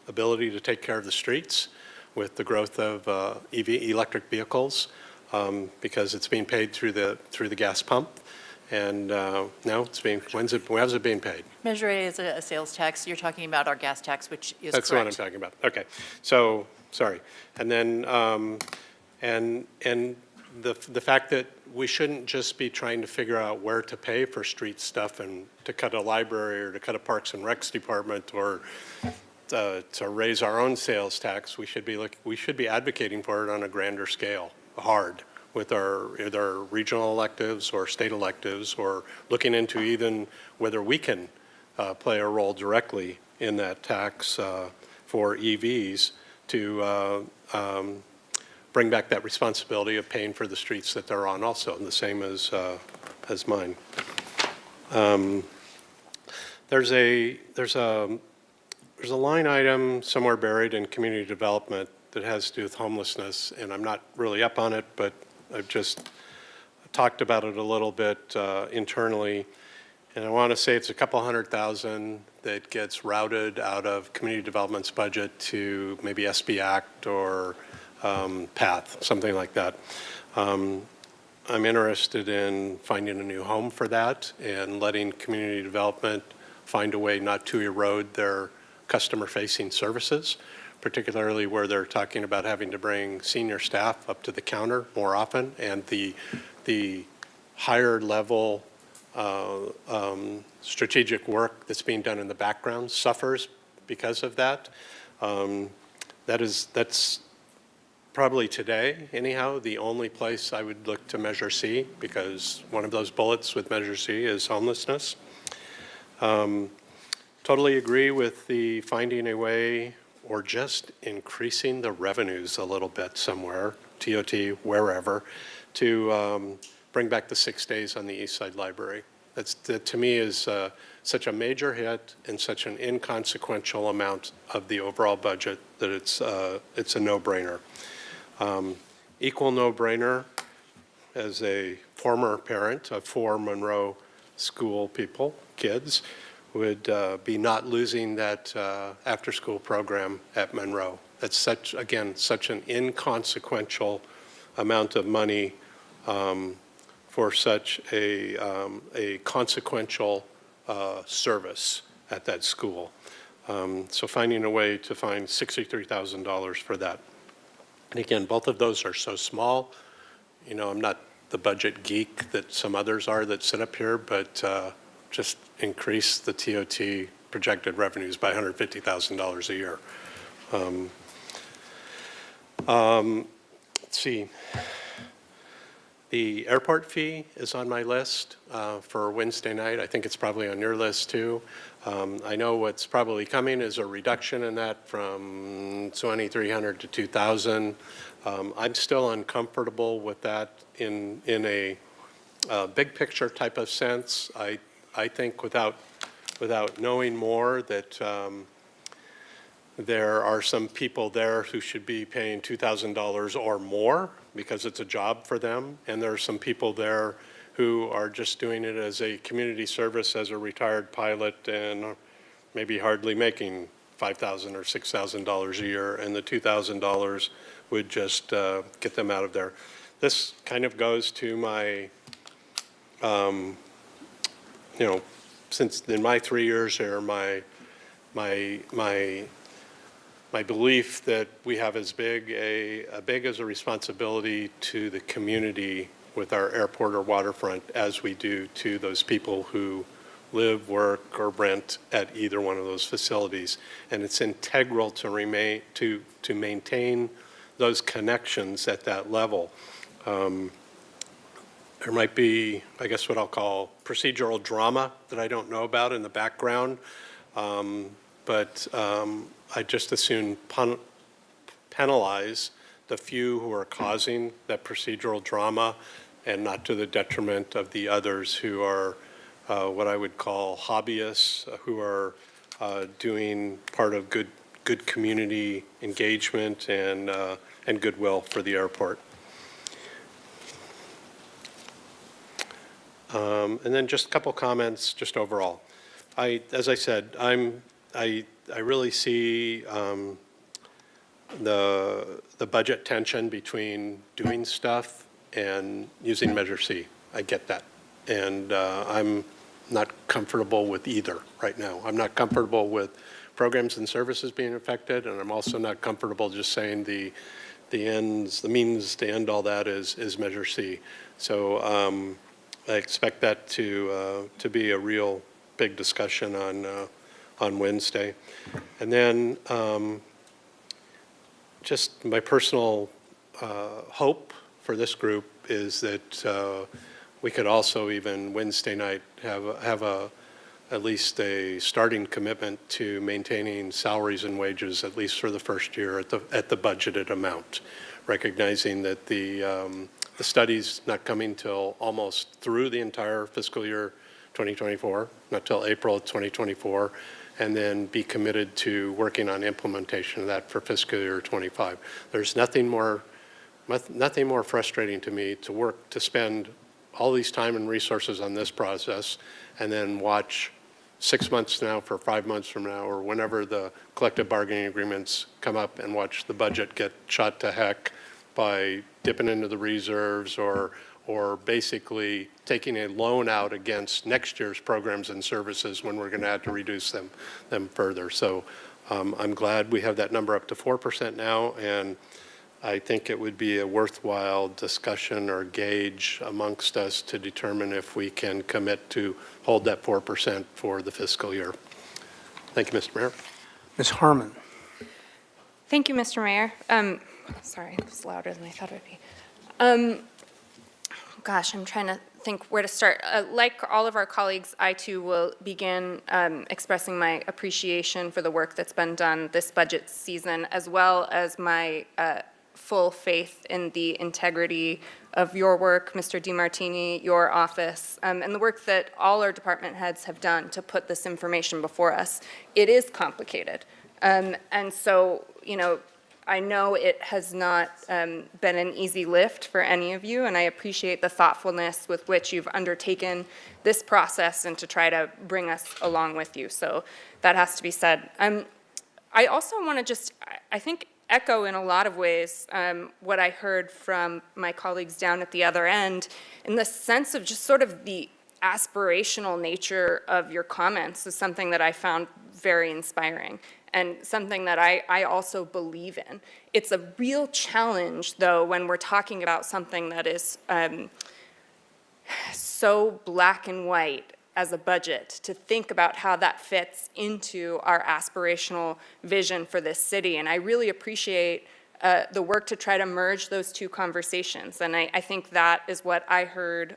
ability to take care of the streets with the growth of electric vehicles, because it's being paid through the gas pump. And now it's being, when's it being paid? Measure A is a sales tax. You're talking about our gas tax, which is That's correct. what I'm talking about. Okay. So, sorry. And then, and the fact that we shouldn't just be trying to figure out where to pay for street stuff and to cut a library or to cut a Parks and Recs department or to raise our own sales tax. We should be advocating for it on a grander scale, hard, with either regional electives or state electives, or looking into even whether we can play a role directly in that tax for EVs to bring back that responsibility of paying for the streets that they're on also, and the same as mine. There's a line item somewhere buried in community development that has to do with homelessness, and I'm not really up on it, but I've just talked about it a little bit internally, and I want to say it's a couple $100,000 that gets routed out of community development's budget to maybe SB Act or PATH, something like that. I'm interested in finding a new home for that and letting community development find a way not to erode their customer-facing services, particularly where they're talking about having to bring senior staff up to the counter more often, and the higher level strategic work that's being done in the background suffers because of that. That's probably today, anyhow, the only place I would look to Measure C, because one of those bullets with Measure C is homelessness. Totally agree with the finding a way or just increasing the revenues a little bit somewhere, TOT, wherever, to bring back the 6 days on the East Side Library. That to me is such a major hit and such an inconsequential amount of the overall budget that it's a no-brainer. Equal no-brainer as a former parent of 4 Monroe school kids, would be not losing that after-school program at Monroe. That's such an inconsequential amount of money for such a consequential service at that school. So finding a way to find $63,000 for that. And again, both of those are so small. You know, I'm not the budget geek that some others are that sit up here, but just increase the TOT projected revenues by $150,000 a year. Let's see. The airport fee is on my list for Wednesday night. I think it's probably on your list too. I know what's probably coming is a reduction in that from 2,300 to 2,000. I'm still uncomfortable with that in a big picture type of sense. I think without knowing more that there are some people there who should be paying $2,000 or more because it's a job for them, and there are some people there who are just doing it as a community service as a retired pilot and maybe hardly making $5,000 or $6,000 a year, and the $2,000 would just get them out of there. This kind of goes to my, since in my 3 years here, my belief that we have as big as a responsibility to the community with our airport or waterfront as we do to those people who live, work, or rent at either one of those facilities. And it's integral to maintain those connections at that level. There might be, I guess, what I'll call procedural drama that I don't know about in the background, but I just as soon penalize the few who are causing that procedural drama and not to the detriment of the others who are what I would call hobbyists, who are doing part of good community engagement and goodwill for the airport. And then just a couple comments just overall. As I said, I really see the budget tension between doing stuff and using Measure C. I get that. And I'm not comfortable with either right now. I'm not comfortable with programs and services being affected, and I'm also not comfortable just saying the means to end all that is Measure C. So I expect that to be a real big discussion on Wednesday. And then just my personal hope for this group is that we could also even Wednesday night have at least a starting commitment to maintaining salaries and wages, at least for the first year at the budgeted amount, recognizing that the study's not coming till almost through the entire fiscal year 2024, not till April 2024, and then be committed to working on implementation of that for fiscal year 25. There's nothing more frustrating to me to spend all these time and resources on this process and then watch 6 months now for 5 months from now or whenever the collective bargaining agreements come up and watch the budget get shot to heck by dipping into the reserves or basically taking a loan out against next year's programs and services when we're going to have to reduce them further. So I'm glad we have that number up to 4% now, and I think it would be a worthwhile discussion or gauge amongst us to determine if we can commit to hold that 4% for the fiscal year. Thank you, Mr. Mayor. Ms. Harmon. Thank you, Mr. Mayor. Sorry, it's louder than I thought it would be. Gosh, I'm trying to think where to start. Like all of our colleagues, I too will begin expressing my appreciation for the work that's been done this budget season, as well as my full faith in the integrity of your work, Mr. DeMartini, your office, and the work that all our department heads have done to put this information before us. It is complicated. And so, I know it has not been an easy lift for any of you, and I appreciate the thoughtfulness with which you've undertaken this process and to try to bring us along with you. So that has to be said. I also want to just, I think, echo in a lot of ways what I heard from my colleagues down at the other end in the sense of just sort of the aspirational nature of your comments is something that I found very inspiring and something that I also believe in. It's a real challenge, though, when we're talking about something that is so black and white as a budget, to think about how that fits into our aspirational vision for this city. And I really appreciate the work to try to merge those two conversations. And I think that is what I heard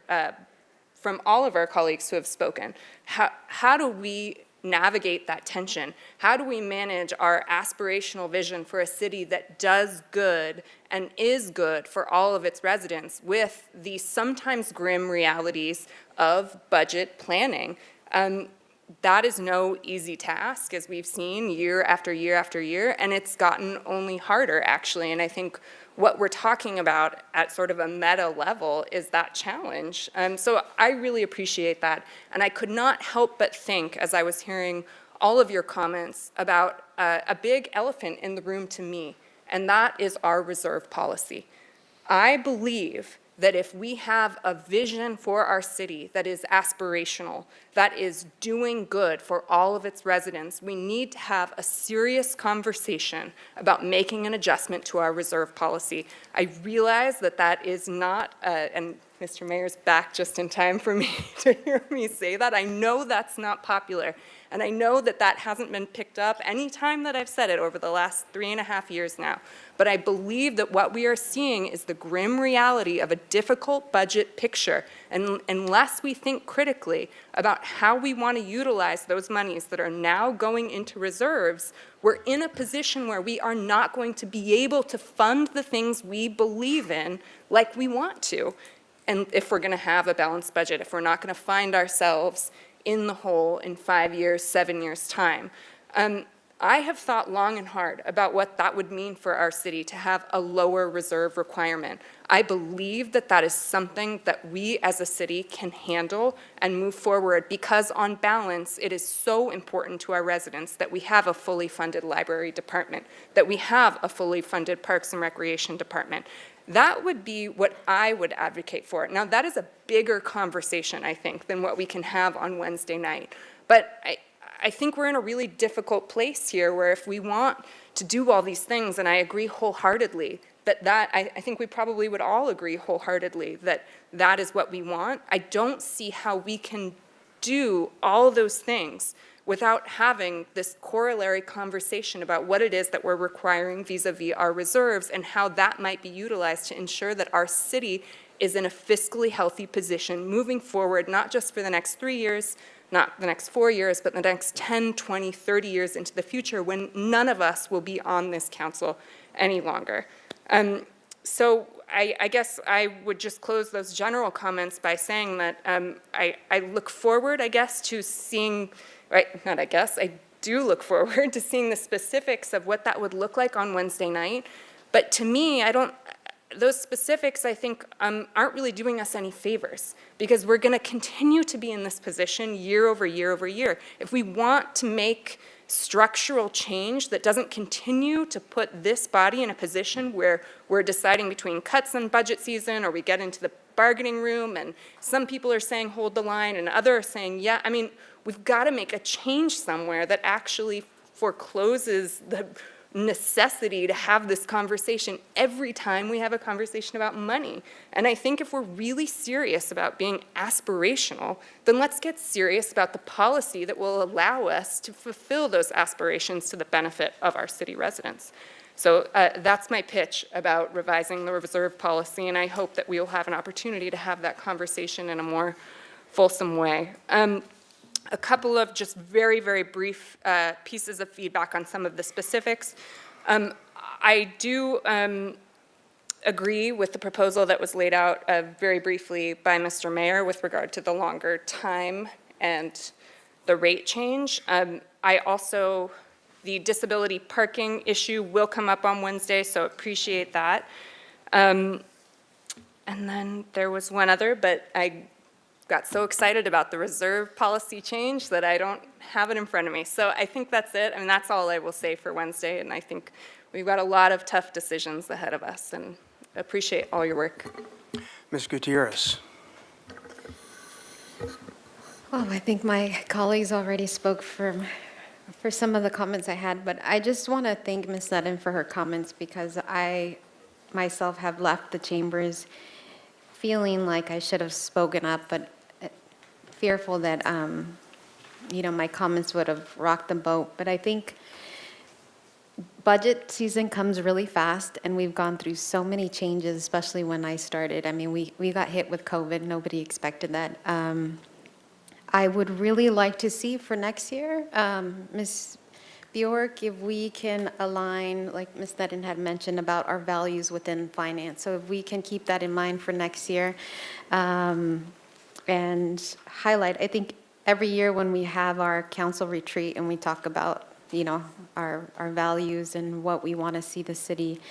from all of our colleagues who have spoken. How do we navigate that tension? How do we manage our aspirational vision for a city that does good and is good for all of its residents with the sometimes grim realities of budget planning? That is no easy task, as we've seen year after year after year, and it's gotten only harder, actually. And I think what we're talking about at sort of a meta level is that challenge. So I really appreciate that. And I could not help but think, as I was hearing all of your comments, about a big elephant in the room to me, and that is our reserve policy. I believe that if we have a vision for our city that is aspirational, that is doing good for all of its residents, we need to have a serious conversation about making an adjustment to our reserve policy. I realize that that is not, and Mr. Mayor's back just in time for me to hear me say that. I know that's not popular, and I know that that hasn't been picked up any time that I've said it over the last 3.5 years now. But I believe that what we are seeing is the grim reality of a difficult budget picture. And unless we think critically about how we want to utilize those monies that are now going into reserves, we're in a position where we are not going to be able to fund the things we believe in like we want to. And if we're going to have a balanced budget, if we're not going to find ourselves in the hole in 5 years, 7 years' time. I have thought long and hard about what that would mean for our city to have a lower reserve requirement. I believe that that is something that we as a city can handle and move forward because on balance, it is so important to our residents that we have a fully funded library department, that we have a fully funded Parks and Recreation department. That would be what I would advocate for. Now, that is a bigger conversation, I think, than what we can have on Wednesday night. But I think we're in a really difficult place here where if we want to do all these things, and I agree wholeheartedly that I think we probably would all agree wholeheartedly that that is what we want, I don't see how we can do all those things without having this corollary conversation about what it is that we're requiring vis-a-vis our reserves and how that might be utilized to ensure that our city is in a fiscally healthy position moving forward, not just for the next 3 years, not the next 4 years, but the next 10, 20, 30 years into the future when none of us will be on this council any longer. So I guess I would just close those general comments by saying that I look forward, I guess, to seeing, right, not I guess, I do look forward to seeing the specifics of what that would look like on Wednesday night. But to me, those specifics, I think, aren't really doing us any favors because we're going to continue to be in this position year over year over year. If we want to make structural change that doesn't continue to put this body in a position where we're deciding between cuts in budget season or we get into the bargaining room and some people are saying hold the line and others are saying, yeah, I mean, we've got to make a change somewhere that actually forecloses the necessity to have this conversation every time we have a conversation about money. And I think if we're really serious about being aspirational, then let's get serious about the policy that will allow us to fulfill those aspirations to the benefit of our city residents. So that's my pitch about revising the reserve policy, and I hope that we will have an opportunity to have that conversation in a more fulsome way. A couple of just very, very brief pieces of feedback on some of the specifics. I do agree with the proposal that was laid out very briefly by Mr. Mayor with regard to the longer time and the rate change. I also, the disability parking issue will come up on Wednesday, so appreciate that. And then there was one other, but I got so excited about the reserve policy change that I don't have it in front of me. So I think that's it. I mean, that's all I will say for Wednesday. And I think we've got a lot of tough decisions ahead of us and appreciate all your work. Ms. Gutierrez. Well, I think my colleagues already spoke for some of the comments I had, but I just want to thank Ms. Sutton for her comments because I myself have left the chambers feeling like I should have spoken up, but fearful that, my comments would have rocked the boat. But I think budget season comes really fast, and we've gone through so many changes, especially when I started. I mean, we got hit with COVID. Nobody expected that. I would really like to see for next year, Ms. Bjork, if we can align, like Ms. Nedden had mentioned about our values within finance. So if we can keep that in mind for next year and highlight, I think every year when we have our council retreat and we talk about, you know, our values and what we want to see the city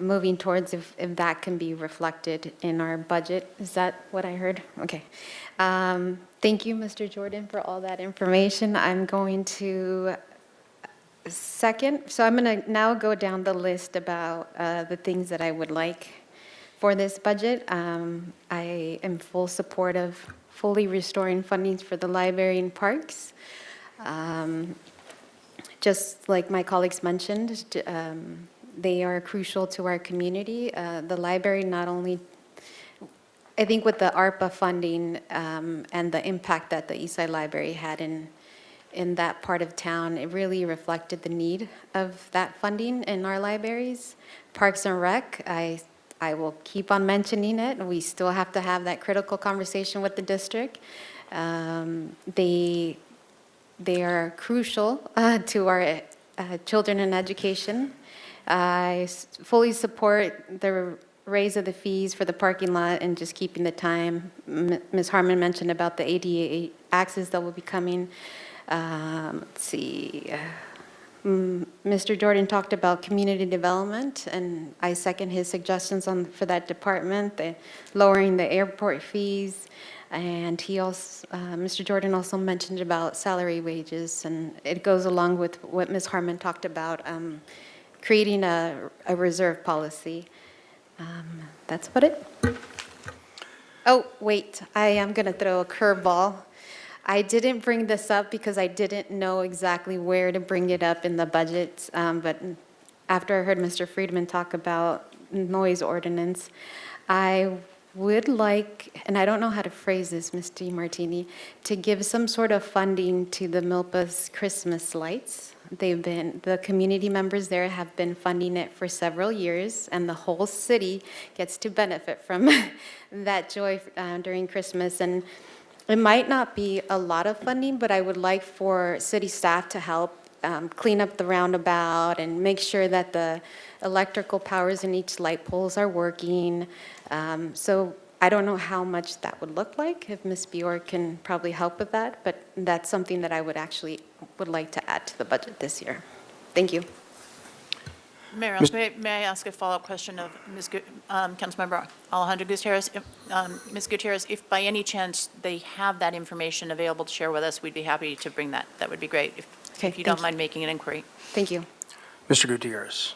moving towards, if that can be reflected in our budget. Is that what I heard? Okay. Thank you, Mr. Jordan, for all that information. I'm going to second, so I'm going to now go down the list about the things that I would like for this budget. I am full support of fully restoring fundings for the library and parks. Just like my colleagues mentioned, they are crucial to our community. The library not only, I think with the ARPA funding and the impact that the Eastside Library had in that part of town, it really reflected the need of that funding in our libraries. Parks and Rec, I will keep on mentioning it. We still have to have that critical conversation with the district. They are crucial to our children in education. I fully support the raise of the fees for the parking lot and just keeping the time. Ms. Harmon mentioned about the ADA access that will be coming. Let's see. Mr. Jordan talked about community development, and I second his suggestions for that department, lowering the airport fees. And he also, Mr. Jordan also mentioned about salary wages, and it goes along with what Ms. Harmon talked about, creating a reserve policy. That's about it. Oh, wait, I am going to throw a curveball. I didn't bring this up because I didn't know exactly where to bring it up in the budget, but after I heard Mr. Friedman talk about noise ordinance, I would like, and I don't know how to phrase this, Ms. DiMartini, to give some sort of funding to the Milpas Christmas lights. The community members there have been funding it for several years, and the whole city gets to benefit from that joy during Christmas. And it might not be a lot of funding, but I would like for city staff to help clean up the roundabout and make sure that the electrical powers in each light poles are working. So I don't know how much that would look like, if Ms. Bjork can probably help with that, but that's something that I would like to add to the budget this year. Thank you. Mayor Rouse, may I ask a follow-up question of Councilmember Alejandro Gutierrez? Ms. Gutierrez, if by any chance they have that information available to share with us, we'd be happy to bring that. That would be great, if you don't mind making an inquiry. Thank you. Mr. Gutierrez.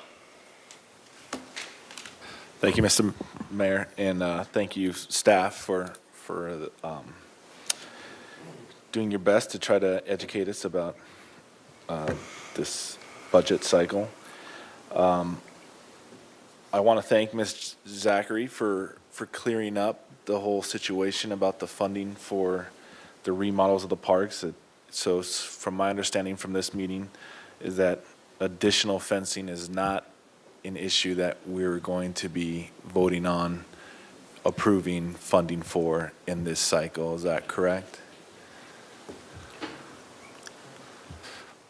Thank you, Mr. Mayor, and thank you, staff, for doing your best to try to educate us about this budget cycle. I want to thank Ms. Zachary for clearing up the whole situation about the funding for the remodels of the parks. So from my understanding from this meeting is that additional fencing is not an issue that we're going to be voting on approving funding for in this cycle. Is that correct?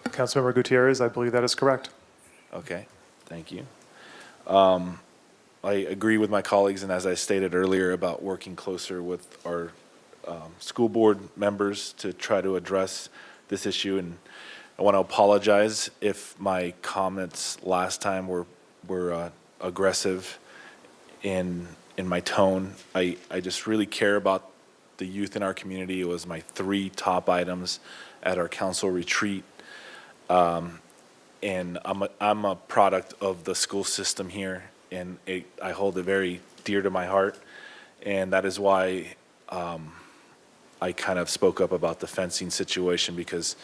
Councilmember Gutierrez, I believe that is correct. Okay, thank you. I agree with my colleagues, and as I stated earlier, about working closer with our school board members to try to address this issue. And I want to apologize if my comments last time were aggressive in my tone. I just really care about the youth in our community. It was my 3 top items at our council retreat. And I'm a product of the school system here, and I hold it very dear to my heart. And that is why I kind of spoke up about the fencing situation, because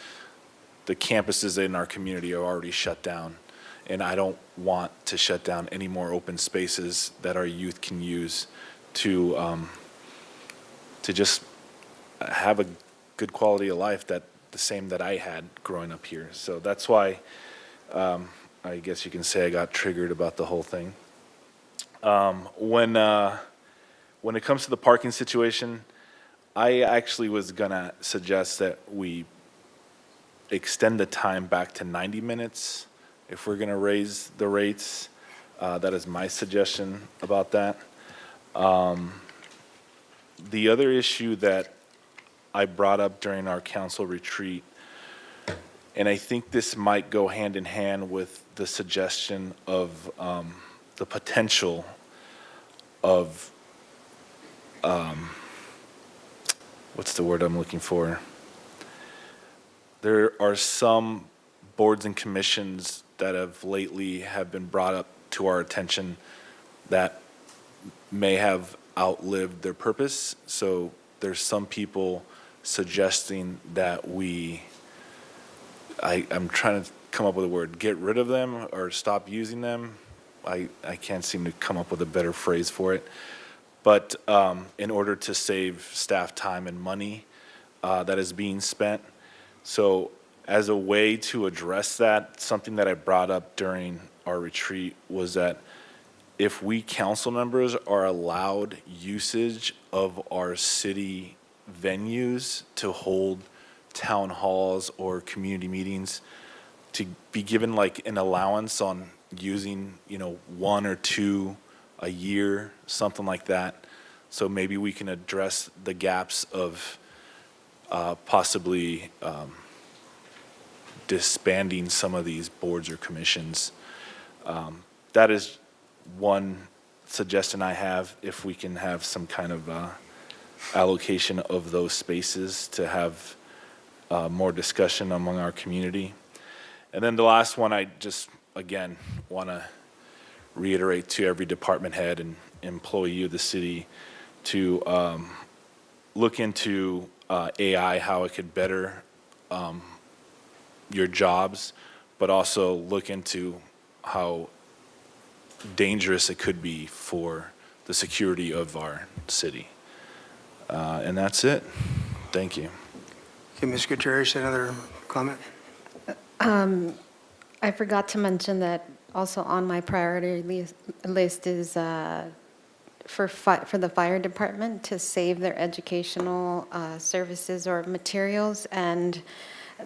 the campuses in our community are already shut down. And I don't want to shut down any more open spaces that our youth can use to just have a good quality of life, that the same that I had growing up here. So that's why I guess you can say I got triggered about the whole thing. When it comes to the parking situation, I actually was gonna suggest that we extend the time back to 90 minutes if we're gonna raise the rates. That is my suggestion about that. The other issue that I brought up during our council retreat, and I think this might go hand in hand with the suggestion of the potential of, what's the word I'm looking for? There are some boards and commissions that have been brought up to our attention that may have outlived their purpose. So there's some people suggesting that I'm trying to come up with a word, get rid of them or stop using them. I can't seem to come up with a better phrase for it. But in order to save staff time and money that is being spent. So as a way to address that, something that I brought up during our retreat was that if we council members are allowed usage of our city venues to hold town halls or community meetings, to be given like an allowance on using, 1 or 2 a year, something like that. So maybe we can address the gaps of possibly disbanding some of these boards or commissions. That is one suggestion I have, if we can have some kind of allocation of those spaces to have more discussion among our community. And then the last one, I just, again, want to reiterate to every department head and employee of the city to look into AI, how it could better your jobs, but also look into how dangerous it could be for the security of our city. And that's it. Thank you. Okay, Ms. Gutierrez, another comment? I forgot to mention that also on my priority list is for the fire department to save their educational services or materials and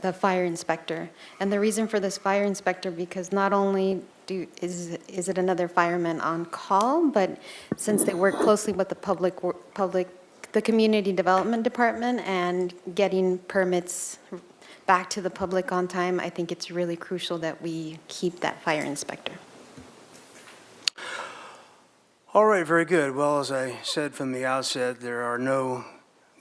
the fire inspector. And the reason for this fire inspector, because not only is it another fireman on call, but since they work closely with the community development department and getting permits back to the public on time, I think it's really crucial that we keep that fire inspector. All right, very good. Well, as I said from the outset, there are no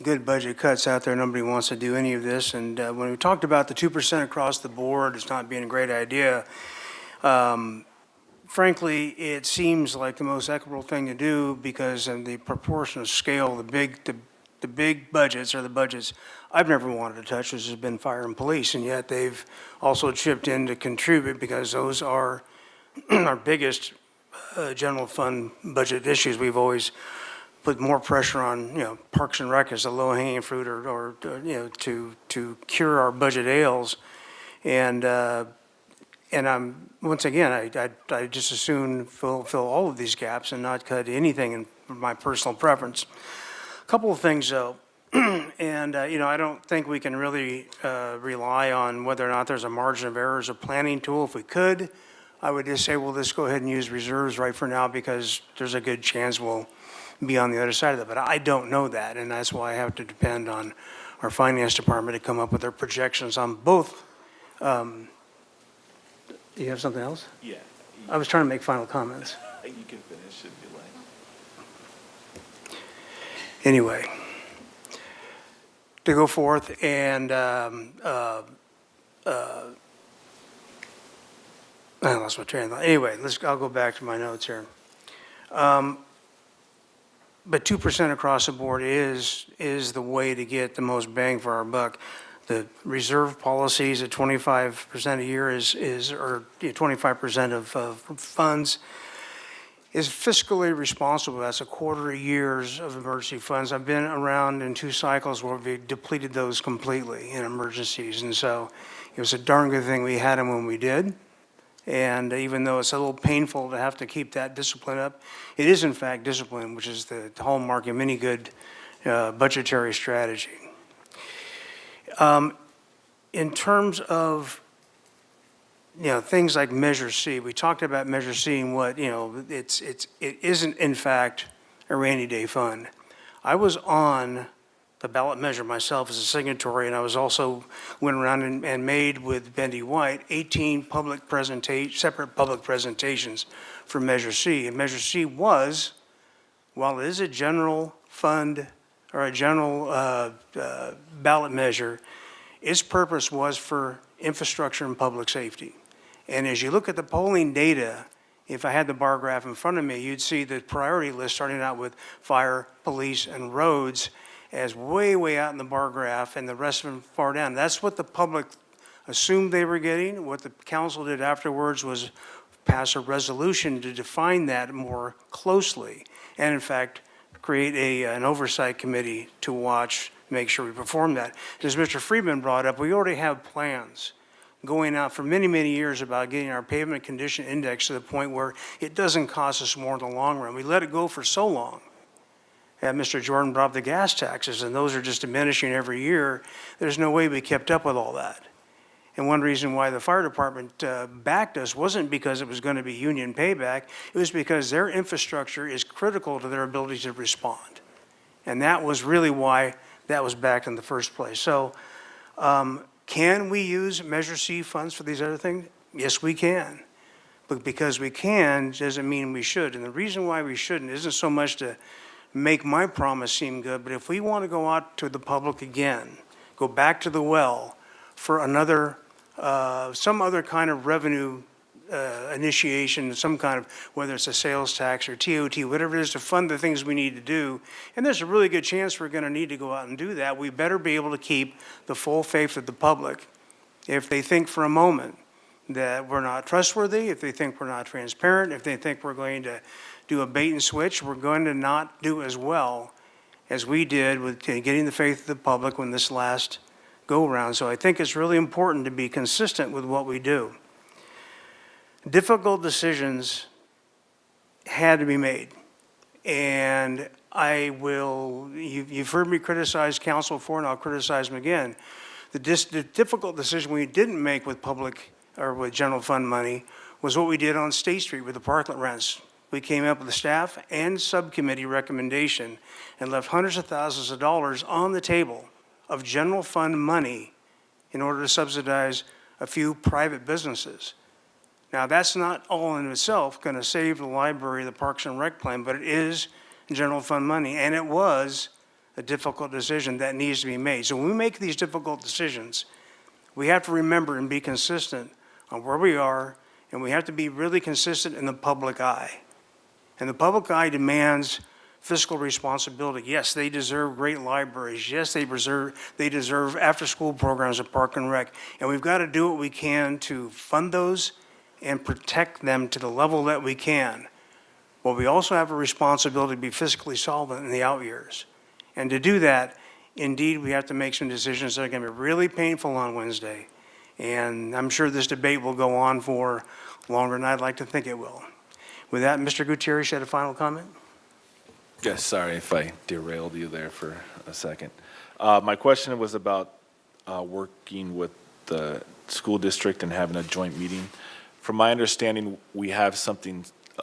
good budget cuts out there. Nobody wants to do any of this. And when we talked about the 2% across the board as not being a great idea, frankly, it seems like the most equitable thing to do because of the proportional scale, the big budgets are the budgets I've never wanted to touch, which has been fire and police, and yet they've also chipped in to contribute because those are our biggest general fund budget issues. We've always put more pressure on, Parks and Rec as a low-hanging fruit or to cure our budget ails. And I'm, once again, I just as soon fill all of these gaps and not cut anything in my personal preference. A couple of things, though. And, I don't think we can really rely on whether or not there's a margin of error as a planning tool. If we could, I would just say, well, let's go ahead and use reserves right for now because there's a good chance we'll be on the other side of that. But I don't know that, and that's why I have to depend on our finance department to come up with their projections on both. You have something else? Yeah. I was trying to make final comments. You can finish if you like. Anyway, to go forth and I lost my train of thought. Anyway, I'll go back to my notes here. But 2% across the board is the way to get the most bang for our buck. The reserve policies at 25% a year or 25% of funds is fiscally responsible. That's a quarter of years of emergency funds. I've been around in 2 cycles where we depleted those completely in emergencies. And so it was a darn good thing we had them when we did. And even though it's a little painful to have to keep that discipline up, it is in fact discipline, which is the hallmark of any good budgetary strategy. In terms of, things like Measure C, we talked about Measure C and what, it isn't in fact a rainy day fund. I was on the ballot measure myself as a signatory, and I was also went around and made with Bendy White 18 separate public presentations for Measure C. And Measure C was, while it is a general fund or a general ballot measure, its purpose was for infrastructure and public safety. And as you look at the polling data, if I had the bar graph in front of me, you'd see the priority list starting out with fire, police, and roads as way, way out in the bar graph, and the rest of them far down. That's what the public assumed they were getting. What the council did afterwards was pass a resolution to define that more closely, and in fact, create an oversight committee to watch, make sure we perform that. As Mr. Friedman brought up, we already have plans going out for many, many years about getting our pavement condition index to the point where it doesn't cost us more in the long run. We let it go for so long. And Mr. Jordan brought up the gas taxes, and those are just diminishing every year. There's no way we kept up with all that. And one reason why the fire department backed us wasn't because it was going to be union payback. It was because their infrastructure is critical to their ability to respond. And that was really why that was backed in the first place. So can we use Measure C funds for these other things? Yes, we can. But because we can doesn't mean we should. And the reason why we shouldn't isn't so much to make my promise seem good, but if we want to go out to the public again, go back to the well for another some other kind of revenue initiation, some kind of, whether it's a sales tax or TOT, whatever it is, to fund the things we need to do, and there's a really good chance we're going to need to go out and do that, we better be able to keep the full faith of the public. If they think for a moment that we're not trustworthy, if they think we're not transparent, if they think we're going to do a bait and switch, we're going to not do as well as we did with getting the faith of the public when this last go-around. So I think it's really important to be consistent with what we do. Difficult decisions had to be made. And you've heard me criticize council before, and I'll criticize them again. The difficult decision we didn't make with public or with general fund money was what we did on State Street with the parklet rents. We came up with a staff and subcommittee recommendation and left hundreds of thousands of dollars on the table of general fund money in order to subsidize a few private businesses. Now, that's not all in itself going to save the library, the Parks and Rec plan, but it is general fund money, and it was a difficult decision that needs to be made. So when we make these difficult decisions, we have to remember and be consistent on where we are, and we have to be really consistent in the public eye. And the public eye demands fiscal responsibility. Yes, they deserve great libraries. Yes, they deserve after-school programs at Park and Rec. And we've got to do what we can to fund those and protect them to the level that we can. But we also have a responsibility to be fiscally solvent in the out years. And to do that, indeed, we have to make some decisions that are going to be really painful on Wednesday. And I'm sure this debate will go on for longer than I'd like to think it will. With that, Mr. Gutierrez, you had a final comment? Yes, sorry if I derailed you there for a second. My question was about working with the school district and having a joint meeting. From my understanding, we have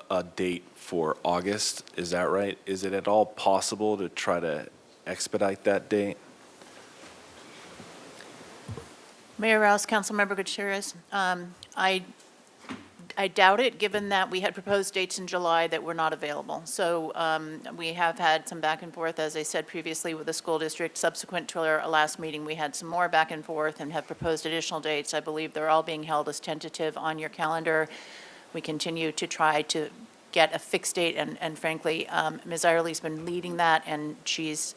a date for August, is that right? Is it at all possible to try to expedite that date? Mayor Rouse, Councilmember Gutierrez, I doubt it, given that we had proposed dates in July that were not available. So we have had some back and forth, as I said previously, with the school district. Subsequent to our last meeting, we had some more back and forth and have proposed additional dates. I believe they're all being held as tentative on your calendar. We continue to try to get a fixed date, and frankly, Ms. Irely's been leading that, and she's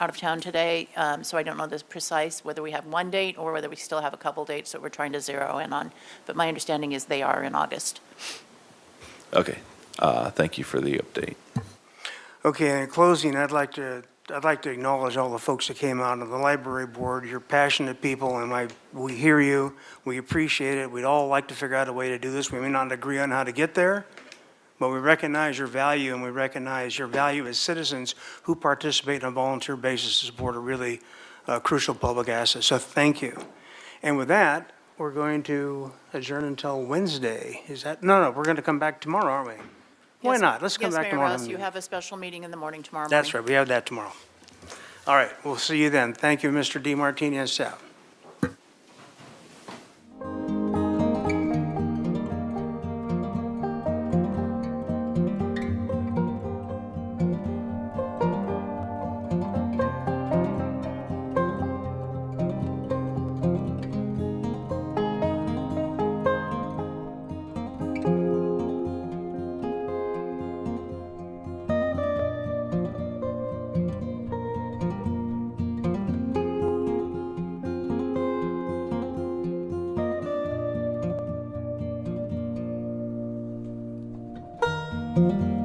out of town today, so I don't know the precise, whether we have one date or whether we still have a couple dates that we're trying to zero in on. But my understanding is they are in August. Okay, thank you for the update. Okay, in closing, I'd like to acknowledge all the folks that came out of the library board. You're passionate people, and we hear you. We appreciate it. We'd all like to figure out a way to do this. We may not agree on how to get there, but we recognize your value, and we recognize your value as citizens who participate on a volunteer basis to support a really crucial public asset. So thank you. And with that, we're going to adjourn until Wednesday. Is that, no, we're going to come back tomorrow, aren't we? Why Yes, not? Let's come back Yes, tomorrow. Mayor Rouse, you have a special meeting in the morning tomorrow morning. That's right, we have that tomorrow. All right, we'll see you then. Thank you, Mr. DeMartini and staff. Thank you.